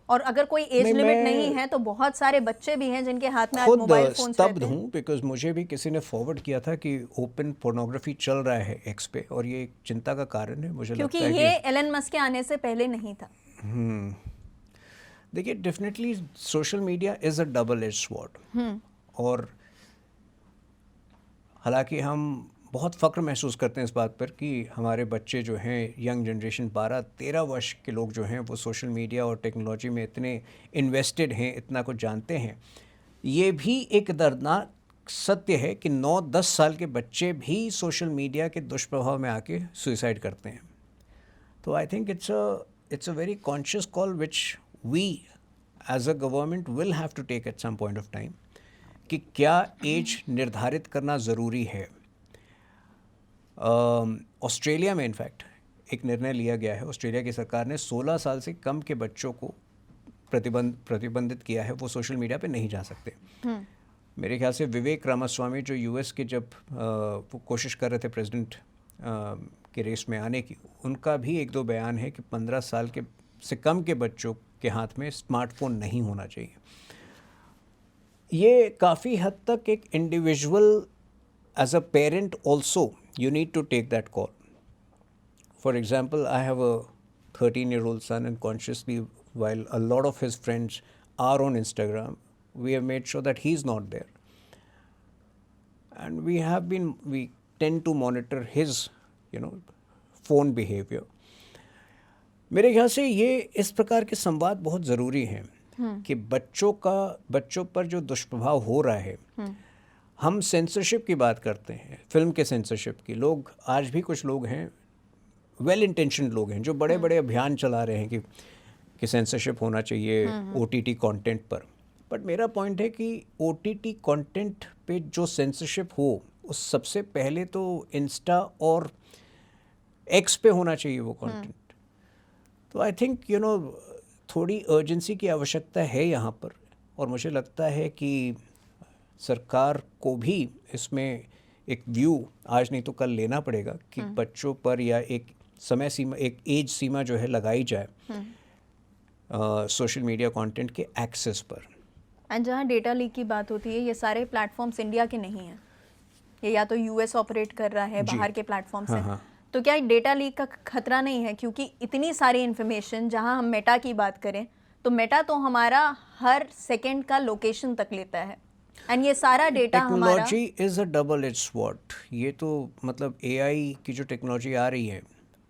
और अगर कोई एज लिमिट नहीं है तो बहुत सारे बच्चे भी हैं जिनके हाथ में आज मोबाइल फोन्स रहते हैं। स्तब्ध हूँ, बिकॉज मुझे भी किसी ने फॉरवर्ड किया था कि ओपन पोर्नोग्राफी चल रहा है एक्स पे, और ये एक चिंता का कारण है मुझे क्योंकि लगता है ये एलन मस्क के आने से पहले नहीं था। देखिए, definitely social media is a double edge sword, और हालांकि हम बहुत फ़ख्र महसूस करते हैं इस बात पर कि हमारे बच्चे जो हैं, यंग जनरेशन 12-13 वर्ष के लोग जो हैं, वो सोशल मीडिया और टेक्नोलॉजी में इतने इन्वेस्टेड हैं, इतना कुछ जानते हैं। ये भी एक दर्दनाक सत्य है कि 9-10 साल के बच्चे भी सोशल मीडिया के दुष्प्रभाव में आके सुसाइड करते हैं। तो I think it's a very conscious call which we as a government will have to take at some point of time, कि क्या एज निर्धारित करना ज़रूरी है। ऑस्ट्रेलिया में इनफैक्ट एक निर्णय लिया गया है, ऑस्ट्रेलिया की सरकार ने 16 साल से कम के बच्चों को प्रतिबंधित किया है, वो सोशल मीडिया पे नहीं जा सकते। मेरे ख्याल से विवेक रामास्वामी जो यूएस के जब वो कोशिश कर रहे थे प्रेसिडेंट के रेस में आने की, उनका भी एक दो बयान है कि 15 साल के से कम के बच्चों के हाथ में स्मार्टफोन नहीं होना चाहिए। ये काफ़ी हद तक एक individual as a parent also you need to take that call. For example, I have a 13-year-old son, and consciously, while a lot of his friends are on Instagram, we have made sure that he's not there, and we tend to monitor his phone behavior. मेरे ख्याल से ये इस प्रकार के संवाद बहुत ज़रूरी हैं कि बच्चों पर जो दुष्प्रभाव हो रहा है। हम सेंसरशिप की बात करते हैं, फिल्म के सेंसरशिप की। लोग आज भी कुछ लोग हैं, वेल इंटेंशन्ड लोग हैं, जो बड़े बड़े अभियान चला रहे हैं कि सेंसरशिप होना चाहिए ओटीटी कंटेंट पर। बट मेरा पॉइंट है कि ओटीटी कंटेंट पे जो सेंसरशिप हो, उस सबसे पहले तो इंस्टा और एक्स पे होना चाहिए वो कंटेंट। तो आई थिंक थोड़ी अर्जेंसी की आवश्यकता है यहाँ पर, और मुझे लगता है कि सरकार को भी इसमें एक व्यू आज नहीं तो कल लेना पड़ेगा कि बच्चों पर या एक समय सीमा, एक एज सीमा जो है लगाई जाए सोशल मीडिया कंटेंट के एक्सेस पर। एंड जहाँ डेटा लीक की बात होती है, ये सारे प्लेटफॉर्म्स इंडिया के नहीं हैं, ये या तो यूएस ऑपरेट कर रहा है, बाहर के प्लेटफॉर्म्स हैं। तो क्या डेटा लीक का खतरा नहीं है? क्योंकि इतनी सारी इन्फॉर्मेशन, जहाँ हम मेटा की बात करें तो मेटा तो हमारा हर सेकेंड का लोकेशन तक लेता है, एंड ये सारा डेटा हमारा। Technology is a double edge sword. ये तो मतलब एआई की जो टेक्नोलॉजी आ रही है,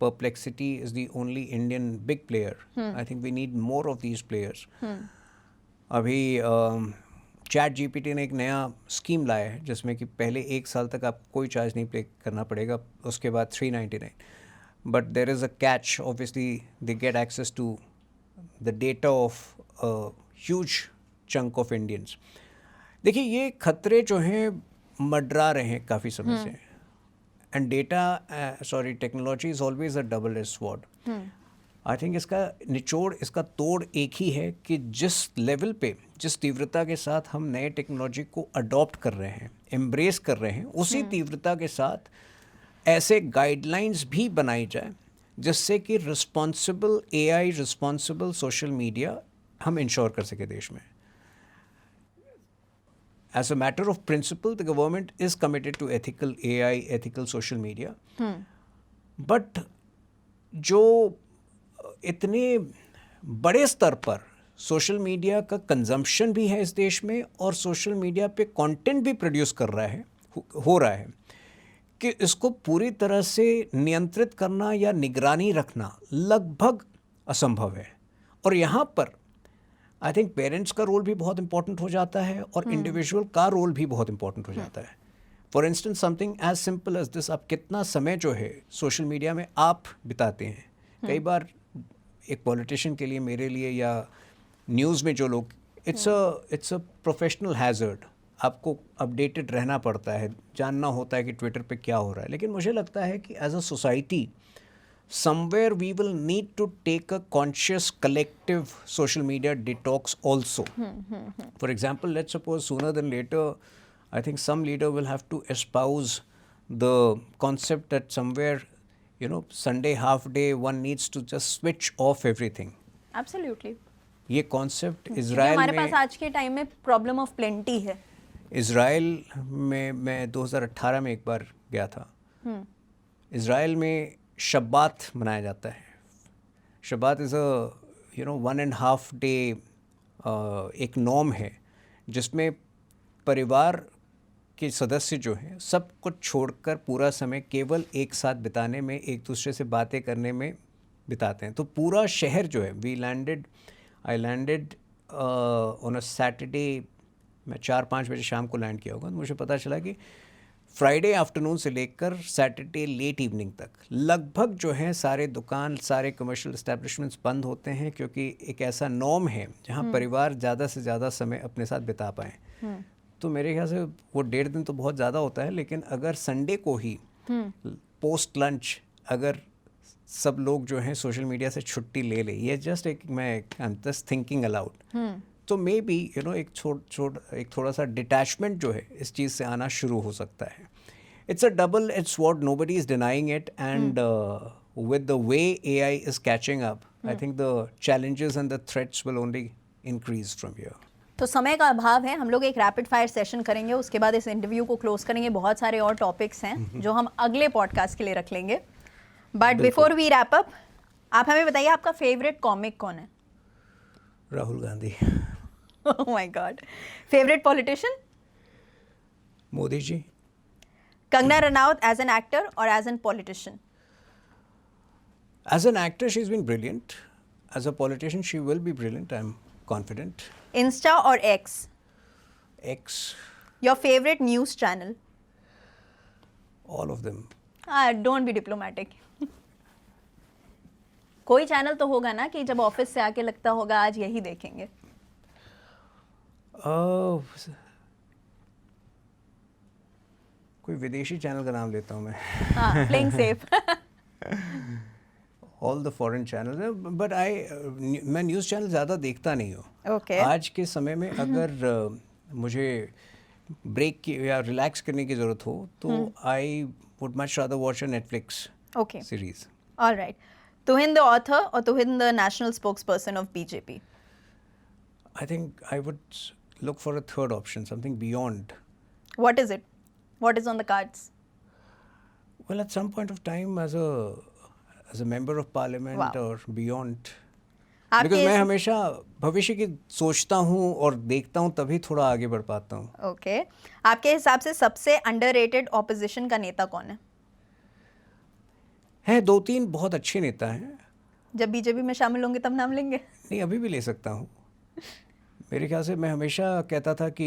Perplexity is the only Indian big player. I think we need more of these players. अभी चैट जीपीटी ने एक नया स्कीम लाया है जिसमें कि पहले 1 साल तक आपको कोई चार्ज नहीं पे करना पड़ेगा, उसके बाद 399, but there is a catch, obviously they get access to the data of huge chunk of Indians. देखिए ये खतरे जो हैं मंडरा रहे हैं काफ़ी समय से, and technology is always a double edge sword. I think इसका निचोड़, इसका तोड़ एक ही है कि जिस लेवल पे, जिस तीव्रता के साथ हम नए टेक्नोलॉजी को अडॉप्ट कर रहे हैं, एम्ब्रेस कर रहे हैं, उसी तीव्रता के साथ ऐसे गाइडलाइंस भी बनाई जाए जिससे कि responsible AI, responsible social media हम इंश्योर कर सके देश में। As a matter of principle, the government is committed to ethical AI, ethical social media. But जो इतने बड़े स्तर पर सोशल मीडिया का कंजम्पशन भी है इस देश में और सोशल मीडिया पे कंटेंट भी प्रोड्यूस कर रहा है, हो रहा है, कि इसको पूरी तरह से नियंत्रित करना या निगरानी रखना लगभग असंभव है। और यहाँ पर आई थिंक पेरेंट्स का रोल भी बहुत इंपॉर्टेंट हो जाता है और इंडिविजुअल का रोल भी बहुत इंपॉर्टेंट हो जाता है। For instance something as simple as this, आप कितना समय जो है सोशल मीडिया में आप बिताते हैं। कई बार एक पॉलिटिशियन के लिए, मेरे लिए, या न्यूज़ में जो लोग, इट्स अ प्रोफेशनल हैज़र्ड। आपको अपडेटेड रहना पड़ता है, जानना होता है कि ट्विटर पे क्या हो रहा है। लेकिन मुझे लगता है कि as a society somewhere we will need to take a conscious collective social media detox also. For example, let's suppose sooner than later, I think some leader will have to espouse the concept that somewhere, Sunday half day, one needs to just switch off everything. Absolutely. ये concept क्योंकि Israel हमारे में, पास आज के time में problem of plenty है। Israel में मैं 2018 में एक बार गया था। इजराइल में शब्बात मनाया जाता है। शब्बात इज़ अ 1.5 डे एक नॉर्म है जिसमें परिवार के सदस्य जो हैं सब कुछ छोड़कर पूरा समय केवल एक साथ बिताने में, एक दूसरे से बातें करने में बिताते हैं। तो पूरा शहर जो है, I landed on a Saturday, मैं 4-5 बजे शाम को लैंड किया होगा। तो मुझे पता चला कि फ्राइडे आफ्टरनून से लेकर सैटरडे लेट इवनिंग तक लगभग जो है सारे दुकान, सारे कमर्शियल एस्टेब्लिशमेंट्स बंद होते हैं, क्योंकि एक ऐसा नॉर्म है जहां परिवार ज़्यादा से ज़्यादा समय अपने साथ बिता पाएँ। तो मेरे ख्याल से वो 1.5 दिन तो बहुत ज़्यादा होता है, लेकिन अगर संडे को ही पोस्ट लंच अगर सब लोग जो हैं सोशल मीडिया से छुट्टी ले ले, ये just I am just thinking allowed, तो मे बी एक थोड़ा सा डिटैचमेंट जो है इस चीज़ से आना शुरू हो सकता है। It's a double edge sword, nobody is denying it, and with the way AI is catching up, I think the challenges and the threats will only increase from here. तो समय का अभाव है, हम लोग एक रैपिड फायर सेशन करेंगे, उसके बाद इस इंटरव्यू को क्लोज करेंगे। बहुत सारे और टॉपिक्स हैं जो हम अगले पॉडकास्ट के लिए रख लेंगे, but before we wrap up, आप हमें बताइए आपका फेवरेट कॉमिक कौन है? Rahul Gandhi. Oh my God. Favorite politician? Modi ji. Kangana Ranaut as an actor or as a politician? As an actor, she's been brilliant. As a politician, she will be brilliant, I'm confident. Insta or X? X. Your favorite news channel? All of them. Don't be diplomatic. कोई channel तो होगा ना कि जब office से आके लगता होगा आज यही देखेंगे। कोई विदेशी चैनल का नाम लेता हूँ मैं। हाँ, playing safe. All the foreign channels, but मैं न्यूज़ चैनल ज़्यादा देखता नहीं हूँ। Okay. आज के समय में अगर मुझे ब्रेक की या रिलैक्स करने की ज़रूरत हो तो I would much rather watch a Netflix series. All right. Tuhin the author or Tuhin the national spokesperson of BJP? I think I would look for a third option, something beyond. What is it? What is on the cards? Well, at some point of time, as a member of parliament Wow. or beyond. आपके Because मैं हमेशा भविष्य की सोचता हूँ और देखता हूँ, तभी थोड़ा आगे बढ़ पाता हूँ। Okay. आपके हिसाब से सबसे underrated opposition का नेता कौन है? हैं 2-3 बहुत अच्छे नेता हैं। जब बीजेपी में शामिल होंगे तब नाम लेंगे? नहीं, अभी भी ले सकता हूँ। मेरे ख्याल से मैं हमेशा कहता था कि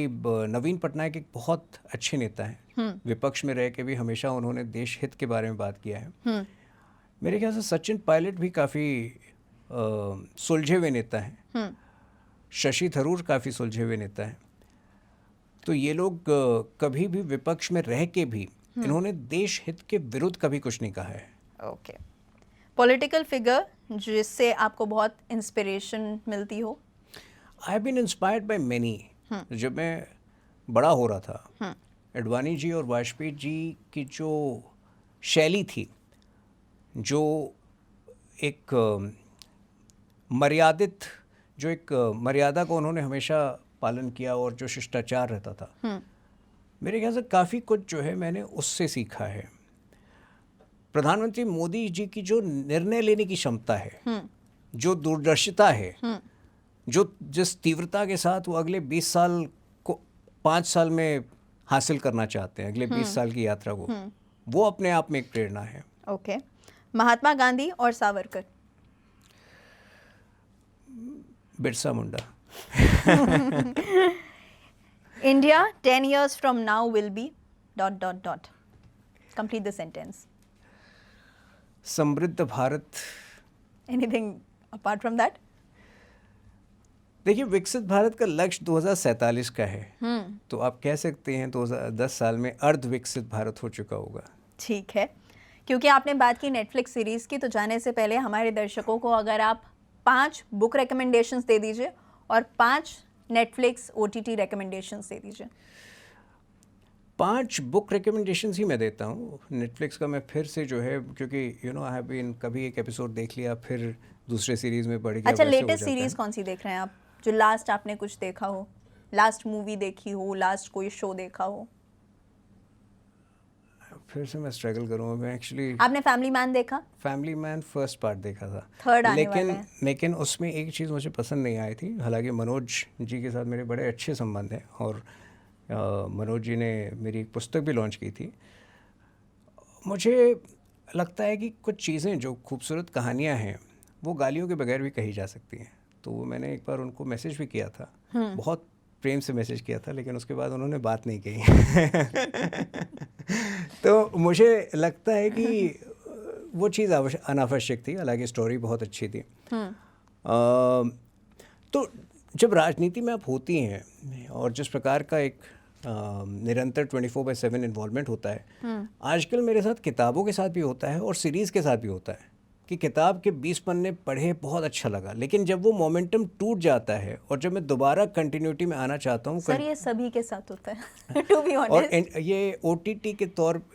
नवीन पटनायक एक बहुत अच्छे नेता हैं। विपक्ष में रह के भी हमेशा उन्होंने देश हित के बारे में बात किया है। मेरे ख्याल से सचिन पायलट भी काफ़ी सुलझे हुए नेता हैं। शशि थरूर काफ़ी सुलझे हुए नेता हैं। तो ये लोग कभी भी विपक्ष में रह के भी इन्होंने देश हित के विरुद्ध कभी कुछ नहीं कहा है। ओके, पॉलिटिकल फिगर जिससे आपको बहुत इंस्पिरेशन मिलती हो? I have been inspired by many. जब मैं बड़ा हो रहा था, अडवाणी जी और वाजपेयी जी की जो शैली थी, जो एक मर्यादित, जो एक मर्यादा को उन्होंने हमेशा पालन किया और जो शिष्टाचार रहता था, मेरे ख्याल से काफ़ी कुछ जो है मैंने उससे सीखा है। प्रधानमंत्री मोदी जी की जो निर्णय लेने की क्षमता है, जो दूरदर्शिता है, जो जिस तीव्रता के साथ वो अगले 20 साल को 5 साल में हासिल करना चाहते हैं, अगले 20 साल की यात्रा को, वो अपने आप में एक प्रेरणा है। ओके, महात्मा गांधी और Savarkar? Birsa Munda. India 10 years from now will be ... Complete the sentence. समृद्ध Bharat. Anything apart from that? देखिए, विकसित भारत का लक्ष्य 2047 का है। तो आप कह सकते हैं 2010 साल में अर्ध विकसित भारत हो चुका होगा। ठीक है, क्योंकि आपने बात की नेटफ्लिक्स सीरीज़ की, तो जाने से पहले हमारे दर्शकों को अगर आप 5 बुक रिकमेंडेशंस दे दीजिए और 5 नेटफ्लिक्स OTT रिकमेंडेशंस दे दीजिए। 5 बुक रिकमेंडेशंस ही मैं देता हूँ। नेटफ्लिक्स का मैं फिर से जो है, क्योंकि आई हैव बीन, कभी एक एपिसोड देख लिया फिर दूसरे सीरीज में बढ़ गया। अच्छा, लेटेस्ट सीरीज कौन सी देख रहे हैं आप, जो लास्ट आपने कुछ देखा हो, लास्ट मूवी देखी हो, लास्ट कोई शो देखा हो? फिर से मैं स्ट्रगल करूँगा। मैं एक्चुअली, आपने फैमिली मैन देखा? फैमिली मैन फर्स्ट पार्ट देखा था, थर्ड आने वाला है। लेकिन उसमें एक चीज़ मुझे पसंद नहीं आई थी। हालांकि मनोज जी के साथ मेरे बड़े अच्छे संबंध हैं और मनोज जी ने मेरी एक पुस्तक भी लॉन्च की थी। मुझे लगता है कि कुछ चीज़ें, जो खूबसूरत कहानियाँ हैं, वो गालियों के बगैर भी कही जा सकती हैं। तो मैंने एक बार उनको मैसेज भी किया था, बहुत प्रेम से मैसेज किया था, लेकिन उसके बाद उन्होंने बात नहीं कही। तो मुझे लगता है कि वो चीज़ अनावश्यक थी। हालांकि स्टोरी बहुत अच्छी थी। तो जब राजनीति में आप होती हैं और जिस प्रकार का एक निरंतर 24/7 इन्वॉल्वमेंट होता है, आजकल मेरे साथ किताबों के साथ भी होता है और सीरीज़ के साथ भी होता है कि किताब के 20 पन्ने पढ़े, बहुत अच्छा लगा, लेकिन जब वो मोमेंटम टूट जाता है और जब मैं दोबारा कंटिन्यूटी में आना चाहता हूँ। सर, ये सभी के साथ होता है टू बी ऑनेस्ट। और ये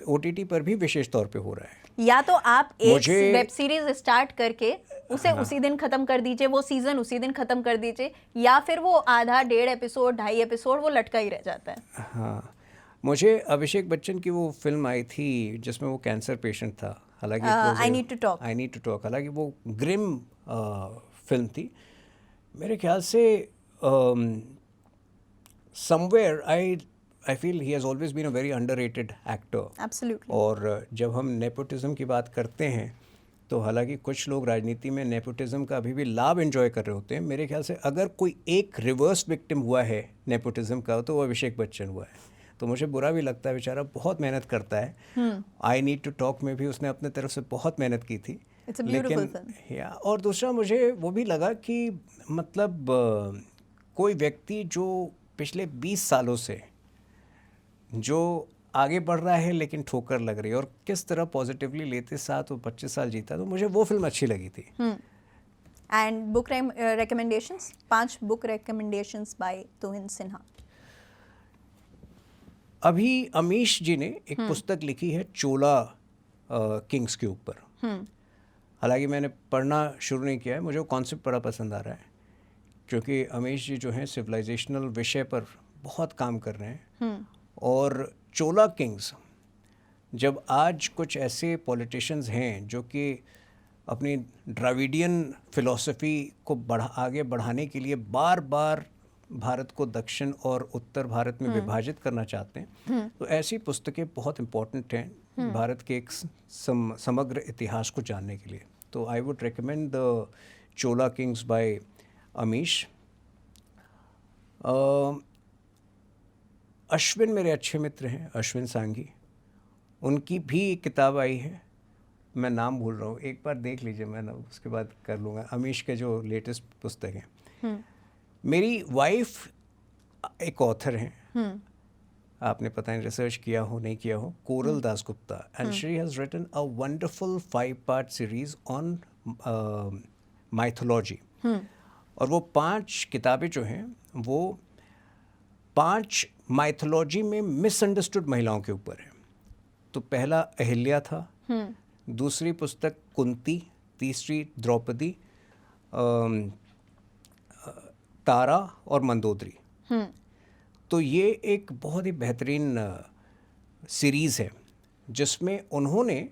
OTT पर भी विशेष तौर पे हो रहा है। या तो आप एक वेब सीरीज स्टार्ट करके उसे उसी दिन खत्म कर दीजिए, वो सीजन उसी दिन खत्म कर दीजिए, या फिर वो आधा 1.5 एपिसोड 2.5 एपिसोड वो लटका ही रह जाता है। हाँ, मुझे अभिषेक बच्चन की वो फिल्म आई थी जिसमें वो कैंसर पेशेंट था, हालांकि आई नीड टू टॉक, हालांकि वो ग्रिम फिल्म थी। मेरे ख्याल से somewhere I feel he has always been a very underrated actor. Absolutely. और जब हम नेपोटिज्म की बात करते हैं, तो हालांकि कुछ लोग राजनीति में नेपोटिज्म का अभी भी लाभ एंजॉय कर रहे होते हैं। मेरे ख्याल से अगर कोई एक रिवर्स विक्टिम हुआ है नेपोटिज्म का, तो वो अभिषेक बच्चन हुआ है। तो मुझे बुरा भी लगता है, बेचारा बहुत मेहनत करता है। आई नीड टू टॉक में भी उसने अपने तरफ से बहुत मेहनत की थी। लेकिन और दूसरा मुझे वो भी लगा कि मतलब कोई व्यक्ति जो पिछले 20 सालों से जो आगे बढ़ रहा है लेकिन ठोकर लग रही है, और किस तरह पॉजिटिवली लेते साथ वो 25 साल जीता, तो मुझे वो फिल्म अच्छी लगी थी। And book recommendations, 5 book recommendations by Tuhin Sinha. अभी अमीश जी ने एक पुस्तक लिखी है चोला किंग्स के ऊपर। हालांकि मैंने पढ़ना शुरू नहीं किया है, मुझे वो कॉन्सेप्ट बड़ा पसंद आ रहा है, क्योंकि अमीश जी जो हैं सिविलाइजेशनल विषय पर बहुत काम कर रहे हैं। और चोला किंग्स, जब आज कुछ ऐसे पॉलिटिशियंस हैं जो कि अपनी द्राविडियन फिलॉसफी को आगे बढ़ाने के लिए बार बार भारत को दक्षिण और उत्तर भारत में विभाजित करना चाहते हैं, तो ऐसी पुस्तकें बहुत इम्पोर्टेंट हैं भारत के एक समग्र इतिहास को जानने के लिए। तो I would recommend the Chola kings by Amish. Ashwin मेरे अच्छे मित्र हैं, अश्विन सांघी, उनकी भी एक किताब आई है, मैं नाम भूल रहा हूँ, एक बार देख लीजिए, मैं ना उसके बाद कर लूँगा। अमीश के जो लेटेस्ट पुस्तक है। मेरी वाइफ एक ऑथर हैं, आपने पता नहीं रिसर्च किया हो नहीं किया हो, Koral Dasgupta, and she has written a wonderful 5-part series on mythology. और वो 5 किताबें जो हैं वो 5 माइथोलॉजी में मिसअंडरस्टूड महिलाओं के ऊपर है। तो पहला अहिल्या था, दूसरी पुस्तक कुंती, तीसरी द्रौपदी, तारा और मंदोदरी। तो ये एक बहुत ही बेहतरीन सीरीज़ है जिसमें उन्होंने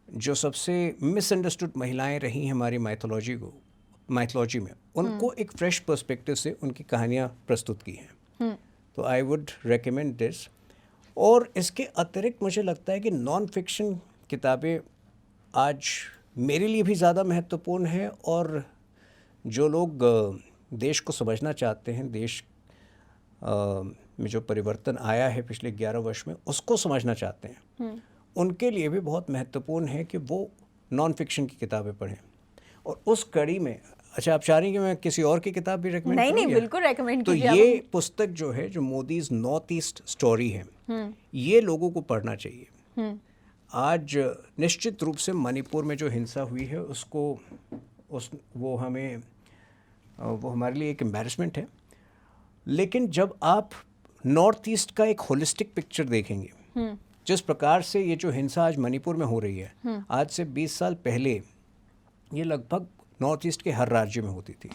जो सबसे मिसअंडरस्टूड महिलाएं रही हैं हमारी माइथोलॉजी में, उनको एक फ्रेश पर्सपेक्टिव से उनकी कहानियाँ प्रस्तुत की हैं। तो आई वुड रेकमेंड दिस। और इसके अतिरिक्त मुझे लगता है कि नॉन फिक्शन किताबें आज मेरे लिए भी ज़्यादा महत्वपूर्ण है, और जो लोग देश को समझना चाहते हैं, देश में जो परिवर्तन आया है पिछले 11 वर्ष में, उसको समझना चाहते हैं, उनके लिए भी बहुत महत्वपूर्ण है कि वो नॉन फिक्शन की किताबें पढ़ें। और उस कड़ी में, अच्छा आप चाह रही हैं कि मैं किसी और की किताब भी रेकमेंड करूं? नहीं, बिल्कुल रेकमेंड तो कीजिए। ये पुस्तक जो है, जो मोदीज नॉर्थ ईस्ट स्टोरी है, ये लोगों को पढ़ना चाहिए। आज निश्चित रूप से मणिपुर में जो हिंसा हुई है वो हमारे लिए एक एम्बैरेसमेंट है, लेकिन जब आप नॉर्थ ईस्ट का एक होलिस्टिक पिक्चर देखेंगे, जिस प्रकार से ये जो हिंसा आज मणिपुर में हो रही है, आज से 20 साल पहले ये लगभग नॉर्थ ईस्ट के हर राज्य में होती थी।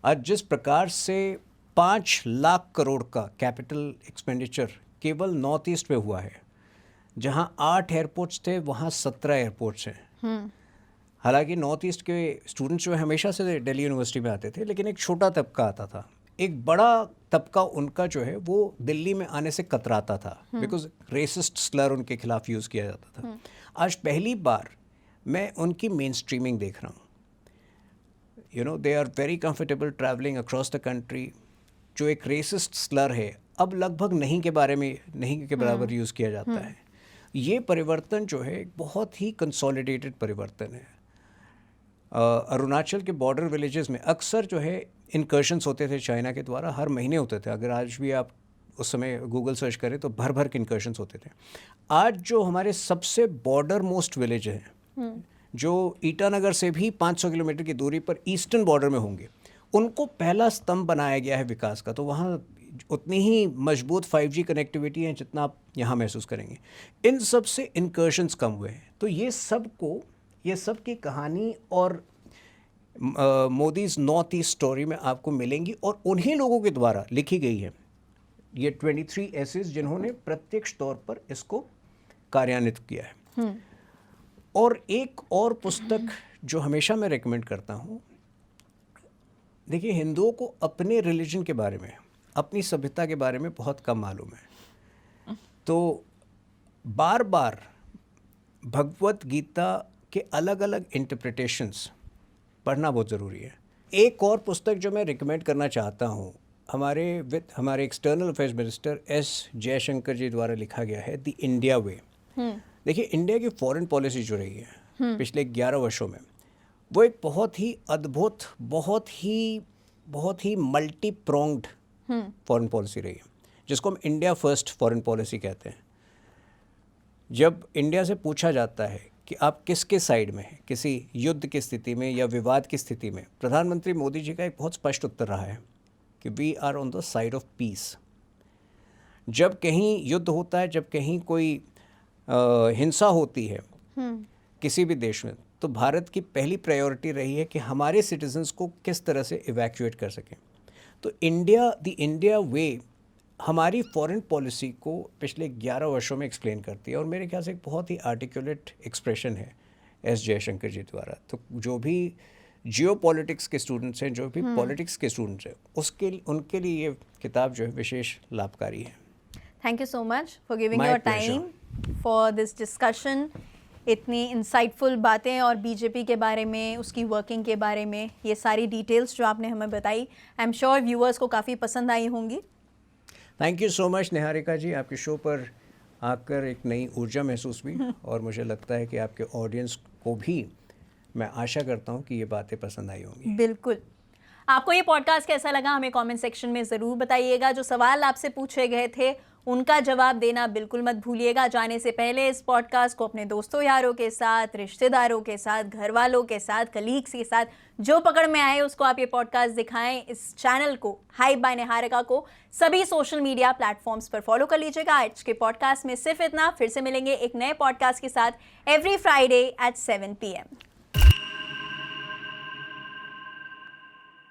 आज जिस प्रकार से 5 लाख करोड़ का कैपिटल एक्सपेंडिचर केवल नॉर्थ ईस्ट पे हुआ है, जहां 8 एयरपोर्ट्स थे वहां 17 एयरपोर्ट्स हैं। हालांकि नॉर्थ ईस्ट के स्टूडेंट्स जो हमेशा से दिल्ली यूनिवर्सिटी में आते थे, लेकिन एक छोटा तबका आता था। एक बड़ा तबका उनका जो है वो दिल्ली में आने से कतराता था, बिकॉज रेसिस्ट स्लर उनके खिलाफ यूज़ किया जाता था। आज पहली बार मैं उनकी मेन स्ट्रीमिंग देख रहा हूँ। You know, they are very comfortable travelling across the country. जो एक रेसिस्ट स्लर है, अब लगभग नहीं के बराबर यूज़ किया जाता है। ये परिवर्तन जो है एक बहुत ही कंसोलिडेटेड परिवर्तन है। अरुणाचल के बॉर्डर विलेजेस में अक्सर जो है इनकर्शंस होते थे चाइना के द्वारा, हर महीने होते थे। अगर आज भी आप उस समय गूगल सर्च करें तो भर भर के इनकर्शंस होते थे। आज जो हमारे सबसे बॉर्डर मोस्ट विलेज हैं, जो ईटानगर से भी 500 किलोमीटर की दूरी पर ईस्टर्न बॉर्डर में होंगे, उनको पहला स्तंभ बनाया गया है विकास का। तो वहाँ उतनी ही मजबूत 5G कनेक्टिविटी है जितना आप यहाँ महसूस करेंगे। इन सब से इनकर्शंस कम हुए हैं। तो ये सब की कहानी और मोदीज नॉर्थ ईस्ट स्टोरी में आपको मिलेंगी, और उन्हीं लोगों के द्वारा लिखी गई है ये 23 एसेज जिन्होंने प्रत्यक्ष तौर पर इसको कार्यान्वित किया है। और एक और पुस्तक जो हमेशा मैं रेकमेंड करता हूँ, देखिए हिंदुओं को अपने रिलीजन के बारे में, अपनी सभ्यता के बारे में बहुत कम मालूम है। तो बार बार भगवत गीता के अलग अलग इंटरप्रिटेशंस पढ़ना बहुत ज़रूरी है। एक और पुस्तक जो मैं रिकमेंड करना चाहता हूँ, हमारे external affairs minister S Jaishankar ji द्वारा लिखा गया है, द इंडिया वे। देखिए, इंडिया की फॉरेन पॉलिसी जो रही है पिछले 11 वर्षों में, वो एक बहुत ही अद्भुत, बहुत ही मल्टी प्रोंग्ड फॉरेन पॉलिसी रही है, जिसको हम इंडिया फर्स्ट फॉरेन पॉलिसी कहते हैं। जब इंडिया से पूछा जाता है कि आप किसके साइड में हैं, किसी युद्ध की स्थिति में या विवाद की स्थिति में, प्रधानमंत्री मोदी जी का एक बहुत स्पष्ट उत्तर रहा है कि we are on the side of peace. जब कहीं युद्ध होता है, जब कहीं कोई हिंसा होती है किसी भी देश में, तो भारत की पहली प्रायोरिटी रही है कि हमारे सिटीजन्स को किस तरह से इवैक्यूएट कर सकें। तो द इंडिया वे हमारी फॉरेन पॉलिसी को पिछले 11 वर्षों में एक्सप्लेन करती है, और मेरे ख्याल से एक बहुत ही आर्टिकुलेट एक्सप्रेशन है एस जयशंकर जी द्वारा। तो जो भी जियो पॉलिटिक्स के स्टूडेंट्स हैं, जो भी पॉलिटिक्स के स्टूडेंट्स हैं, उनके लिए ये किताब जो है विशेष लाभकारी है। Thank you so much for giving My your pleasure. time for this discussion. इतनी इंसाइटफुल बातें और बीजेपी के बारे में, उसकी वर्किंग के बारे में, ये सारी डिटेल्स जो आपने हमें बताई, आई एम श्योर व्यूअर्स को काफ़ी पसंद आई होंगी। Thank you so much Niharika ji, आपके शो पर आकर एक नई ऊर्जा महसूस हुई और मुझे लगता है कि आपके ऑडियंस को भी, मैं आशा करता हूँ कि ये बातें पसंद आई होंगी। बिल्कुल। आपको ये पॉडकास्ट कैसा लगा हमें कमेंट सेक्शन में ज़रूर बताइएगा। जो सवाल आपसे पूछे गए थे उनका जवाब देना बिल्कुल मत भूलिएगा। जाने से पहले इस पॉडकास्ट को अपने दोस्तों यारों के साथ, रिश्तेदारों के साथ, घर वालों के साथ, कलीग्स के साथ, जो पकड़ में आए उसको आप ये पॉडकास्ट दिखाएं। इस चैनल को, हाइप बाय निहारिका को, सभी सोशल मीडिया प्लेटफॉर्म्स पर फॉलो कर लीजिएगा। आज के पॉडकास्ट में सिर्फ इतना। फिर से मिलेंगे एक नए पॉडकास्ट के साथ एवरी फ्राइडे एट 7 PM।